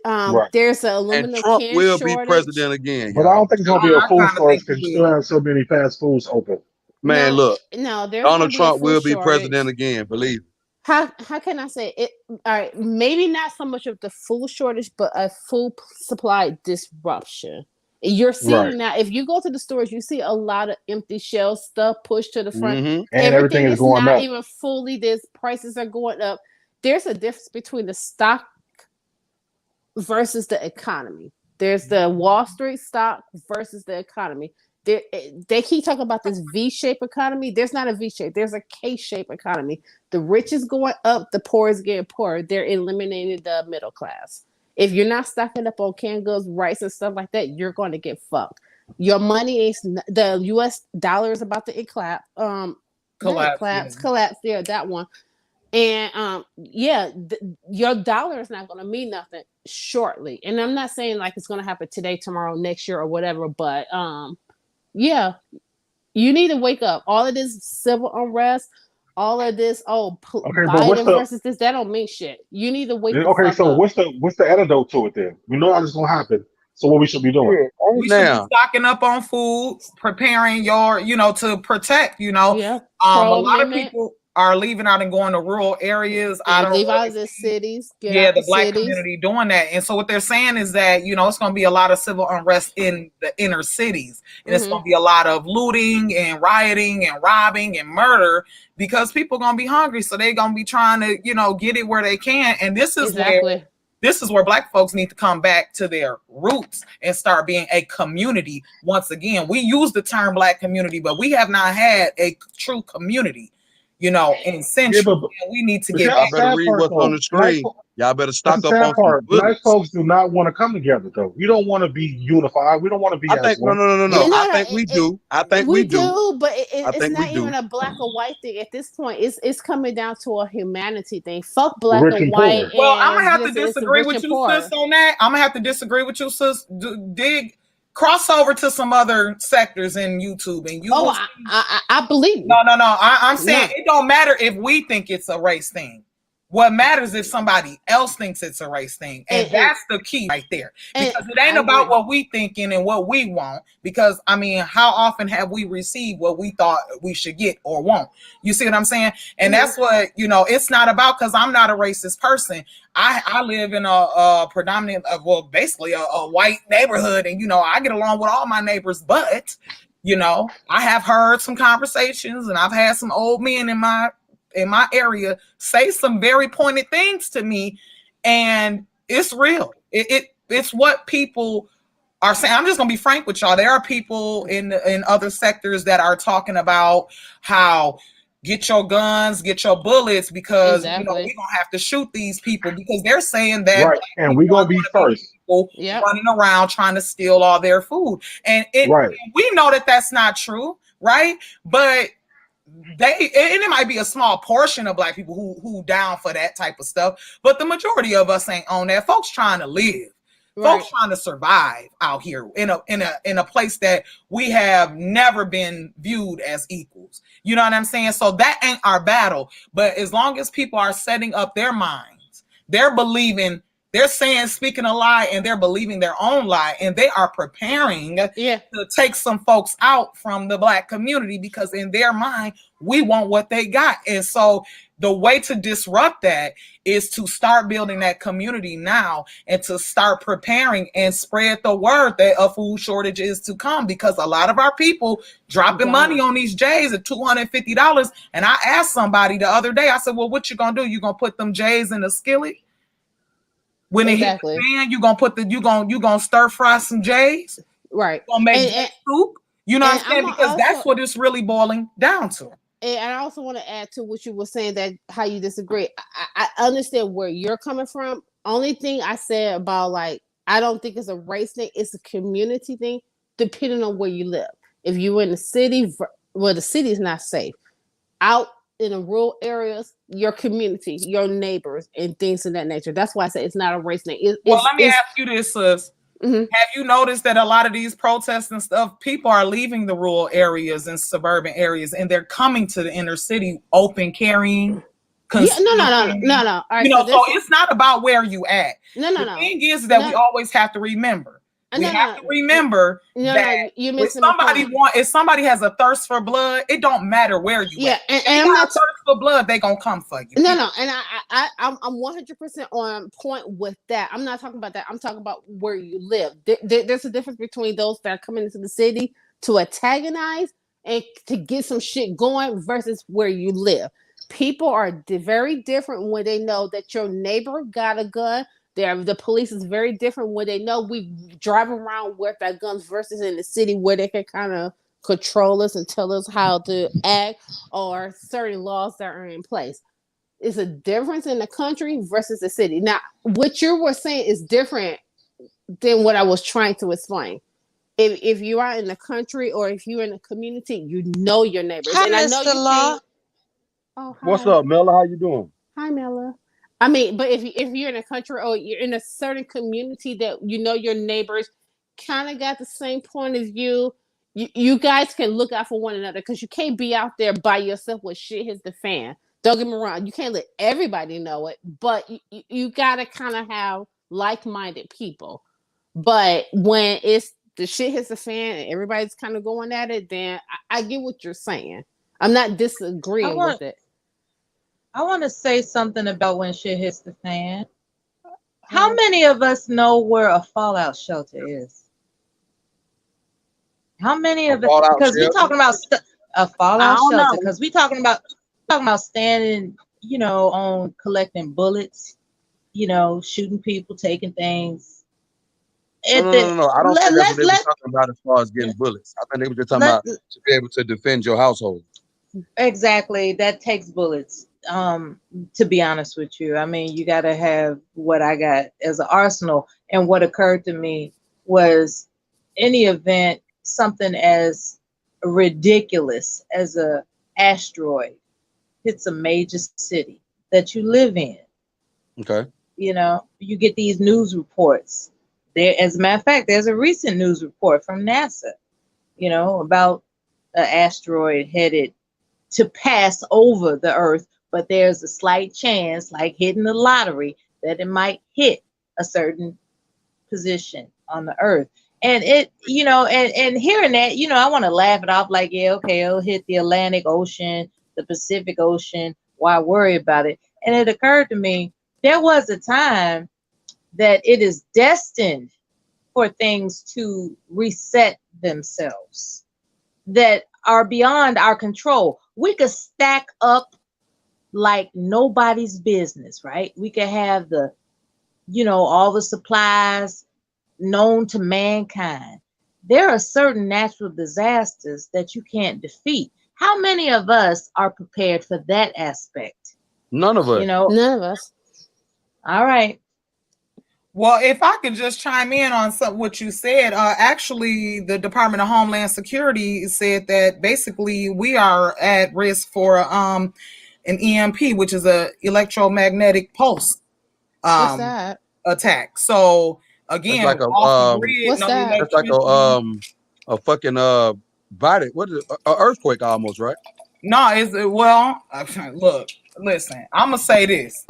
Right. There's an aluminum And Trump can will shortage. be president again. But I don't think it's gonna be a I food kinda shortage think because you it still will. have so many fast foods open. Man, look, No, there's Donald gonna be a Trump food will be shortage. president again, believe me. How can I say it? All right, maybe not so much of the food shortage, but a food supply disruption. You're seeing Right. now, if you go to the stores, you see a lot of empty shelf stuff pushed to the front. Mhm. And everything is going not up. even fully. There's prices are going up. There's a difference between the stock versus the economy. There's the Wall Street stock versus the economy. They keep talking about this V-shaped economy. There's not a V-shape. There's a K-shaped economy. The rich is going up. The poor is getting poorer. They're eliminating the middle class. If you're not stocking up on canned goods, rice, and stuff like that, you're going to get fucked. Your money is the U.S. dollar is about to collapse. Yeah, that one. And your dollar is not going to mean nothing shortly. And I'm not saying like it's going to happen today, tomorrow, next year, or whatever. But you need to wake up. All of this civil unrest, all of this, Biden versus this, that don't mean shit. You need to wake the Okay, fuck so up. what's the antidote to it then? We know how this is gonna happen. So what we should be doing? We should be stocking up on food, preparing to protect, Yeah. A lot of people are leaving out and going to rural areas. I don't leave out really of the cities. the black community doing that. And so what they're saying is that, it's going to be a lot of civil unrest in the inner cities. And it's going to be a lot of looting and rioting and robbing and murder because people are going to be hungry. So they're going to be trying to, get it where they can. And this is where black folks need to come back to their roots and start being a community. Once again, we use the term black community, but we have not had a true community. you know, in Yeah, Central. And we need to but get that's Y'all back. the better sad read part what's on though. the screen. Y'all better That's stock the up on sad some part. Black bullets. folks do not want to come together though. We don't want to be unified. We don't want to be I as think no, one. no, no, no, We no. don't. No, I no, think we do. I think we we do. do, but I it's think we not even do. a black or white thing at this point. It's coming down to a humanity thing. Fuck black Rich and and white, poor. Well, I'm and gonna have to listen, it's the disagree rich with and you, poor. sis, on that. I'm gonna have to disagree with you, sis. Dig, cross over to some other sectors in YouTube, and you Oh, will see. I believe you. No. I'm saying No. it don't matter if we think it's a race thing. What matters if somebody else thinks it's a race thing. And that's the key right there. Because it ain't about what we thinking and what we want. Because, I mean, how often have we received what we thought we should get or want? You see what I'm saying? And that's what, you know, it's not about, because I'm not a racist person. I live in a predominant, well, basically a white neighborhood. And, you know, I get along with all my neighbors. But, you know, I have heard some conversations, and I've had some old men in my area say some very pointed things to me, and it's real. It's what people are saying. I'm just gonna be frank with y'all. There are people in other sectors that are talking about how get your guns, get your bullets, because you know we don't have to shoot these people, because they're saying that Right, and we're gonna be first. People running around trying to steal all their food, and we know that that's not true, right? But and it might be a small portion of black people who down for that type of stuff, but the majority of us ain't on that. Folks trying to live, folks trying to survive out here in a place that we have never been viewed as equals. You know what I'm saying? So that ain't our battle. But as long as people are setting up their minds, they're believing, they're saying, speaking a lie, and they're believing their own lie, and they are preparing to take some folks out from the black community, because in their mind, we want what they got. And so the way to disrupt that is to start building that community now, and to start preparing and spread the word that a food shortage is to come, because a lot of our people dropping money on these J's at $250. And I asked somebody the other day, I said, well, what you gonna do? You gonna put them J's in a skillet? When it hits the fan, you gonna stir fry some J's, right? Gonna make soup. You know what I'm saying? Because that's what it's really boiling down to. And I also want to add to what you were saying, that how you disagree. I understand where you're coming from. Only thing I said about, like, I don't think it's a race thing. It's a community thing, depending on where you live. If you're in the city, well, the city is not safe. Out in the rural areas, your community, your neighbors, and things of that nature. That's why I say it's not a race thing. Let me ask you this, sis. Have you noticed that a lot of these protests and stuff, people are leaving the rural areas and suburban areas, and they're coming to the inner city, open carrying? No. All right, you know, so it's not about where you at. No. The thing is that we always have to remember. We have to remember that if somebody has a thirst for blood, it don't matter where you at. And I'm not thirst for blood, they gonna come for you. No, and I'm 100% on point with that. I'm not talking about that. I'm talking about where you live. There's a difference between those that are coming into the city to antagonize and to get some shit going versus where you live. People are very different when they know that your neighbor got a gun. The police is very different when they know we drive around with our guns versus in the city where they can kind of control us and tell us how to act, or certain laws that are in place. It's a difference in the country versus the city. Now, what you were saying is different than what I was trying to explain. If you are in the country or if you're in a community, you know your neighbors. Hi, and I know Mr. Law. What's up, Mella? How you doing? Hi, Mella. I mean, but if you're in a country or you're in a certain community that you know your neighbors kind of got the same point of view, you guys can look out for one another, because you can't be out there by yourself when shit hits the fan. Don't get me wrong, you can't let everybody know it, but you gotta kind of have like-minded people. But when the shit hits the fan and everybody's kind of going at it, then I get what you're saying. I'm not disagreeing with it. I want to say something about when shit hits the fan. How many of us know where a fallout shelter is? How many of us? Because we're talking about a fallout shelter. Because we're talking about standing, you know, on collecting bullets, you know, shooting people, taking things. No. I don't think that's what they were talking about as far as getting bullets. I think they were just talking about to be able to defend your household. Exactly. That takes bullets. To be honest with you, I mean, you got to have what I got as an arsenal. And what occurred to me was, any event, something as ridiculous as a asteroid hits a major city that you live in. Okay. You know, you get these news reports. There, as a matter of fact, there's a recent news report from NASA, you know, about an asteroid headed to pass over the Earth, but there's a slight chance, like hitting the lottery, that it might hit a certain position on the Earth. And it, you know, and hearing that, you know, I want to laugh it off like, yeah, okay, it'll hit the Atlantic Ocean, the Pacific Ocean. Why worry about it? And it occurred to me, there was a time that it is destined for things to reset themselves that are beyond our control. We could stack up like nobody's business, right? We could have the, you know, all the supplies known to mankind. There are certain natural disasters that you can't defeat. How many of us are prepared for that aspect? None of us. You know, None of us. all right. Well, if I could just chime in on what you said, actually, the Department of Homeland Security said that basically we are at risk for an EMP, which is a electromagnetic pulse What's that? attack. So again, That's like a off the grid, What's no that? that's like a fucking body. What is it? A earthquake almost, right? No, it's well. Look, listen. I'm gonna say this.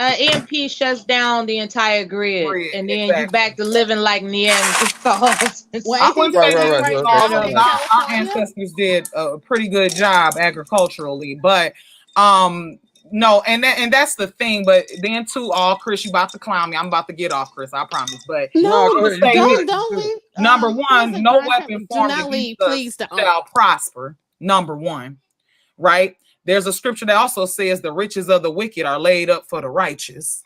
EMP shuts down the entire grid, and then you back to living like Neanderthals. I wouldn't say that right. our ancestors did a pretty good job agriculturally, but no, and that's the thing. But then too, Chris, you about to clown me. I'm about to get off, Chris. I promise. But No, don't leave. Number one, please, no Brian, weapon do formed not leave, against us please don't. shall prosper. Number one, right? There's a scripture that also says the riches of the wicked are laid up for the righteous.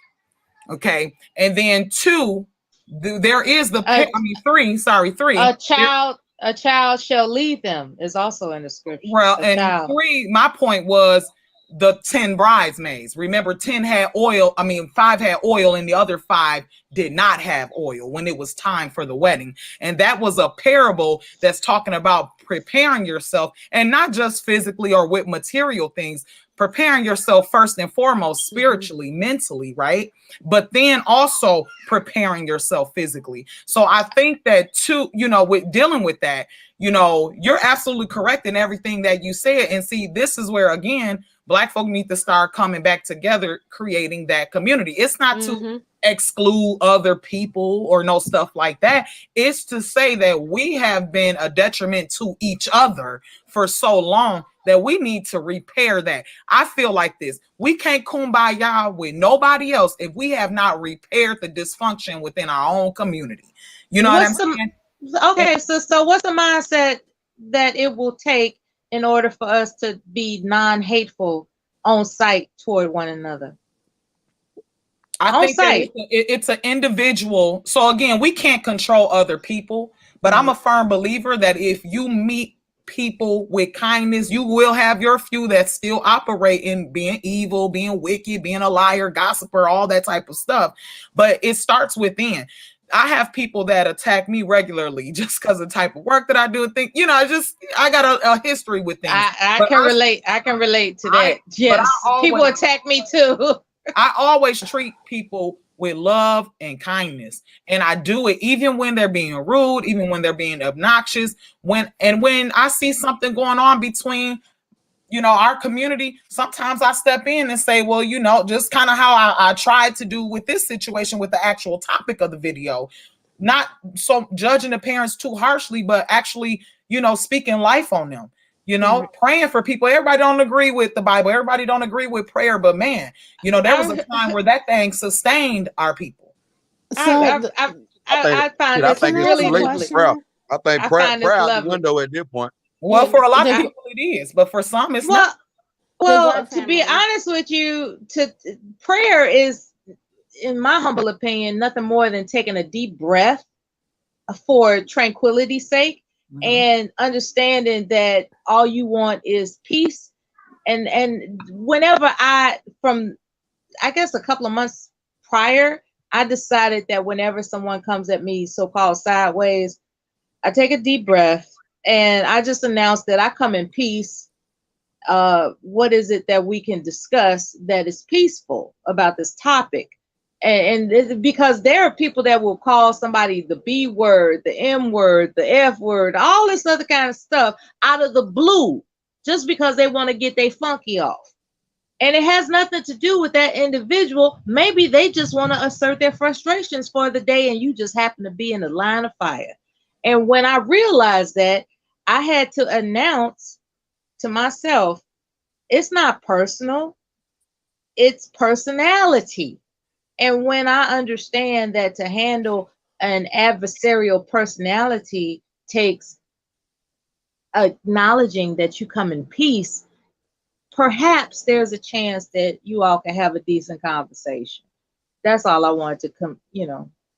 Okay, and then two, there is three. A child shall lead them is also in the scripture. Well, and three, my point was the 10 bridesmaids. Remember, 10 had oil. 5 had oil, and the other 5 did not have oil when it was time for the wedding. And that was a parable that's talking about preparing yourself, and not just physically or with material things, preparing yourself first and foremost, spiritually, mentally, right? But then also preparing yourself physically. So I think that too, with dealing with that, you're absolutely correct in everything that you said. And see, this is where, again, Black folk need to start coming back together, creating that community. It's not to exclude other people or no stuff like that. It's to say that we have been a detriment to each other for so long that we need to repair that. I feel like this. We can't kumbaya with nobody else if we have not repaired the dysfunction within our own community. You know what I'm saying? Okay, so what's the mindset that it will take in order for us to be non-hateful on site toward one another? I think it's an individual. So again, we can't control other people, but I'm a firm believer that if you meet people with kindness, you will have your few that still operate in being evil, being wicked, being a liar, gossiper, all that type of stuff. But it starts within. I have people that attack me regularly just because of the type of work that I do and think, I got a history with things. I can relate to that. Yes, people attack me too. I always treat people with love and kindness. And I do it even when they're being rude, even when they're being obnoxious. When I see something going on between our community, sometimes I step in and say, well, just kind of how I tried to do with this situation with the actual topic of the video, not so judging the parents too harshly, but actually, speaking life on them, praying for people. Everybody don't agree with the Bible. Everybody don't agree with prayer, but man, there was a time where that thing sustained our people. I find this really prayer. I think prayer out the window at this point. Well, for a lot of people it is, but for some it's not. Well, to be honest with you, prayer is, in my humble opinion, nothing more than taking a deep breath for tranquility's sake. and understanding that all you want is peace. And whenever I guess a couple of months prior, I decided that whenever someone comes at me so-called sideways, I take a deep breath and I just announce that I come in peace. What is it that we can discuss that is peaceful about this topic? And because there are people that will call somebody the B word, the M word, the F word, all this other kind of stuff out of the blue, just because they want to get their funky off. And it has nothing to do with that individual. Maybe they just want to assert their frustrations for the day, and you just happen to be in the line of fire. And when I realized that, I had to announce to myself, it's not personal, it's personality. And when I understand that to handle an adversarial personality takes acknowledging that you come in peace, perhaps there's a chance that you all can have a decent conversation. That's all I wanted to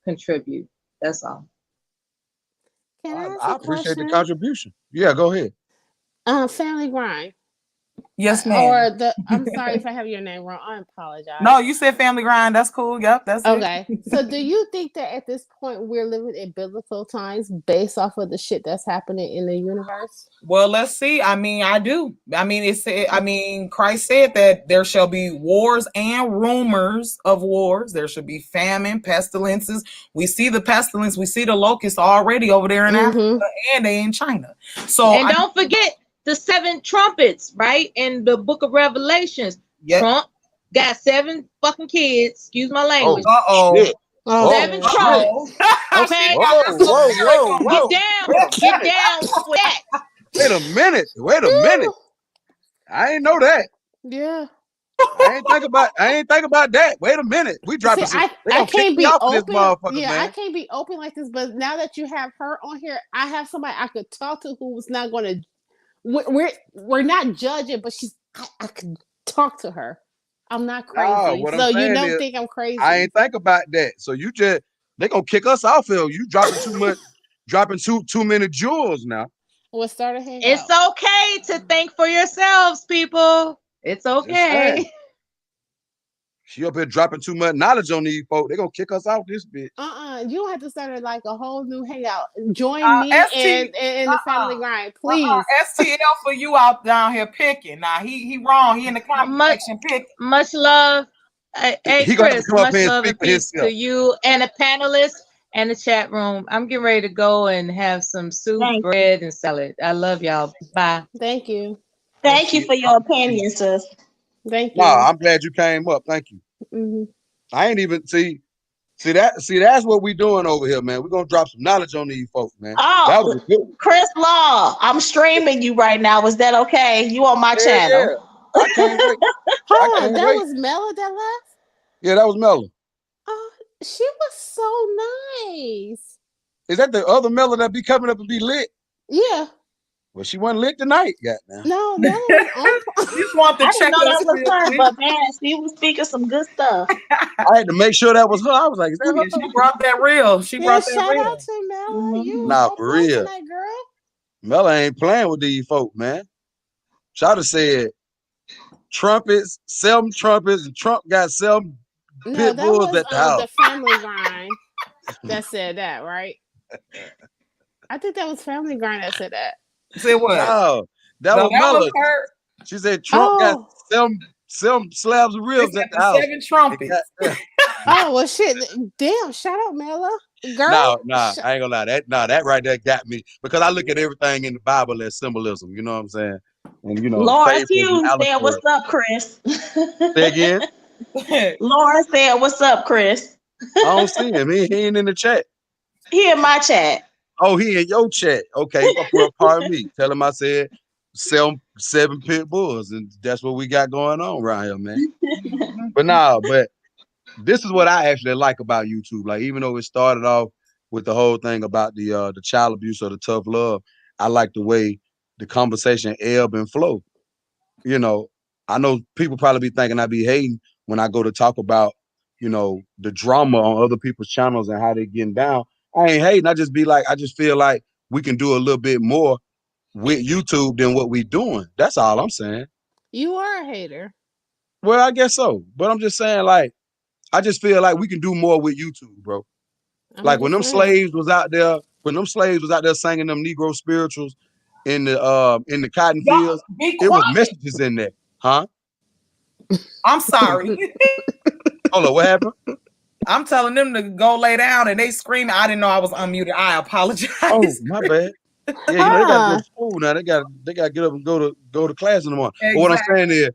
contribute. That's all. Can I ask I a appreciate the question? contribution. Yeah, go ahead. Family Grind. Yes, ma'am. Or I'm sorry if I have your name wrong. I apologize. No, you said Family Grind. That's cool. Yep, that's Okay. it. So do you think that at this point we're living in biblical times based off of the shit that's happening in the universe? Well, let's see. I mean, I do. I mean, Christ said that there shall be wars and rumors of wars. There should be famine, pestilences. We see the pestilence. We see the locusts already over there in Africa, and they in China. So, and don't forget the 7 trumpets, right? In the book of Revelations. Yep. Trump got 7 fucking kids. Excuse my language. Uh-oh. 7 trumpets. Okay. Whoa. Get down with that. Wait a minute. I ain't know that. Yeah. I ain't think about that. Wait a minute. We dropping See, some. I can't be open. This motherfucker, Yeah, man. I can't be open like this. But now that you have her on here, I have somebody I could talk to who's not going to. We're not judging, but I could talk to her. I'm not crazy, so you don't think I'm crazy. I ain't think about that. So they gonna kick us off here. You dropping too much, dropping too many jewels now. We'll start a hangout. It's okay to think for yourselves, people. It's okay. She up here dropping too much knowledge on these folks. They gonna kick us off this bitch. You don't have to start like a whole new hangout. Join me and the Family Grind, please. STL for you out down here picking. Now he wrong. He in the comment section picking. Much love. Hey Chris, much love and peace to you and the panelists and the chat room. I'm getting ready to go and have some soup, bread, and salad. I love y'all. Bye. Thank you. Thank you for your opinion, sis. Thank you. No, I'm glad you came up. Thank you. Mm-hmm. I ain't even see that's what we doing over here, man. We're gonna drop some knowledge on these folks, man. That was a good one. Chris Law, I'm streaming you right now. Is that okay? You on my channel? Yeah. I can't wait. That was Mella that left? Yeah, that was Mella. She was so nice. Is that the other Mella that be coming up and be lit? Yeah. Well, she wasn't lit tonight, goddamn. No, Mella was on. You just want to check know that was her, but man, she was speaking some good stuff. I had to make sure that was her. I was like, is that her? She brought that real. She brought that shout real. out to Mella. You Nah, so for fun real. tonight, girl. Mella ain't playing with these folk, man. Shout have said trumpets, 7 trumpets, and Trump got 7 pit bulls at the house. The Family Grind that said that, right? I think that was Family Grind that said that. Say what? No, that was Mella. She said Trump got 7 slabs of ribs at the house. 7 trumpets. Oh well, shit! Damn! Shout out Mella, girl. No, I ain't gonna lie. That right there got me because I look at everything in the Bible as symbolism. You know what I'm saying? And Lawrence Hughes said, "What's up, Chris?" Say again. Lawrence said, "What's up, Chris?" I don't see him. He ain't in the chat. He in my chat. Oh, he in your chat. Okay, well, pardon me. Tell him I said 7 pit bulls, and that's what we got going on around here, man. But this is what I actually like about YouTube. Like, even though it started off with the whole thing about the child abuse or the tough love, I like the way the conversation ebb and flow. You know, I know people probably be thinking I be hating when I go to talk about, the drama on other people's channels and how they getting down. I ain't hating. I just feel like we can do a little bit more with YouTube than what we doing. That's all I'm saying. You are a hater. Well, I guess so. But I'm just saying, like, I just feel like we can do more with YouTube, bro. Like when them slaves was out there, singing them Negro spirituals in the cotton fields, it was messages in there. Huh? I'm sorry. Hold on, what happened? I'm telling them to go lay down and they screaming. I didn't know I was unmuted. I apologize. Oh, my bad. Yeah, you know, they gotta go to school now. They gotta get up and go to class in the morning. Exactly. But what I'm saying is,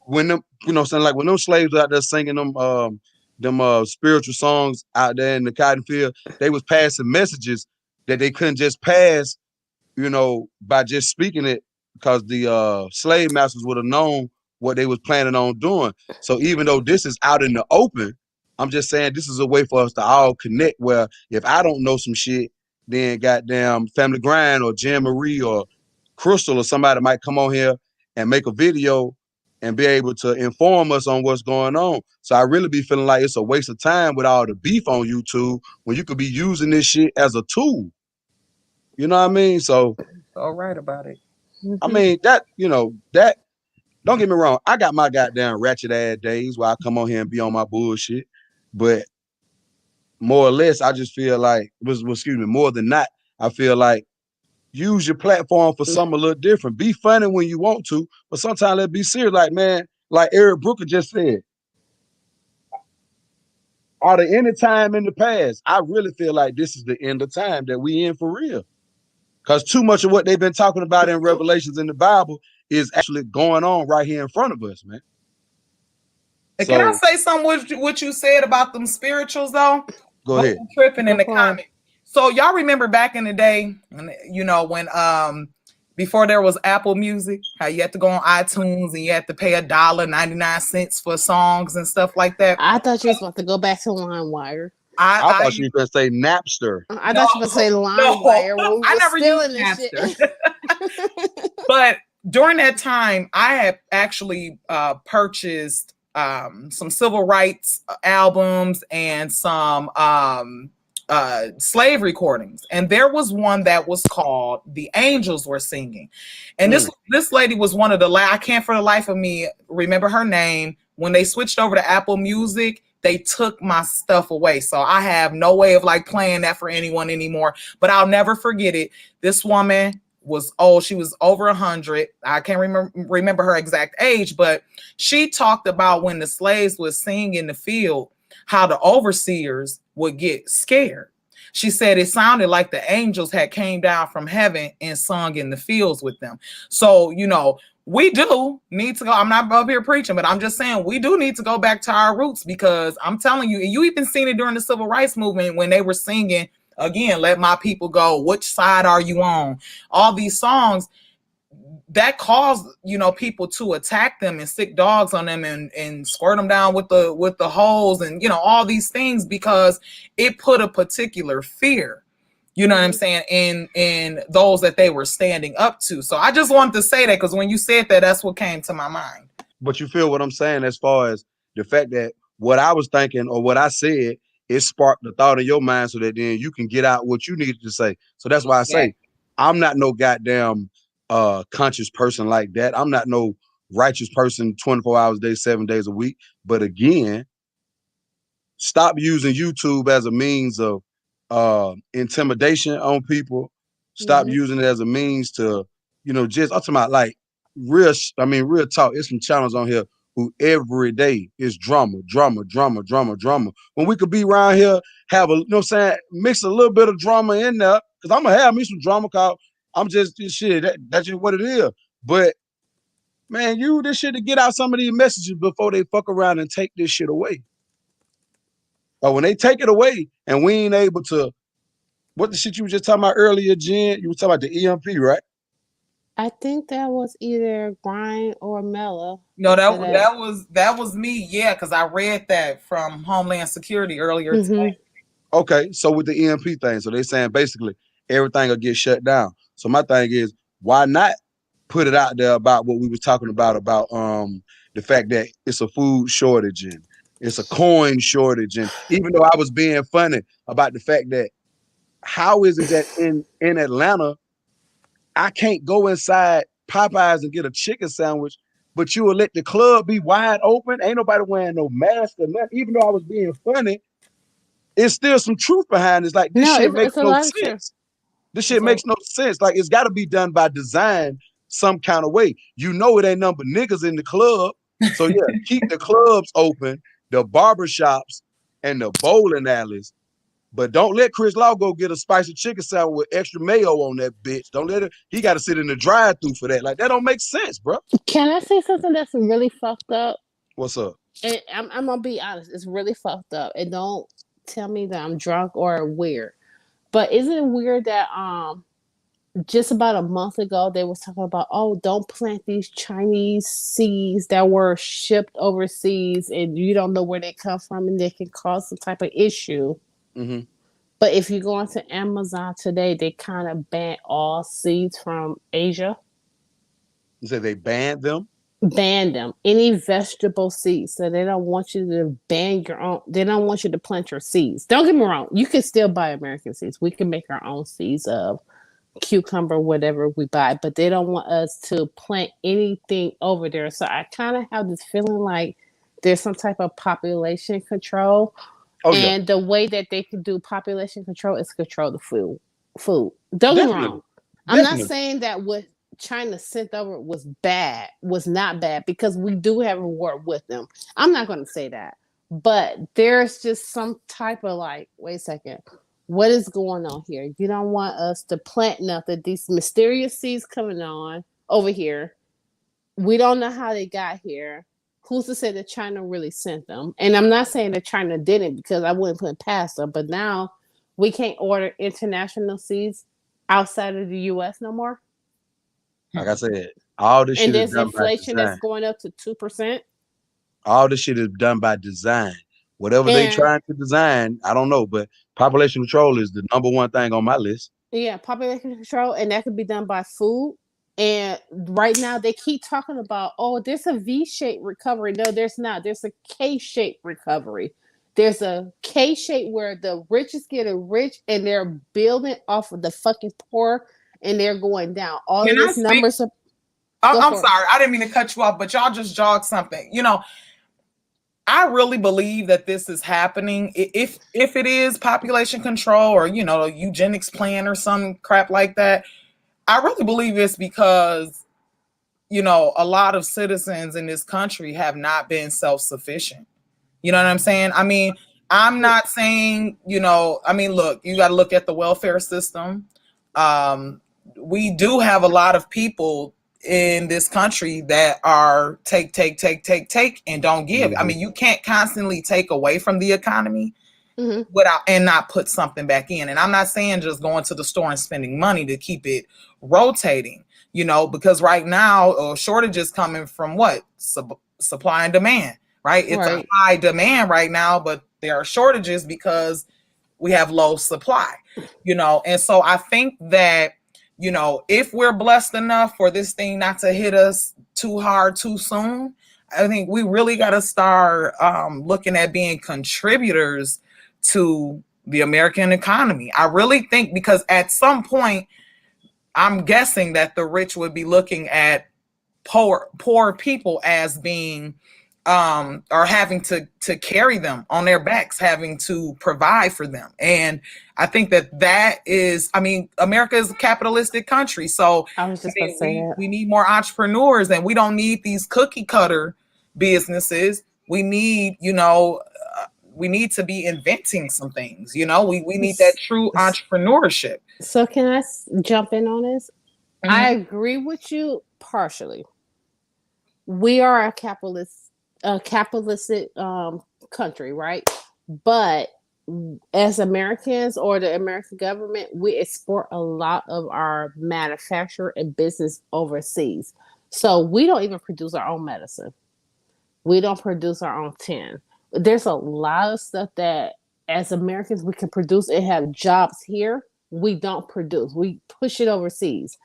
when them, you know, saying like when them slaves out there singing them spiritual songs out there in the cotton field, they was passing messages that they couldn't just pass, you know, by just speaking it, because the slave masters would have known what they was planning on doing. So even though this is out in the open, I'm just saying this is a way for us to all connect, where if I don't know some shit, then goddamn Family Grind or Jen Marie or Crystal or somebody might come on here and make a video and be able to inform us on what's going on. So I really be feeling like it's a waste of time with all the beef on YouTube when you could be using this shit as a tool. You know what I mean? So all right about it. I mean, that, you know, that, don't get me wrong, I got my goddamn ratchet ass days where I come on here and be on my bullshit. But more or less, I just feel like, more than not, I feel like use your platform for something a little different. Be funny when you want to, but sometimes let's be serious. Like, man, like Eric Brooker just said, out of any time in the past, I really feel like this is the end of time that we in for real. Because too much of what they've been talking about in Revelations in the Bible is actually going on right here in front of us, man. Can I say something with what you said about them spirituals, though? Go ahead. I'm tripping in the comment. So y'all remember back in the day, you know, when before there was Apple Music, how you had to go on iTunes and you had to pay $1.99 for songs and stuff like that. I thought you was about to go back to LimeWire. I thought you were going to say Napster. I thought you were going to say LimeWire. No, I never used Napster. But during that time, I had actually purchased some civil rights albums and some slave recordings, and there was one that was called "The Angels Were Singing," and this lady was one of the I can't for the life of me remember her name. When they switched over to Apple Music, they took my stuff away, so I have no way of like playing that for anyone anymore. But I'll never forget it. This woman was old. She was over 100. I can't remember her exact age, but she talked about when the slaves would sing in the field, how the overseers would get scared. She said it sounded like the angels had came down from heaven and sung in the fields with them. So, you know, we do need to go. I'm not up here preaching, but I'm just saying we do need to go back to our roots, because I'm telling you, you even seen it during the civil rights movement when they were singing, again, let my people go. Which side are you on? All these songs that caused, you know, people to attack them and stick dogs on them and squirt them down with the hose and, you know, all these things, because it put a particular fear, you know what I'm saying, in those that they were standing up to. So I just wanted to say that, because when you said that, that's what came to my mind. But you feel what I'm saying as far as the fact that what I was thinking or what I said, it sparked the thought in your mind so that then you can get out what you needed to say. So that's why I say I'm not no goddamn conscious person like that. I'm not no righteous person 24 hours a day, 7 days a week. But again, stop using YouTube as a means of intimidation on people. Stop using it as a means to, you know, just I'm talking about like real talk. It's some channels on here who every day is drama. When we could be around here, have a, you know what I'm saying, mix a little bit of drama in there, because I'm gonna have me some drama, cause I'm just shit. That's just what it is. But man, use this shit to get out some of these messages before they fuck around and take this shit away. But when they take it away and we ain't able to, what the shit you were just talking about earlier, Jen? You were talking about the EMP, right? I think that was either Grind or Mella. No, that was me. Yeah, because I read that from Homeland Security earlier today. Okay, so with the EMP thing, so they're saying basically everything will get shut down. So my thing is, why not put it out there about what we were talking about the fact that it's a food shortage and it's a coin shortage, and even though I was being funny about the fact that how is it that in Atlanta, I can't go inside Popeyes and get a chicken sandwich, but you will let the club be wide open? Ain't nobody wearing no mask or nothing. Even though I was being funny, it's still some truth behind it. Like, this No, shit it's, makes it's a no lot of truth. sense. This shit It's makes no sense. Like, it's got to be done by design some kind of way. You know it ain't nothing but niggas in the club. So yeah, keep the clubs open, the barbershops, and the bowling alleys. But don't let Chris Law go get a spicy chicken sandwich with extra mayo on that bitch. Don't let it. He got to sit in the drive-thru for that. Like, that don't make sense, bro. Can I say something that's really fucked up? What's up? And I'm gonna be honest, it's really fucked up. And don't tell me that I'm drunk or weird. But isn't it weird that just about a month ago they was talking about, oh, don't plant these Chinese seeds that were shipped overseas and you don't know where they come from and they can cause some type of issue. Mm-hmm. But if you go onto Amazon today, they kind of ban all seeds from Asia. You say they banned them? Ban them. Any vegetable seeds. So they don't want you to ban your own. They don't want you to plant your seeds. Don't get me wrong. You can still buy American seeds. We can make our own seeds of cucumber, whatever we buy, but they don't want us to plant anything over there. So I kind of have this feeling like there's some type of population control. Oh, yeah. And the way that they can do population control is control the food. Don't get me wrong. I'm not saying that what China sent over was not bad, because we do have a war with them. I'm not going to say that. But there's just some type of like, wait a second, what is going on here? You don't want us to plant nothing. These mysterious seeds coming on over here. We don't know how they got here. Who's to say that China really sent them? And I'm not saying that China didn't, because I wouldn't put it past them. But now we can't order international seeds outside of the U.S. no more. Like I said, all this shit And is there's done by inflation design. that's going up to 2%. All this shit is done by design. Whatever they trying to design, I don't know. But population control is the number one thing on my list. Yeah, population control, and that could be done by food. And right now they keep talking about, oh, there's a V-shaped recovery. No, there's not. There's a K-shaped recovery. There's a K-shape where the rich is getting rich and they're building off of the fucking poor, and they're going down. All of these numbers are. I'm sorry, I didn't mean to cut you off, but y'all just jogged something. You know, I really believe that this is happening. If it is population control or, you know, a eugenics plan or some crap like that, I really believe it's because, you know, a lot of citizens in this country have not been self-sufficient. You know what I'm saying? I mean, I'm not saying, you know, I mean, look, you got to look at the welfare system. We do have a lot of people in this country that are take and don't give. Mm-hmm. I mean, you can't constantly take away from the economy without and not put something back in. And I'm not saying just going to the store and spending money to keep it rotating, you know, because right now shortage is coming from what? Supply and demand, right? It's a high demand right now, but there are shortages because we have low supply, you know. And so I think that, you know, if we're blessed enough for this thing not to hit us too hard too soon, I think we really got to start looking at being contributors to the American economy. I really think, because at some point, I'm guessing that the rich would be looking at poor people as being or having to carry them on their backs, having to provide for them. And I think that is, I mean, America is a capitalistic country. So I was just gonna say that. We need more entrepreneurs, and we don't need these cookie cutter businesses. We need, you know, we need to be inventing some things, you know, we need that true entrepreneurship. So can I jump in on this? I agree with you partially. We are a capitalistic country, right? But as Americans or the American government, we export a lot of our manufacture and business overseas. So we don't even produce our own medicine. We don't produce our own tin. There's a lot of stuff that as Americans we can produce and have jobs here. We don't produce. We push it overseas.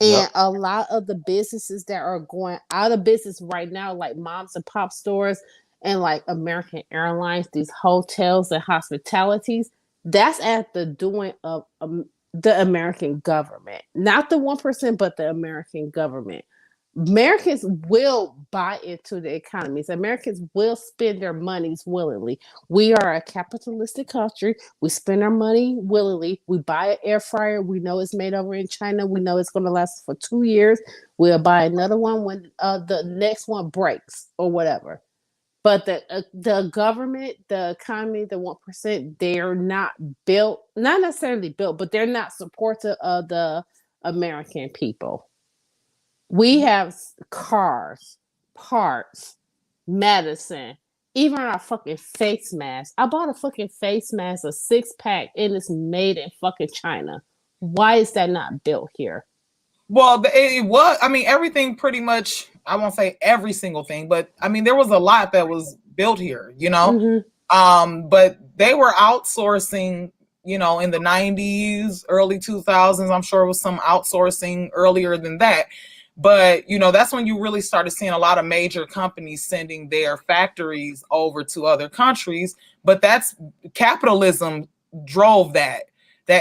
And a lot of the businesses that are going out of business right now, like moms and pop stores and like American Airlines, these hotels and hospitalities, That's at the doing of the American government, not the 1%, but the American government. Americans will buy into the economies. Americans will spend their monies willingly. We are a capitalistic country. We spend our money willingly. We buy an air fryer. We know it's made over in China. We know it's going to last for 2 years. We'll buy another one when the next one breaks or whatever. But the government, the economy, the 1%, they're not built, not necessarily built, but they're not supportive of the American people. We have cars, parts, medicine, even our fucking face mask. I bought a fucking face mask, a 6-pack, and it's made in fucking China. Why is that not built here? Well, it was, I mean, everything pretty much, I won't say every single thing, but I mean, there was a lot that was built here, you know? But they were outsourcing, you know, in the 90s, early 2000s. I'm sure it was some outsourcing earlier than that. But, you know, that's when you really started seeing a lot of major companies sending their factories over to other countries. But that's capitalism drove that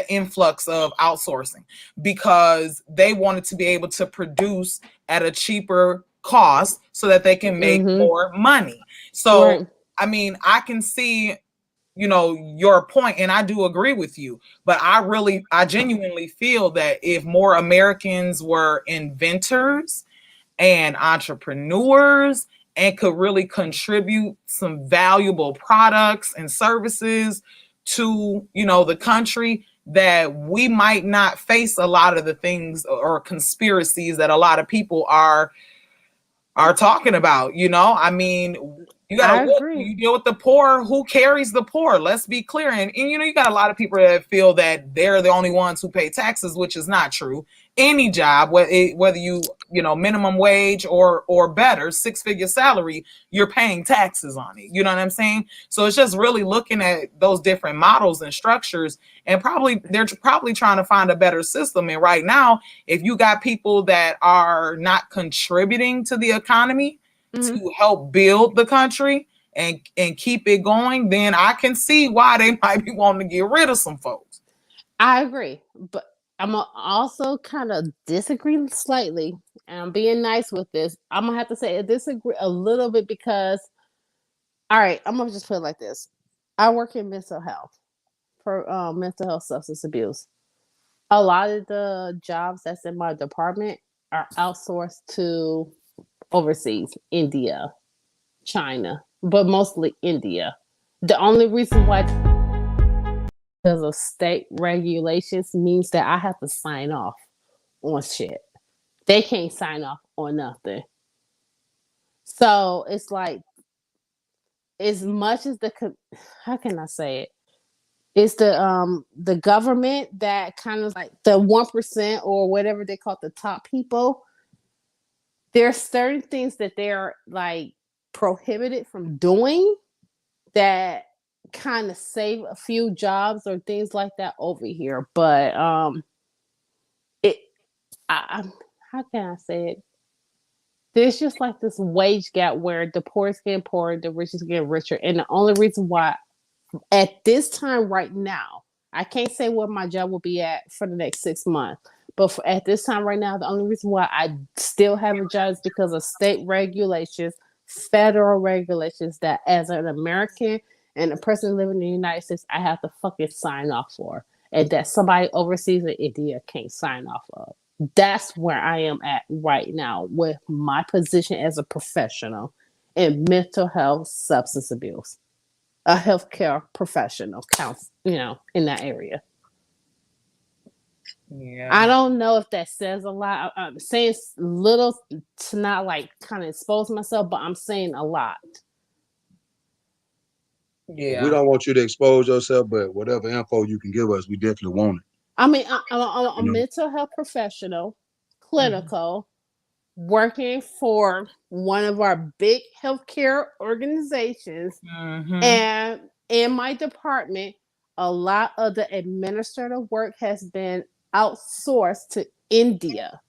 influx of outsourcing, because they wanted to be able to produce at a cheaper cost so that they can make more money. So, I mean, I can see, you know, your point, and I do agree with you, but I genuinely feel that if more Americans were inventors and entrepreneurs and could really contribute some valuable products and services to, you know, the country, that we might not face a lot of the things or conspiracies that a lot of people are talking about. You know, I mean, you gotta look, you deal with the poor. Who carries the poor? Let's be clear. And you know, you got a lot of people that feel that they're the only ones who pay taxes, which is not true. Any job, whether you know, minimum wage or better, 6-figure salary, you're paying taxes on it. You know what I'm saying? So it's just really looking at those different models and structures, and they're probably trying to find a better system. And right now, if you got people that are not contributing to the economy to help build the country and keep it going, then I can see why they might be wanting to get rid of some folks. I agree, but I'm also kind of disagree slightly, and I'm being nice with this. I'm gonna have to say I disagree a little bit because, all right, I'm gonna just put it like this. I work in mental health, for mental health substance abuse. A lot of the jobs that's in my department are outsourced to overseas, India, China, but mostly India. The only reason why, because of state regulations, means that I have to sign off on shit. They can't sign off on nothing. So it's like, as much as how can I say it? It's the government that kind of like the 1% or whatever they call the top people. There's certain things that they're like prohibited from doing that kind of save a few jobs or things like that over here. But how can I say it? There's just like this wage gap where the poor is getting poorer, the rich is getting richer. And the only reason why at this time right now, I can't say what my job will be at for the next 6 months. But at this time right now, the only reason why I still have a job is because of state regulations, federal regulations that as an American and a person living in the United States, I have to fucking sign off for. And that somebody overseas in India can't sign off of. That's where I am at right now with my position as a professional in mental health, substance abuse, a healthcare professional, you know, in that area. Yeah. I don't know if that says a lot. I'm saying little to not like kind of expose myself, but I'm saying a lot. Yeah. We don't want you to expose yourself, but whatever info you can give us, we definitely want it. I mean, I'm a mental health professional, clinical, working for one of our big healthcare organizations. And in my department, a lot of the administrative work has been outsourced to India,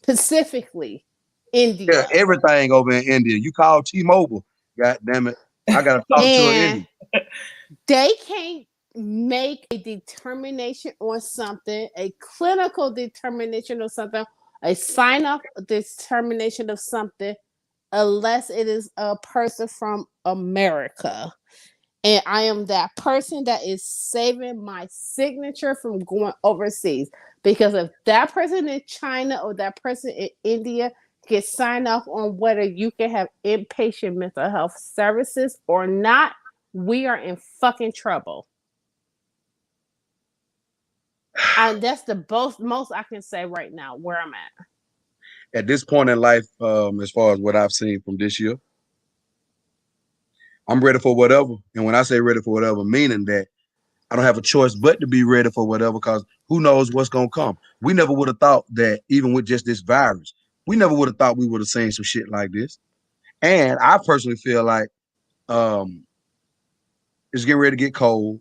specifically India. Yeah, everything over in India. You call T-Mobile, God damn it. I gotta talk to an Indian. They can't make a determination on something, a clinical determination of something, a sign off determination of something, unless it is a person from America. And I am that person that is saving my signature from going overseas. Because if that person in China or that person in India gets signed off on whether you can have inpatient mental health services or not, we are in fucking trouble. And that's the most I can say right now where I'm at. At this point in life, as far as what I've seen from this year, I'm ready for whatever. And when I say ready for whatever, meaning that I don't have a choice but to be ready for whatever, because who knows what's going to come. We never would have thought that even with just this virus, we never would have thought we would have seen some shit like this. And I personally feel like it's getting ready to get cold.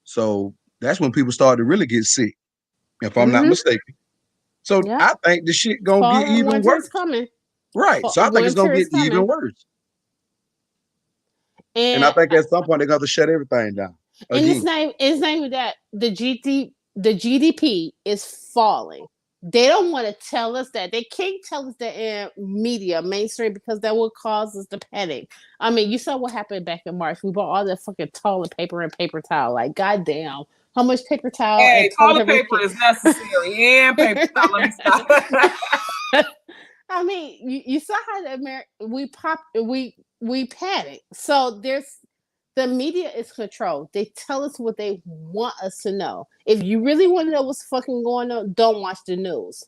So that's when people start to really get sick, if I'm not mistaken. So I think the shit going to get even worse. Coming. Right. So I think it's going to get even worse. And I think at some point they're going to shut everything down. And it's not even that the GDP is falling. They don't want to tell us that. They can't tell us that in media, mainstream, because that will cause us to panic. I mean, you saw what happened back in March. We bought all that fucking toilet paper and paper towel. Like, goddamn, how much paper towel? Hey, toilet paper is necessary, and paper towel. Let me stop. I mean, you saw how we panic. So the media is controlled. They tell us what they want us to know. If you really want to know what's fucking going on, don't watch the news.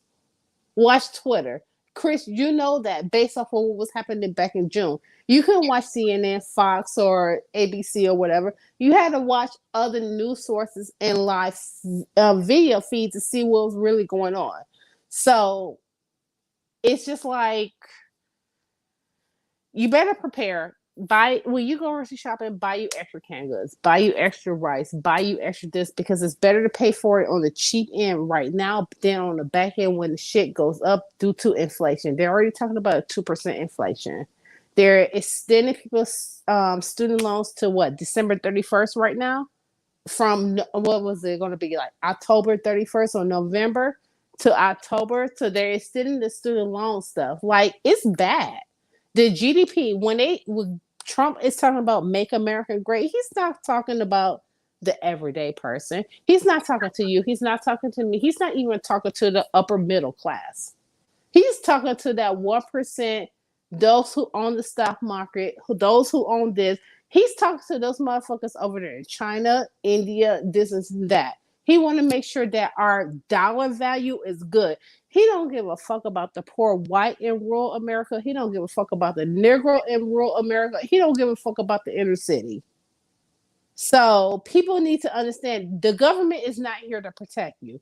Watch Twitter. Chris, you know that based off of what was happening back in June. You couldn't watch CNN, Fox, or ABC or whatever. You had to watch other news sources and live video feeds to see what was really going on. So it's just like, you better prepare. When you go grocery shopping, buy you extra canned goods, buy you extra rice, buy you extra this, because it's better to pay for it on the cheap end right now than on the back end when the shit goes up due to inflation. They're already talking about a 2% inflation. They're extending people's student loans to December 31st right now, from what was it going to be, like October 31st or November to October. So they're extending the student loan stuff. Like, it's bad. The GDP, when Trump is talking about make America great, he's not talking about the everyday person. He's not talking to you. He's not talking to me. He's not even talking to the upper middle class. He's talking to that 1%, those who own the stock market, those who own this. He's talking to those motherfuckers over there in China, India, this and that. He want to make sure that our dollar value is good. He don't give a fuck about the poor white in rural America. He don't give a fuck about the Negro in rural America. He don't give a fuck about the inner city. So people need to understand the government is not here to protect you.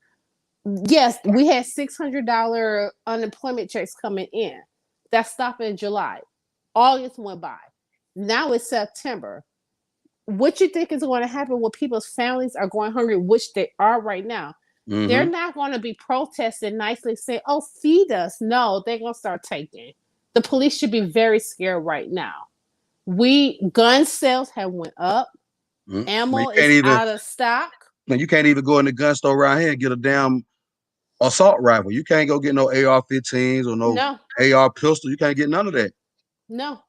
Yes, we had $600 unemployment checks coming in. That stopped in July. August went by. Now it's September. What you think is going to happen when people's families are going hungry, which they are right now? Mm-hmm. They're not going to be protesting nicely, saying, "Oh, feed us." No, they're going to start taking. The police should be very scared right now. Gun sales have went up. Mm-hmm. Ammo is out of stock. Man, you can't even go in the gun store around here and get a damn assault rifle. You can't go get no AR-15s or no AR pistol. You can't get none of that. No.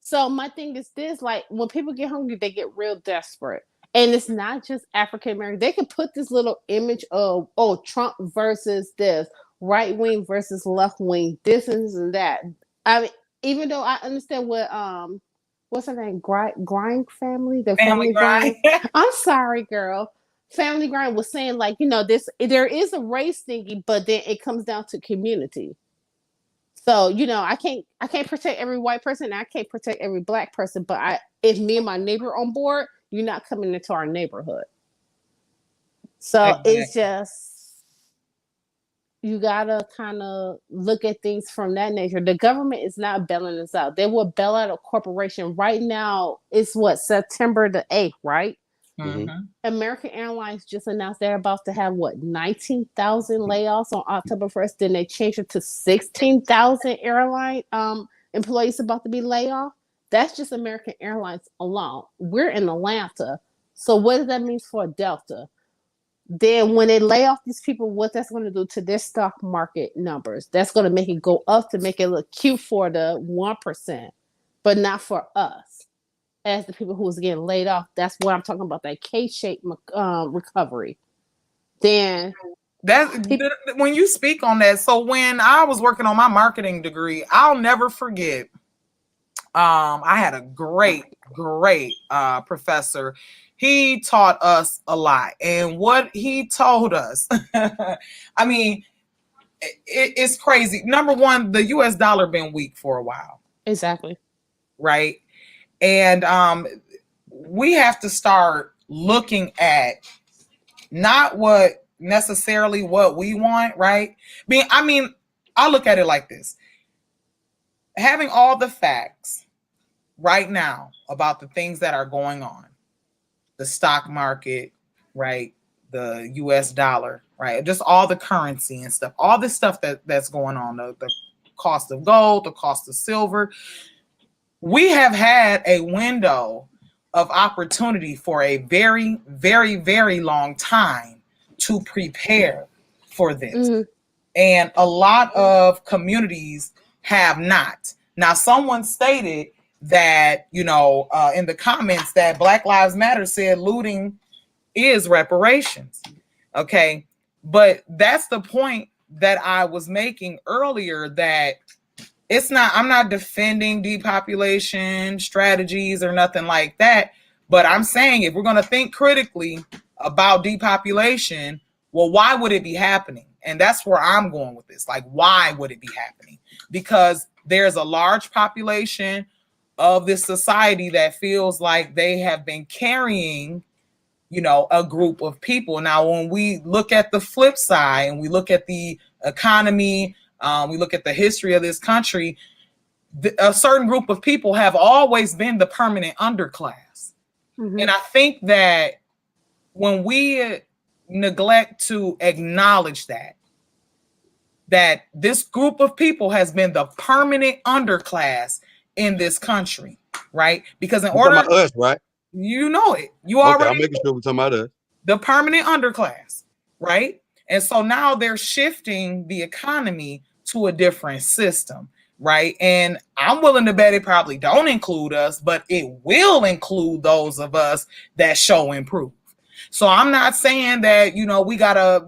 So my thing is this, like, when people get hungry, they get real desperate. And it's not just African American. They can put this little image of, Trump versus this, right wing versus left wing, this and that. I mean, even though I understand what what's her name? Grind family? The family grind. I'm sorry, girl. Family Grind was saying, like, there is a race thingy, but then it comes down to community. So, I can't protect every white person. I can't protect every black person. But if me and my neighbor on board, you're not coming into our neighborhood. So It's just, you gotta kind of look at things from that nature. The government is not bailing us out. They will bail out a corporation. Right now, it's September the 8th, right? Mm-hmm. American Airlines just announced they're about to have 19,000 layoffs on October 1st. Then they changed it to 16,000 airline employees about to be laid off. That's just American Airlines alone. We're in Atlanta, So what does that mean for Delta? Then when they lay off these people, what that's going to do to their stock market numbers? That's going to make it go up to make it look cute for the 1%, but not for us as the people who was getting laid off. That's what I'm talking about, that K-shaped recovery. Then when you speak on that, so when I was working on my marketing degree, I'll never forget. I had a great professor. He taught us a lot, and what he told us, I mean, it's crazy. Number one, the U.S. dollar been weak for a while. Exactly. Right, and we have to start looking at not what necessarily what we want, right? I mean, I look at it like this. Having all the facts right now about the things that are going on, the stock market, right? The US dollar, right? Just all the currency and stuff, all this stuff that's going on, the cost of gold, the cost of silver. We have had a window of opportunity for a very, very, very long time to prepare for this. Mm-hmm. And a lot of communities have not. Now, someone stated that, in the comments that Black Lives Matter said looting is reparations. Okay. But that's the point that I was making earlier, that I'm not defending depopulation strategies or nothing like that. But I'm saying if we're going to think critically about depopulation, well, why would it be happening? And that's where I'm going with this. Like, why would it be happening? Because there's a large population of this society that feels like they have been carrying, a group of people. Now, when we look at the flip side and we look at the economy, we look at the history of this country, a certain group of people have always been the permanent underclass. Mm-hmm. And I think that when we neglect to acknowledge that this group of people has been the permanent underclass in this country, right? Because in order, about us, right? You know it. You already. I'm making sure we're talking about us. The permanent underclass, right? And so now they're shifting the economy to a different system, right? And I'm willing to bet it probably don't include us, but it will include those of us that show improve. So I'm not saying that, we gotta,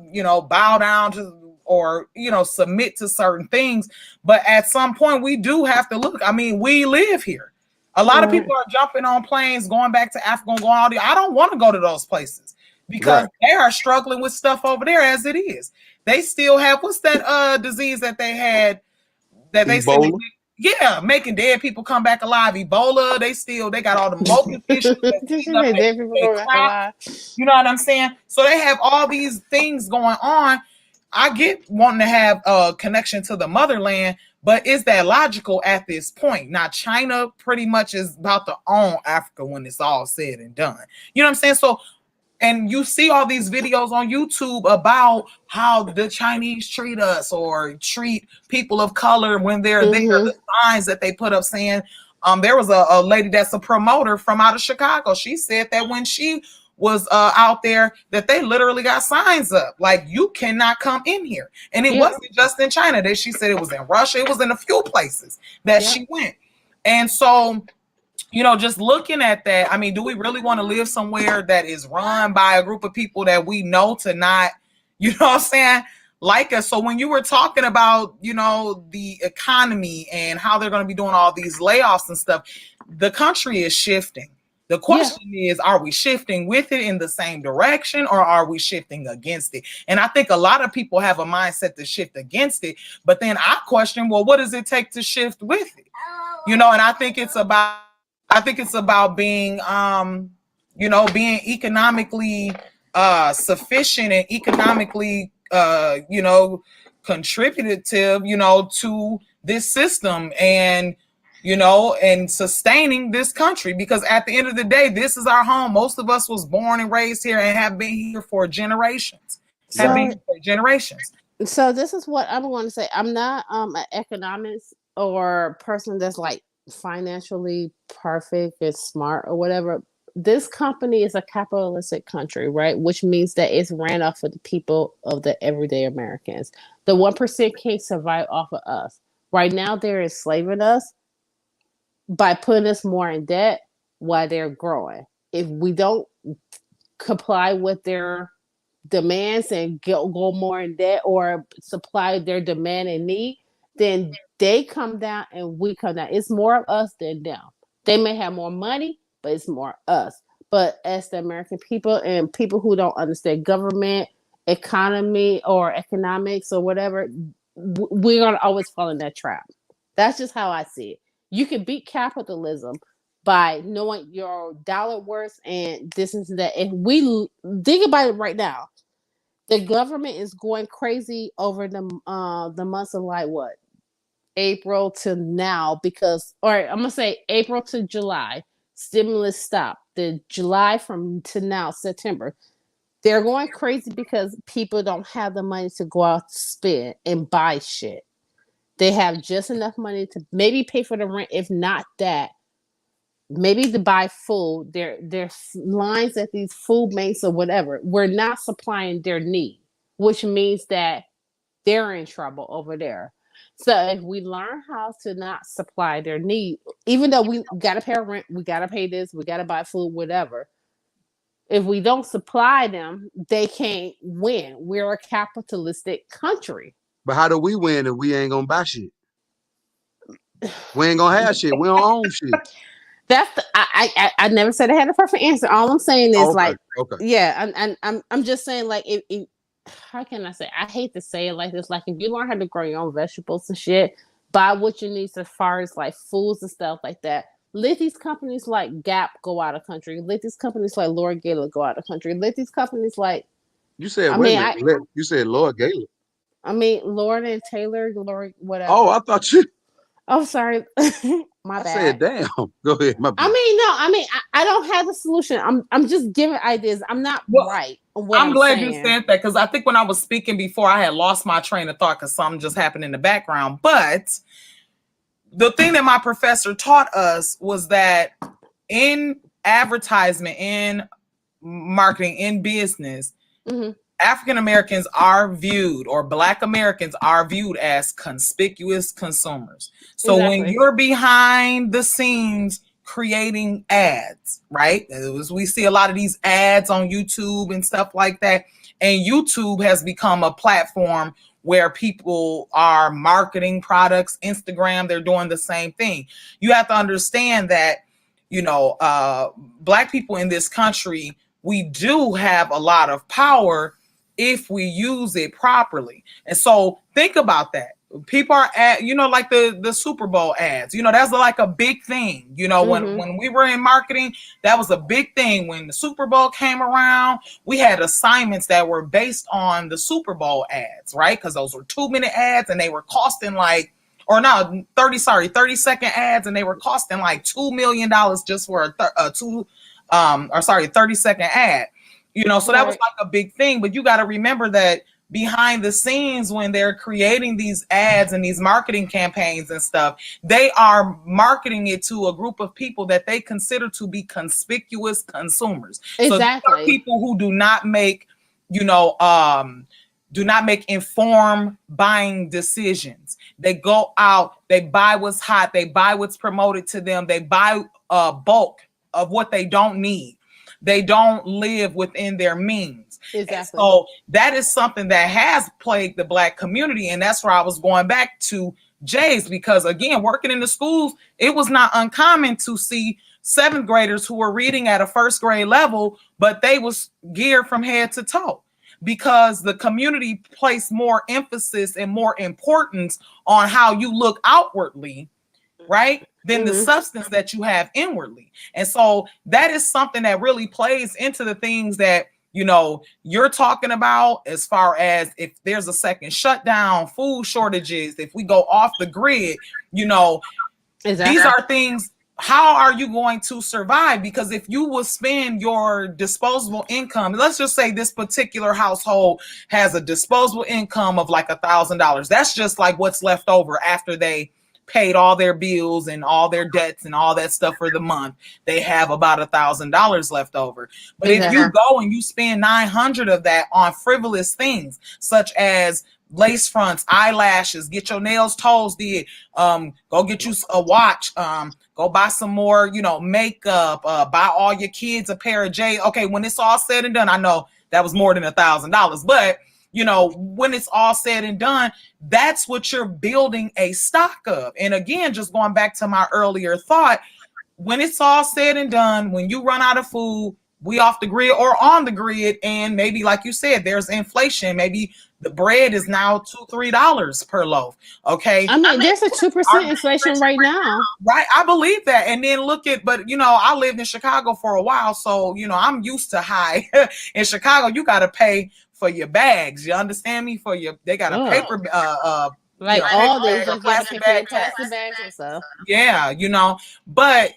bow down to or, submit to certain things, but at some point we do have to look. I mean, we live here. A lot of people are jumping on planes, going back to Africa, going all the. I don't want to go to those places because they are struggling with stuff over there as it is. They still have, what's that disease that they had that they said, making dead people come back alive. Ebola. They got all the monkey issues. You know what I'm saying? So they have all these things going on. I get wanting to have a connection to the motherland, but is that logical at this point? Now, China pretty much is about to own Africa when it's all said and done. You know what I'm saying? So, and you see all these videos on YouTube about how the Chinese treat us or treat people of color when they're there, the signs that they put up saying, there was a lady that's a promoter from out of Chicago. She said that when she was out there, that they literally got signs up like, you cannot come in here. And it wasn't just in China. That she said it was in Russia. It was in a few places that she went. And so, just looking at that, I mean, do we really want to live somewhere that is run by a group of people that we know to not, like us? So when you were talking about, the economy and how they're going to be doing all these layoffs and stuff, the country is shifting. The question is, are we shifting with it in the same direction or are we shifting against it? And I think a lot of people have a mindset to shift against it. But then I question, well, what does it take to shift with it? And I think it's about being, being economically sufficient and economically, contributive, to this system and, and sustaining this country, because at the end of the day, this is our home. Most of us was born and raised here and have been here for generations. So this is what I'm going to say. I'm not an economist or person that's like financially perfect and smart or whatever. this company is a capitalistic country, right? Which means that it's ran off of the people of the everyday Americans. The 1% can't survive off of us. Right now, they're enslaving us by putting us more in debt while they're growing. If we don't comply with their demands and go more in debt or supply their demand and need, then they come down and we come down. It's more of us than them. They may have more money, but it's more us. But as the American people and people who don't understand government, economy, or economics or whatever, we're going to always fall in that trap. That's just how I see it. You can beat capitalism by knowing your dollar worth and this and that. If we think about it right now, the government is going crazy over the months of like what? April to now, because, or I'm gonna say April to July, stimulus stopped. The July from to now, September, they're going crazy because people don't have the money to go out to spend and buy shit. They have just enough money to maybe pay for the rent, if not that, maybe to buy food. There's lines at these food banks or whatever. We're not supplying their need, which means that they're in trouble over there. So if we learn how to not supply their need, even though we got to pay our rent, we got to pay this, we got to buy food, whatever. If we don't supply them, they can't win. We're a capitalistic country. But how do we win if we ain't gonna buy shit? We ain't gonna have shit. We don't own shit. That's the, I never said I had a perfect answer. All I'm saying is yeah, I'm just saying like if how can I say? I hate to say it like this. Like if you learn how to grow your own vegetables and shit, buy what you need as far as like foods and stuff like that. Let these companies like Gap go out of country. Let these companies like Lord Gaylor go out of country. Let these companies like you said you said Lord Gaylor. I mean Lord and Taylor, Lord whatever. Oh, I thought you. Oh, sorry. My bad. I said, damn. Go ahead. My bad. I don't have the solution. I'm just giving ideas. I'm not right. I'm glad you said that because I think when I was speaking before, I had lost my train of thought because something just happened in the background. But the thing that my professor taught us was that in advertisement, in marketing, in business, African Americans are viewed, or Black Americans are viewed as conspicuous consumers. So when you're behind the scenes creating ads, right? We see a lot of these ads on YouTube and stuff like that. And YouTube has become a platform where people are marketing products. Instagram, they're doing the same thing. You have to understand that, you know, Black people in this country, we do have a lot of power if we use it properly. And so think about that. People are at, you know, like the Super Bowl ads, you know, that's like a big thing. You know, when we were in marketing, that was a big thing. When the Super Bowl came around, we had assignments that were based on the Super Bowl ads, right? Because those were 2-minute ads and they were costing like, or no, 30-second ads, and they were costing like $2 million just for a 30-second ad. You know, so that was like a big thing. But you got to remember that behind the scenes, when they're creating these ads and these marketing campaigns and stuff, they are marketing it to a group of people that they consider to be conspicuous consumers. Exactly. So these are people who do not make, you know, informed buying decisions. They go out, they buy what's hot, they buy what's promoted to them, they buy bulk of what they don't need. They don't live within their means. Exactly. And so that is something that has plagued the Black community. And that's where I was going back to Jay's, because again, working in the schools, it was not uncommon to see 7th graders who were reading at a 1st grade level, but they was geared from head to toe because the community placed more emphasis and more importance on how you look outwardly, right? Than the substance that you have inwardly. And so that is something that really plays into the things that, you know, you're talking about as far as if there's a second shutdown, food shortages, if we go off the grid, you know, these are things. How are you going to survive? Because if you will spend your disposable income, let's just say this particular household has a disposable income of like $1,000. That's just like what's left over after they paid all their bills and all their debts and all that stuff for the month, they have about $1,000 left over. But if you go and you spend 900 of that on frivolous things such as lace fronts, eyelashes, get your nails, toes did, go get you a watch, go buy some more, makeup, buy all your kids a pair of J. Okay, when it's all said and done, I know that was more than $1,000, but when it's all said and done, that's what you're building a stock of. And again, just going back to my earlier thought, when it's all said and done, when you run out of food, we off the grid or on the grid, and maybe like you said, there's inflation. Maybe the bread is now $2-3 per loaf. Okay, I mean there's a 2% inflation right now. Right, I believe that. And then but I lived in Chicago for a while, so I'm used to high. In Chicago, you got to pay for your bags. You understand me? They got a paper like all these plastic bags and stuff. Yeah, but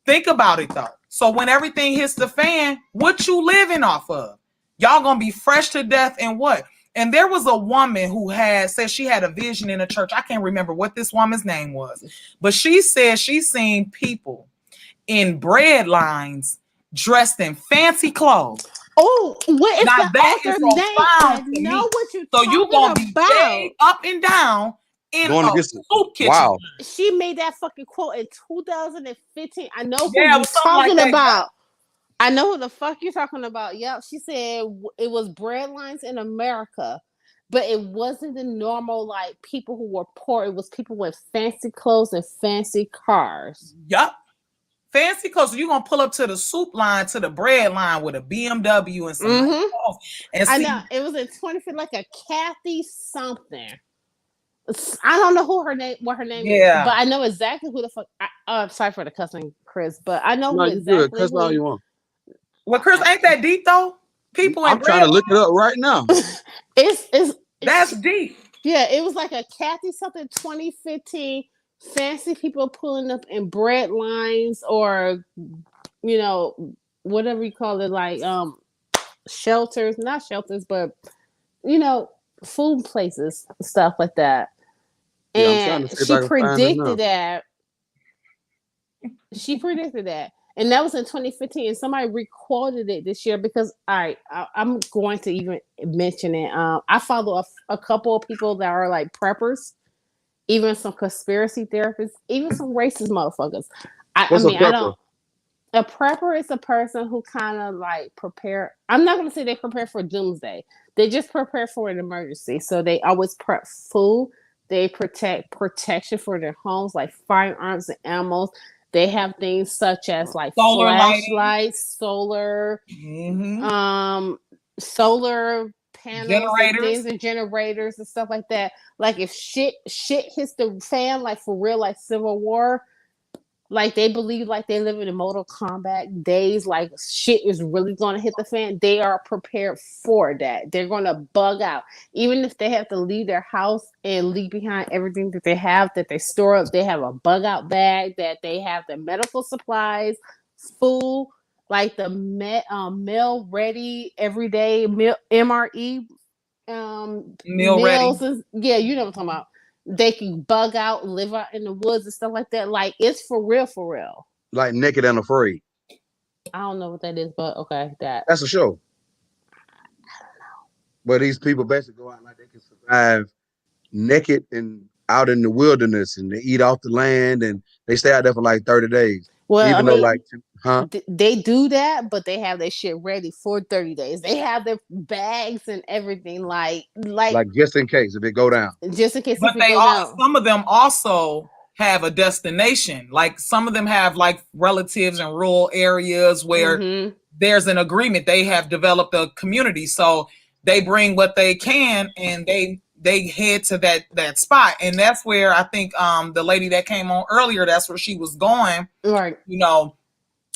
think about it though. So when everything hits the fan, what you living off of? Y'all gonna be fresh to death and what? And there was a woman who said she had a vision in a church. I can't remember what this woman's name was, but she said she seen people in bread lines dressed in fancy clothes. Oh, what is now the author's name? I know what you're talking about. So you gonna be paid up and down in a soup kitchen. Wow. She made that fucking quote in 2015. I know who you're talking about. I know who the fuck you're talking about. Yep. She said it was bread lines in America, but it wasn't the normal like people who were poor. It was people with fancy clothes and fancy cars. Yup. Fancy clothes. So you're gonna pull up to the soup line, to the bread line with a BMW and some clothes. And I know it was in 2015, like a Kathy something. I don't know what her name is, but I know exactly who the fuck. I'm sorry for the cussing, Chris, but I know who exactly. Cuss all you want. Well, Chris, ain't that deep though? People, I'm trying to look it up right now. That's deep. Yeah, it was like a Kathy something 2015. Fancy people pulling up in bread lines or whatever you call it, like shelters, not shelters, but food places, stuff like that. And she predicted that. She predicted that. And that was in 2015. And somebody requoted it this year because I'm going to even mention it. I follow a couple of people that are like preppers, even some conspiracy therapists, even some racist motherfuckers. A prepper is a person who kind of like prepare. I'm not going to say they prepare for doomsday. They just prepare for an emergency. So they always prep food. They protection for their homes, like firearms and ammo. They have things such as like solar flashlights, solar panels and generators and stuff like that. Like if shit hits the fan, like for real, like Civil War, like they believe like they live in Mortal Kombat days, like shit is really gonna hit the fan. They are prepared for that. They're gonna bug out. Even if they have to leave their house and leave behind everything that they have, that they store up, they have a bug out bag, that they have the medical supplies, food, like the meal ready everyday meal MRE meal ready. Yeah, you know what I'm talking about. They can bug out, live out in the woods and stuff like that. Like it's for real. Like Naked and Afraid. I don't know what that is, but okay, that's a show. I don't know. But these people basically go out like they can survive naked and out in the wilderness, and they eat off the land, and they stay out there for like 30 days. Well, even though like, they do that, but they have their shit ready for 30 days. They have their bags and everything, like just in case if it go down. Just in case. But some of them also have a destination. Like some of them have like relatives in rural areas where there's an agreement. They have developed a community, so they bring what they can and they head to that spot. And that's where I think the lady that came on earlier, that's where she was going, right?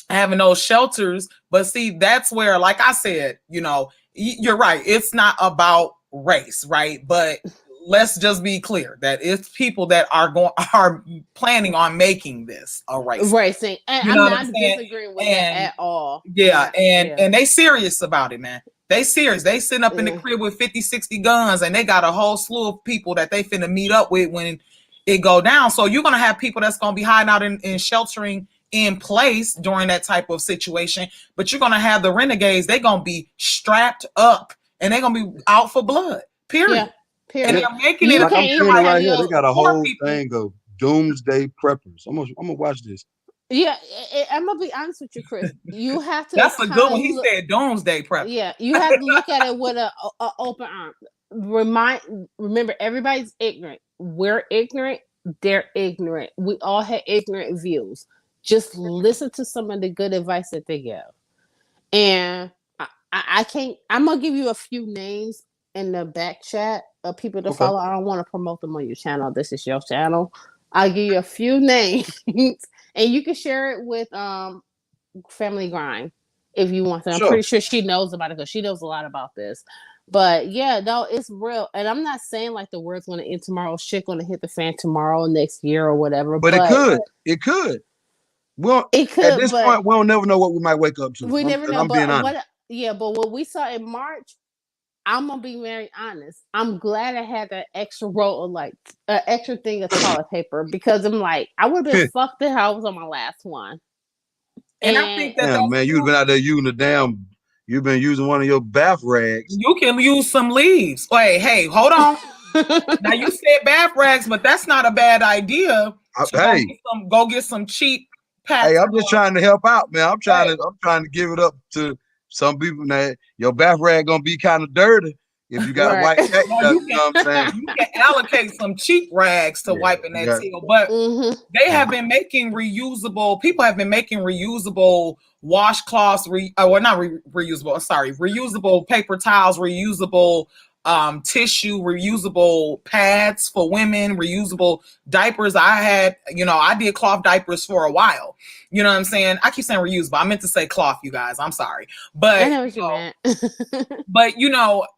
Having those shelters. But see, that's where, like I said, you're right, it's not about race, right? But let's just be clear that it's people that are planning on making this a race. Right. And I'm not disagreeing with that at all. Yeah, and they serious about it, man. They serious. They sitting up in the crib with 50, 60 guns, and they got a whole slew of people that they finna meet up with when it go down. So you're gonna have people that's gonna be hiding out and sheltering in place during that type of situation, but you're gonna have the renegades. They're gonna be strapped up and they're gonna be out for blood. Period. Yeah, period. And they're making it. Like I'm seeing it right here. They got a whole people. thing of doomsday preppers. I'm gonna watch this. Yeah, I'm gonna be honest with you, Chris. You have to. That's a good one. He said doomsday prep. Yeah, you have to look at it with a open arm. Remember, everybody's ignorant. We're ignorant. They're ignorant. We all have ignorant views. Just listen to some of the good advice that they give. And I can't. I'm gonna give you a few names in the back chat of people to follow. I don't want to promote them on your channel. This is your channel. I'll give you a few names. And you can share it with Family Grind if you want to. I'm pretty sure she knows about it because she knows a lot about this. But yeah, no, it's real. And I'm not saying like the world's going to end tomorrow. Shit going to hit the fan tomorrow, next year, or whatever. But it could. It could. Well, it could. At this point, we'll never know what we might wake up to. We never know. I'm being honest. But what we saw in March, I'm gonna be very honest. I'm glad I had that extra roll of like an extra thing of toilet paper because I'm like, I would have been fucked if I was on my last one. And I think that man, you've been out there using you've been using one of your bath rags. You can use some leaves. Wait, hey, hold on. Now you said bath rags, but that's not a bad idea. Go get some cheap packs. Hey, I'm just trying to help out, man. I'm trying to give it up to some people that your bath rag gonna be kind of dirty if you got a white tape. You know what I'm saying? You can allocate some cheap rags to wiping that tail, but they have been making reusable. People have been making reusable washcloths, reusable paper towels, reusable tissue, reusable pads for women, reusable diapers. I did cloth diapers for a while. You know what I'm saying? I keep saying reusable. I meant to say cloth, you guys. I'm sorry. But I know what you meant. But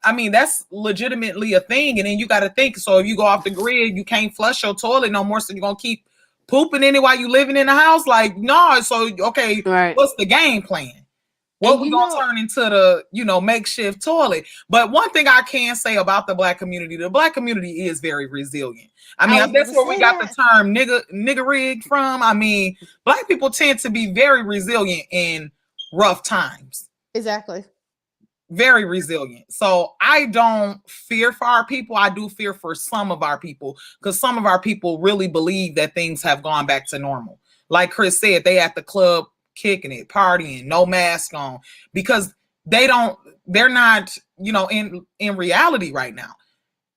I mean, that's legitimately a thing. And then you got to think, so if you go off the grid, you can't flush your toilet no more. So you're going to keep pooping in it while you living in the house? Like, no. So, okay, what's the game plan? What we gonna turn into the, makeshift toilet? But one thing I can say about the Black community is very resilient. I mean, that's where we got the term nigga rig from. I mean, Black people tend to be very resilient in rough times. Exactly. Very resilient. So I don't fear for our people. I do fear for some of our people because some of our people really believe that things have gone back to normal. Like Chris said, they at the club kicking it, partying, no mask on, because they're not, in reality right now.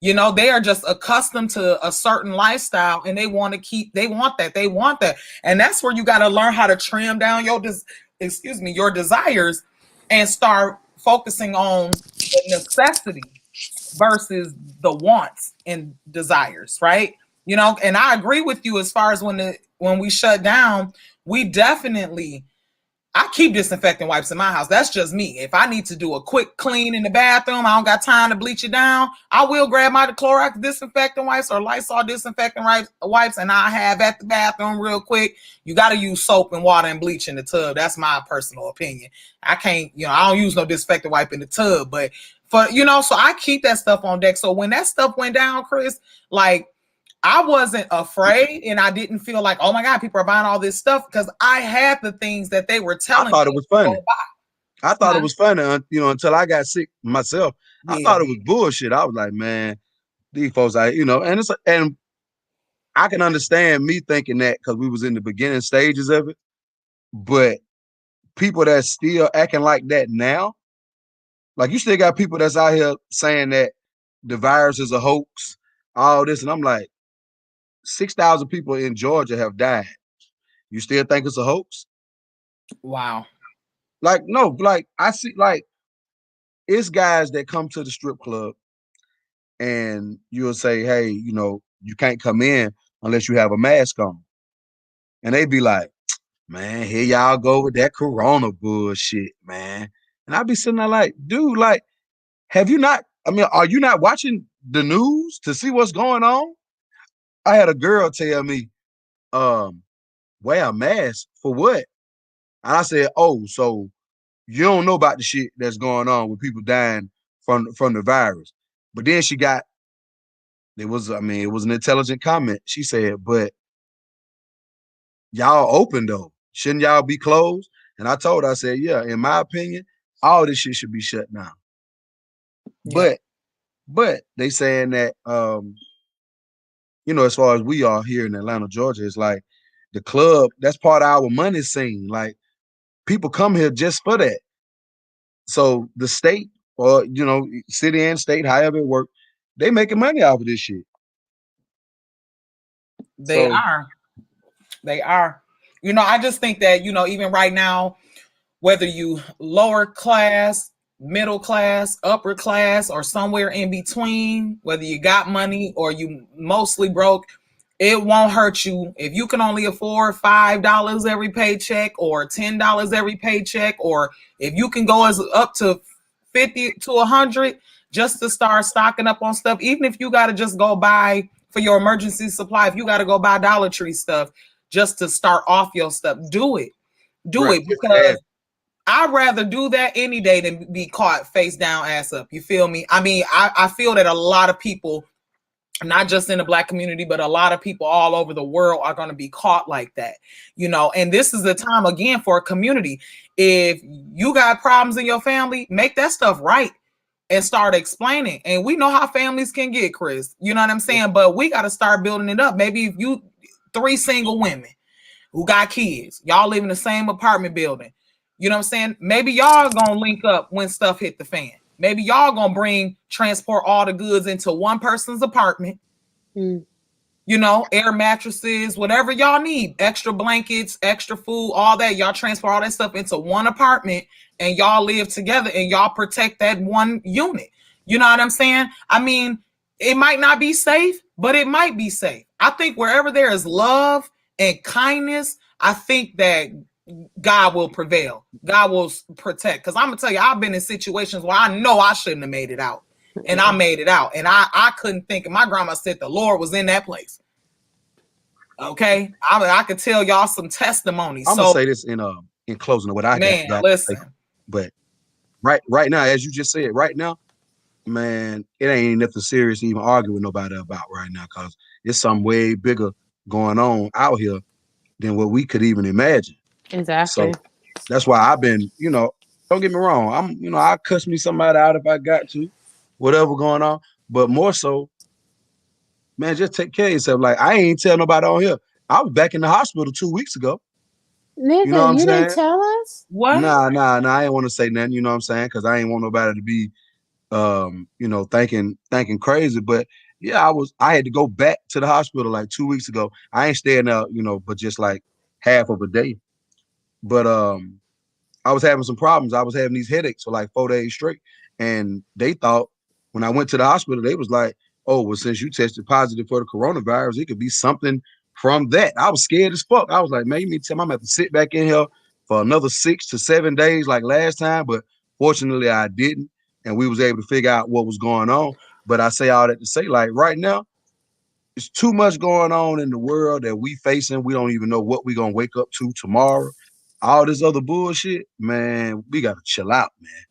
They are just accustomed to a certain lifestyle and they want that. And that's where you got to learn how to trim down your desires and start focusing on the necessity versus the wants and desires, right? And I agree with you as far as when we shut down, I keep disinfectant wipes in my house. That's just me. If I need to do a quick clean in the bathroom, I don't got time to bleach it down, I will grab my Clorox disinfectant wipes or Lysol disinfectant wipes, and I have at the bathroom real quick. You got to use soap and water and bleach in the tub. That's my personal opinion. I can't, I don't use no disinfectant wipe in the tub, but so I keep that stuff on deck. So when that stuff went down, Chris, like, I wasn't afraid and I didn't feel like, oh my God, people are buying all this stuff because I had the things that they were telling me. I thought it was funny. I thought it was funny, until I got sick myself. Yeah. I thought it was bullshit. I was like, man, these folks, and I can understand me thinking that because we was in the beginning stages of it. But people that's still acting like that now, like you still got people that's out here saying that the virus is a hoax, all this, and I'm like, 6,000 people in Georgia have died. You still think it's a hoax? Wow. Like, no, like I see, like it's guys that come to the strip club and you'll say, hey, you can't come in unless you have a mask on. And they be like, man, here y'all go with that corona bullshit, man. And I'll be sitting there like, dude, like, are you not watching the news to see what's going on? I had a girl tell me, wear a mask for what? And I said, oh, so you don't know about the shit that's going on with people dying from the virus. But then she got it was an intelligent comment. She said, but y'all open though. Shouldn't y'all be closed? And I told her, I said, yeah, in my opinion, all this shit should be shut down. Yeah. But they saying that as far as we are here in Atlanta, Georgia, it's like the club, that's part of our money scene. Like people come here just for that. So the state or city and state, however it works, they making money off of this shit. They are. I just think that, even right now, whether you lower class, middle class, upper class, or somewhere in between, whether you got money or you mostly broke, it won't hurt you if you can only afford $5 every paycheck or $10 every paycheck, or if you can go up to 50 to 100 just to start stocking up on stuff. Even if you got to just go buy for your emergency supply, if you got to go buy Dollar Tree stuff just to start off your stuff, do it. It, because I'd rather do that any day than be caught face down, ass up. You feel me? I mean, I feel that a lot of people, not just in the Black community, but a lot of people all over the world are going to be caught like that, and this is the time again for a community. If you got problems in your family, make that stuff right and start explaining. And we know how families can get, Chris, you know what I'm saying? But we got to start building it up. Maybe if you 3 single women who got kids, y'all live in the same apartment building, you know what I'm saying? Maybe y'all gonna link up when stuff hit the fan. Maybe y'all gonna transport all the goods into one person's apartment. Air mattresses, whatever y'all need, extra blankets, extra food, all that. Y'all transport all that stuff into one apartment and y'all live together and y'all protect that one unit. You know what I'm saying? I mean, it might not be safe, but it might be safe. I think wherever there is love and kindness, I think that God will prevail. God will protect. Because I'm gonna tell you, I've been in situations where I know I shouldn't have made it out, and I made it out, and I couldn't think. And my grandma said the Lord was in that place. Okay, I could tell y'all some testimonies. I'm gonna say this in closing of what I got. Listen, but right now, as you just said, right now, man, it ain't nothing serious to even argue with nobody about right now, because it's something way bigger going on out here than what we could even imagine. Exactly. So that's why I've been, don't get me wrong. I'll cuss me somebody out if I got to, whatever going on. But more so, man, just take care of yourself. Like, I ain't tell nobody on here. I was back in the hospital 2 weeks ago. Nigga, you know what I'm saying? Didn't tell us? What? Nah. I ain't want to say nothing, you know what I'm saying? Because I ain't want nobody to be thinking crazy. But yeah, I had to go back to the hospital like 2 weeks ago. I ain't staying there, but just like half of a day. But I was having some problems. I was having these headaches for like 4 days straight. And they thought when I went to the hospital, they was like, oh, well, since you tested positive for the coronavirus, it could be something from that. I was scared as fuck. I was like, man, you mean to tell me I'm gonna have to sit back in here for another 6 to 7 days like last time? But fortunately I didn't. And we was able to figure out what was going on. But I say all that to say, like, right now, it's too much going on in the world that we facing. We don't even know what we're gonna wake up to tomorrow. All this other bullshit, man, we gotta chill out, man.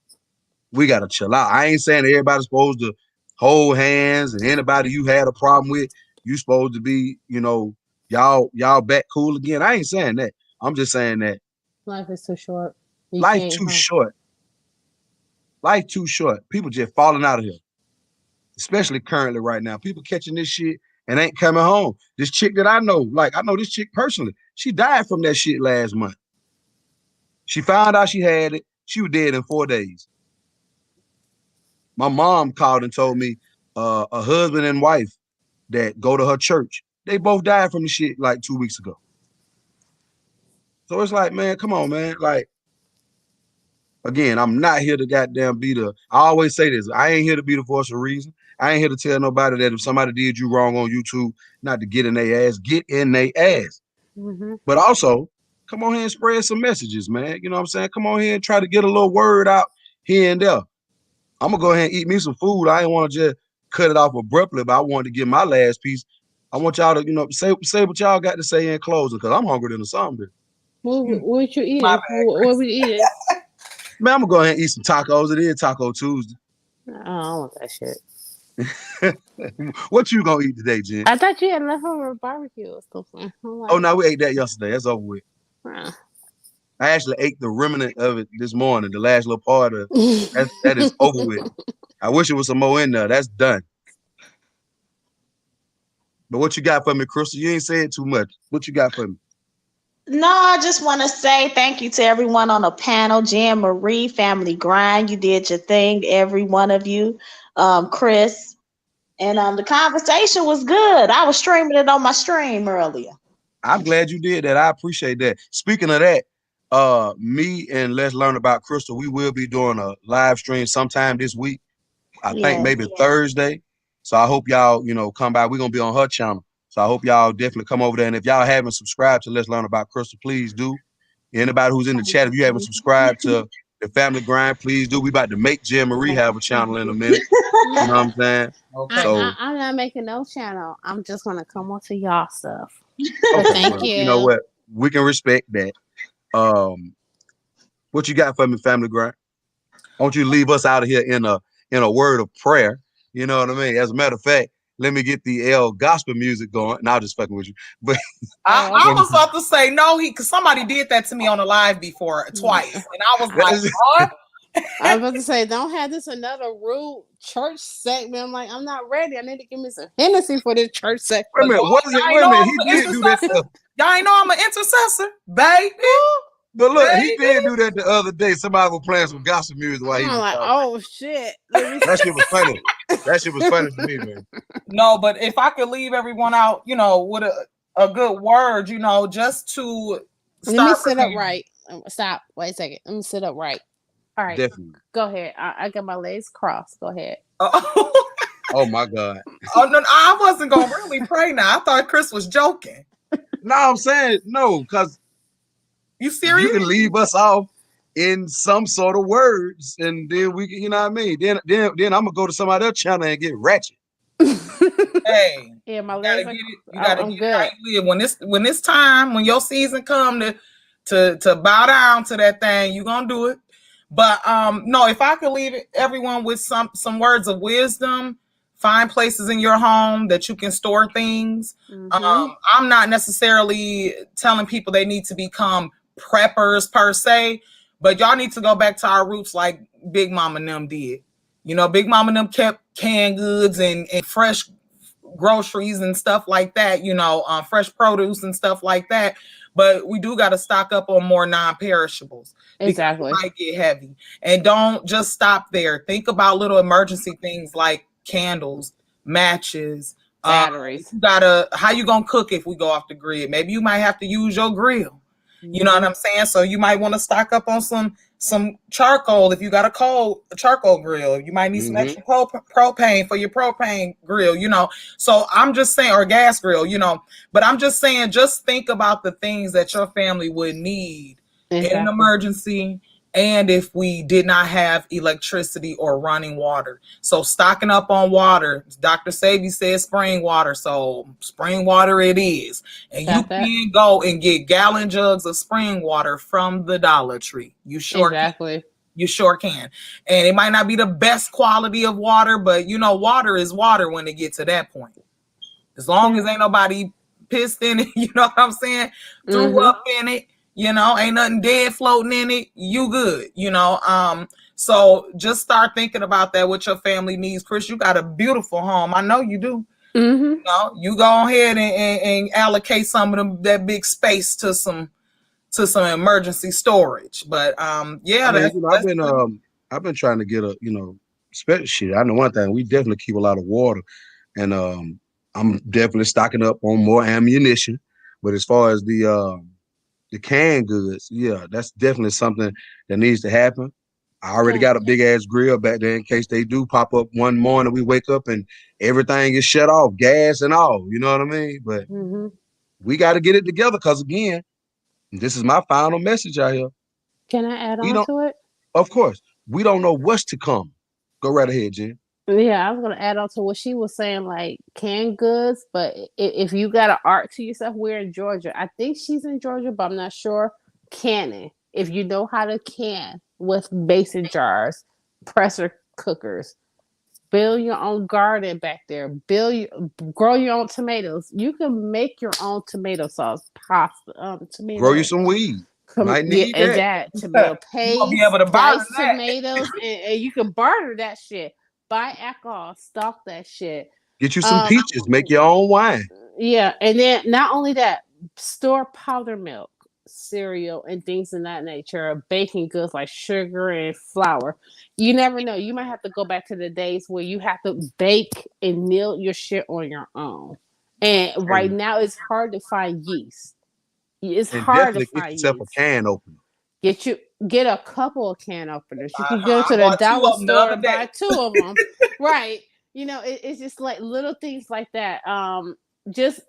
We gotta chill out. I ain't saying that everybody's supposed to hold hands, and anybody you had a problem with, you supposed to be, y'all back cool again. I ain't saying that. I'm just saying that life is too short. Life too short. Life too short. People just falling out of here. Especially currently right now. People catching this shit and ain't coming home. This chick that I know, I know this chick personally. She died from that shit last month. She found out she had it. She was dead in 4 days. My mom called and told me a husband and wife that go to her church, they both died from the shit like 2 weeks ago. So it's like, man, come on, man. Like, again, I'm not here to goddamn be the, I always say this, I ain't here to be the voice of reason. I ain't here to tell nobody that if somebody did you wrong on YouTube, not to get in their ass, get in their ass. Mm-hmm. But also, come on here and spread some messages, man. You know what I'm saying? Come on here and try to get a little word out here and there. I'm gonna go ahead and eat me some food. I ain't want to just cut it off abruptly, but I wanted to get my last piece. I want y'all to, say what y'all got to say in closing, because I'm hungry than a zombie. What you eating? What we eating? Man, I'm gonna go ahead and eat some tacos. It is Taco Tuesday. I don't want that shit. What you gonna eat today, Jen? I thought you had leftover barbecue or something. Oh no, we ate that yesterday. That's over with. Huh. I actually ate the remnant of it this morning. The last little part of that is over with. I wish it was some more in there. That's done. But what you got for me, Crystal? You ain't saying too much. What you got for me? No, I just want to say thank you to everyone on the panel. Jan Marie, Family Grind, you did your thing, every one of you. Chris, and the conversation was good. I was streaming it on my stream earlier. I'm glad you did that. I appreciate that. Speaking of that, me and Let's Learn About Crystal, we will be doing a live stream sometime this week. I think maybe Thursday. So I hope y'all, come by. We're gonna be on her channel. So I hope y'all definitely come over there. And if y'all haven't subscribed to Let's Learn About Crystal, please do. Anybody who's in the chat, if you haven't subscribed to the Family Grind, please do. We about to make Jen Marie have a channel in a minute. You know what I'm saying? Okay. So I'm not making no channel. I'm just gonna come on to y'all stuff. okay, Thank you. You know what? We can respect that. What you got for me, Family Grind? I want you to leave us out of here in a word of prayer. You know what I mean? As a matter of fact, let me get the L gospel music going. And I'll just fucking with you. But I was about to say no, because somebody did that to me on the live before twice, and I was like, what? I was about to say, don't have this another rude church segment. I'm like, I'm not ready. I need to give me some Hennessy for this church segment. Wait a minute, what is it? Wait a minute, he did do that stuff. Y'all ain't know I'm an intercessor, baby. But look, he did do that the other day. Somebody was playing some gospel music while he was I'm like, talking. oh shit. That shit was funny. That shit was funny to me, man. No, but if I could leave everyone out, with a good word, just to let me sit up right. Stop. Wait a second. Let me sit up right. All right. Definitely. Go ahead. I got my legs crossed. Go ahead. Oh my God. Oh no, I wasn't gonna really pray now. I thought Chris was joking. No, I'm saying no, because you serious? You can leave us off in some sort of words, and then we can, you know what I mean? Then I'm gonna go to somebody else's channel and get ratchet. Hey, yeah, my legs. You gotta get it how you live. When it's time, when your season come to bow down to that thing, you gonna do it. But no, if I could leave everyone with some words of wisdom, find places in your home that you can store things. Mm-hmm. I'm not necessarily telling people they need to become preppers per se, but y'all need to go back to our roots like Big Mama and them did. Big Mama and them kept canned goods and fresh groceries and stuff like that, fresh produce and stuff like that. But we do got to stock up on more non-perishables. Exactly. It might get heavy. And don't just stop there. Think about little emergency things like candles, matches, batteries. How you gonna cook if we go off the grid? Maybe you might have to use your grill. You know what I'm saying? So you might want to stock up on some charcoal if you got a charcoal grill. You might need some extra propane for your propane grill, So I'm just saying, or gas grill, but I'm just saying, just think about the things that your family would need in an emergency. And if we did not have electricity or running water. So stocking up on water. Dr. Savy says spring water. So spring water it is. And you can go and get gallon jugs of spring water from the Dollar Tree. You sure can. You sure can. And it might not be the best quality of water, but water is water when it gets to that point. As long as ain't nobody pissed in it, you know what I'm saying? Threw up in it. Ain't nothing dead floating in it. You good, So just start thinking about that, what your family needs. Chris, you got a beautiful home. I know you do. Mm-hmm. You go ahead and allocate some of that big space to some emergency storage. But I've been trying to get a special shit. I know one thing, we definitely keep a lot of water, and I'm definitely stocking up on more ammunition. But as far as the canned goods, that's definitely something that needs to happen. I already got a big ass grill back there in case they do pop up one morning. We wake up and everything is shut off, gas and all. You know what I mean? But we got to get it together because, again, this is my final message out here. Can I add on to it? Of course. We don't know what's to come. Go right ahead, Jen. Yeah, I was gonna add on to what she was saying, like canned goods. But if you got an art to yourself, we're in Georgia. I think she's in Georgia, but I'm not sure. Canning. If you know how to can with mason jars, pressure cookers, Build your own garden back there. Grow your own tomatoes. You can make your own tomato sauce, pasta, Grow you tomato. some weed. Might need And that. that tomato You gonna be paste, able to barter diced that. tomatoes, and you can barter that shit. Buy alcohol, stock that shit. Get you some peaches. Make your own wine. Yeah, and then not only that, store powder milk, cereal, and things of that nature, baking goods like sugar and flour. You never know. You might have to go back to the days where you have to bake and mill your shit on your own. And right now, it's hard to find yeast. It's And hard to definitely get find yourself yeast. a can opener. Get a couple of can openers. You can I go to the bought 2 dollar of them the store other and buy day. 2 of them. Right. It's just like little things like that. Just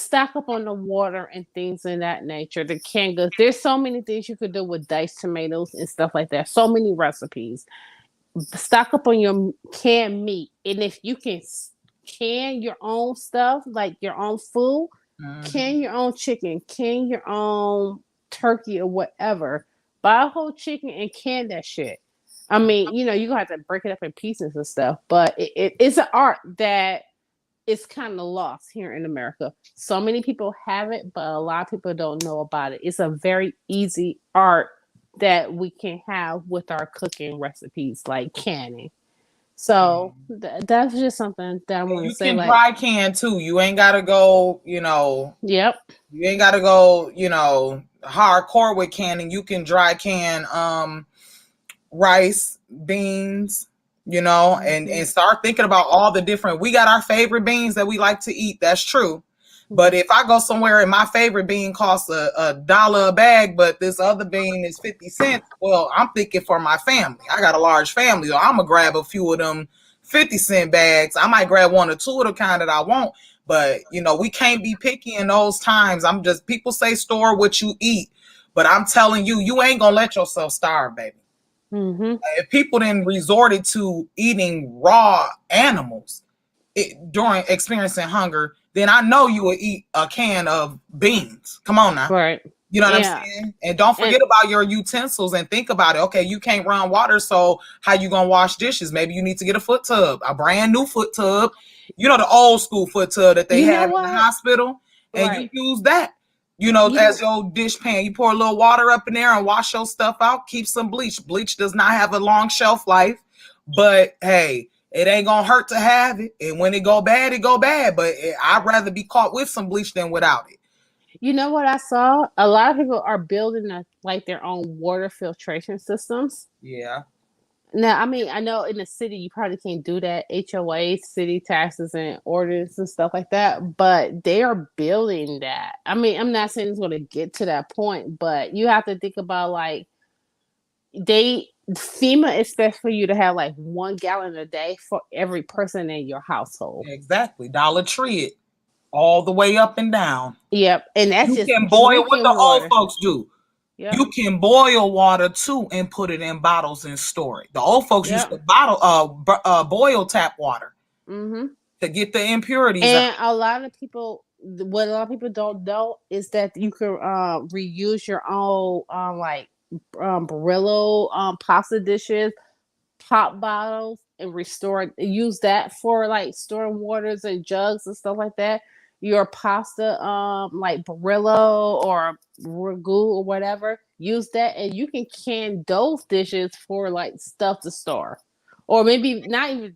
stock up on the water and things of that nature. The canned goods. There's so many things you could do with diced tomatoes and stuff like that. So many recipes. Stock up on your canned meat. And if you can can your own stuff, like your own food, can your own chicken, can your own turkey or whatever. Buy a whole chicken and can that shit. I mean, you're gonna have to break it up in pieces and stuff, but it's an art that is kind of lost here in America. So many people have it, but a lot of people don't know about it. It's a very easy art that we can have with our cooking recipes, like canning. So that's just something that I want to You say. can Like, dry can too. You ain't gotta go, yep. You ain't gotta go, hardcore with canning. You can dry can rice, beans, and start thinking about all the different. We got our favorite beans that we like to eat. That's true. But if I go somewhere and my favorite bean costs $1 a bag, but this other bean is 50 cents, well, I'm thinking for my family. I got a large family, so I'm gonna grab a few of them 50-cent bags. I might grab 1 or 2 of the kind that I want, but we can't be picky in those times. People say store what you eat, but I'm telling you, you ain't gonna let yourself starve, baby. If people then resorted to eating raw animals during experiencing hunger, then I know you will eat a can of beans. Come on now. Right. You know what I'm saying? And don't forget about your utensils and think about it. Okay, you can't run water, so how you gonna wash dishes? Maybe you need to get a foot tub, a brand new foot tub. The old school foot tub that they have in the hospital, and you use that. As your dish pan, you pour a little water up in there and wash your stuff out. Keep some bleach. Bleach does not have a long shelf life, but hey, it ain't gonna hurt to have it. And when it go bad, it go bad. But I'd rather be caught with some bleach than without it. You know what I saw? A lot of people are building their own water filtration systems. Yeah. Now, I mean, I know in the city you probably can't do that. HOA, city taxes and ordinance and stuff like that, but they are building that. I mean, I'm not saying it's going to get to that point, but you have to think about FEMA expects for you to have 1 gallon a day for every person in your household. Exactly. Dollar Tree it all the way up and down. Yep. And that's you just can boil what the water. old folks do. Yep. You can boil water too and put it in bottles and store it. The old folks used to boil tap water to get the impurities and out. a lot of people, what a lot of people don't know is that you can reuse your own Brillo pasta dishes, pop bottles, and use that for storing waters and jugs and stuff like that. Your pasta like Brillo or ragu or whatever, use that, and you can can those dishes for stuff to store, or maybe not even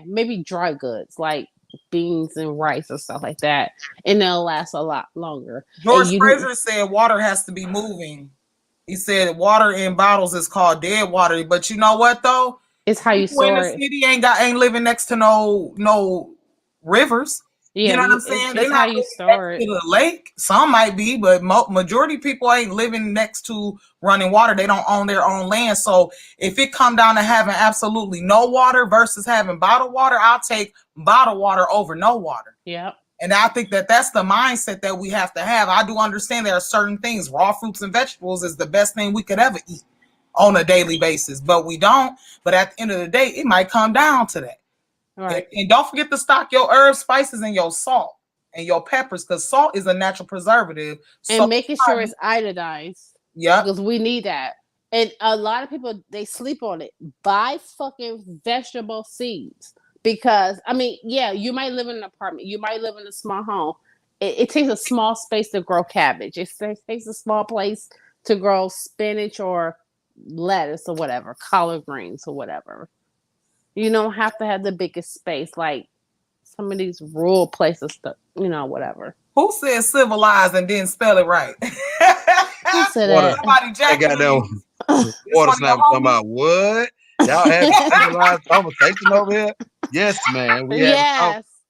maybe dry goods like beans and rice and stuff like that, and they'll last a lot longer. George Fraser said water has to be moving. He said water in bottles is called dead water, but you know what though? It's how you store it. City ain't living next to no rivers. Yeah, you know what I'm saying? They're how not you store next to the lake. Some might be, but majority of people ain't living next to running water. They don't own their own land. So if it come down to having absolutely no water versus having bottled water, I'll take bottled water over no water. Yep. And I think that that's the mindset that we have to have. I do understand there are certain things. Raw fruits and vegetables is the best thing we could ever eat on a daily basis, but we don't. But at the end of the day, it might come down to that. Right. And don't forget to stock your herbs, spices, and your salt and your peppers, because salt is a natural preservative. And making sure it's iodized. Yeah. Because we need that. And a lot of people, they sleep on it. Buy fucking vegetable seeds. Because, I mean, yeah, you might live in an apartment. You might live in a small home. It takes a small space to grow cabbage. It takes a small place to grow spinach or lettuce or whatever, collard greens or whatever. You don't have to have the biggest space like some of these rural places, whatever. Who said civilized and didn't spell it right? Who said that? Somebody Jackie. Water Sniper talking about what? Y'all having a civilized conversation over here? Yes, man.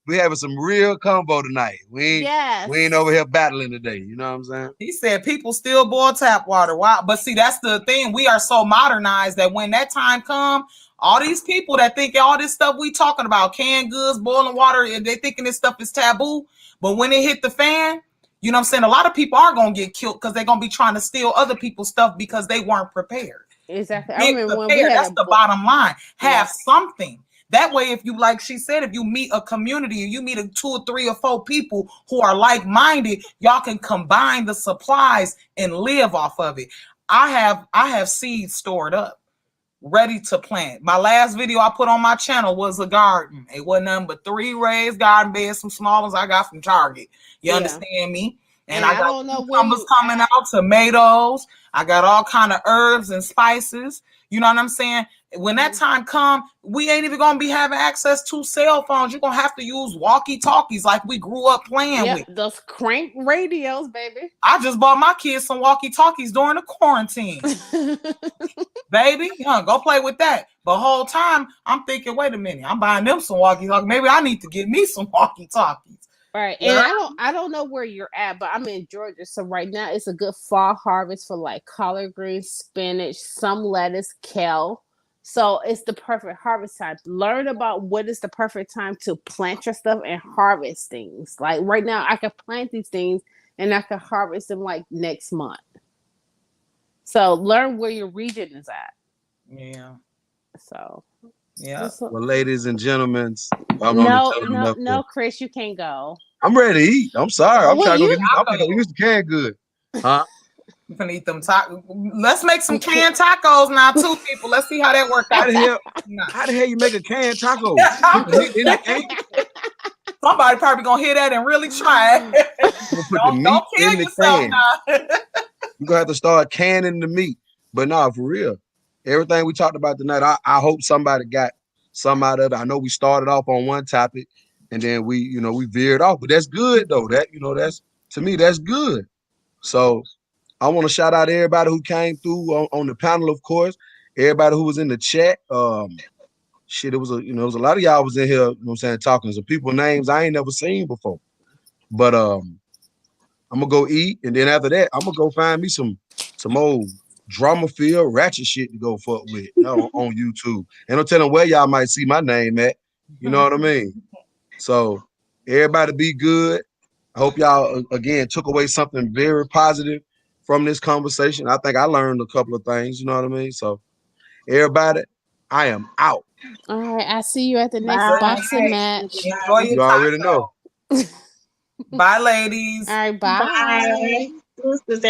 We having some real combo tonight. We ain't over here battling today. You know what I'm saying? He said people still boil tap water. Wow. But see, that's the thing. We are so modernized that when that time come, all these people that think all this stuff we talking about, canned goods, boiling water, and they thinking this stuff is taboo. But when it hit the fan, you know what I'm saying? A lot of people are going to get killed because they're going to be trying to steal other people's stuff because they weren't prepared. Exactly. I remember when we that's the bottom line. Have something. That way, if you, like she said, if you meet a community, you meet 2 or 3 or 4 people who are like-minded, y'all can combine the supplies and live off of it. I have seeds stored up, ready to plant. My last video I put on my channel was a garden. It wasn't nothing but 3 raised garden beds, some small ones I got from Target. You understand me? And I got cucumbers coming out, tomatoes. I got all kind of herbs and spices. You know what I'm saying? When that time come, we ain't even gonna be having access to cell phones. You're gonna have to use walkie-talkies like we grew up playing with. Those crank radios, baby. I just bought my kids some walkie-talkies during the quarantine. Baby, go play with that. But whole time I'm thinking, wait a minute, I'm buying them some walkie-talkies. Maybe I need to get me some walkie-talkies. Right. And I don't know where you're at, but I'm in Georgia. So right now it's a good fall harvest for like collard greens, spinach, some lettuce, kale. So it's the perfect harvest time. Learn about what is the perfect time to plant your stuff and harvest things. Like right now I can plant these things and I can harvest them like next month. So learn where your region is at. Yeah. So yeah. Well, ladies and gentlemen, no, Chris, you can't go. I'm ready to eat. I'm sorry. I'm trying to go use the canned good. Huh? You can eat them tacos. Let's make some canned tacos now, too, people. Let's see how that worked out. How the hell you make a canned taco? Somebody probably gonna hear that and really try it. Don't kill yourself now. You're gonna have to start canning the meat. But no, for real. Everything we talked about tonight, I hope somebody got some out of it. I know we started off on one topic and then we veered off, but that's good though. That's to me, that's good. So I want to shout out everybody who came through on the panel, of course. Everybody who was in the chat. It was a lot of y'all was in here, you know what I'm saying, talking to people names I ain't never seen before. But I'm gonna go eat, and then after that, I'm gonna go find me some old drama-filled ratchet shit to go fuck with on YouTube. And I'm telling where y'all might see my name at. You know what I mean? So everybody be good. I hope y'all again took away something very positive from this conversation. I think I learned a couple of things, you know what I mean? So everybody, I am out. All right, I see you at the next boxing match. Enjoy your you already know. Bye, ladies. All right, bye.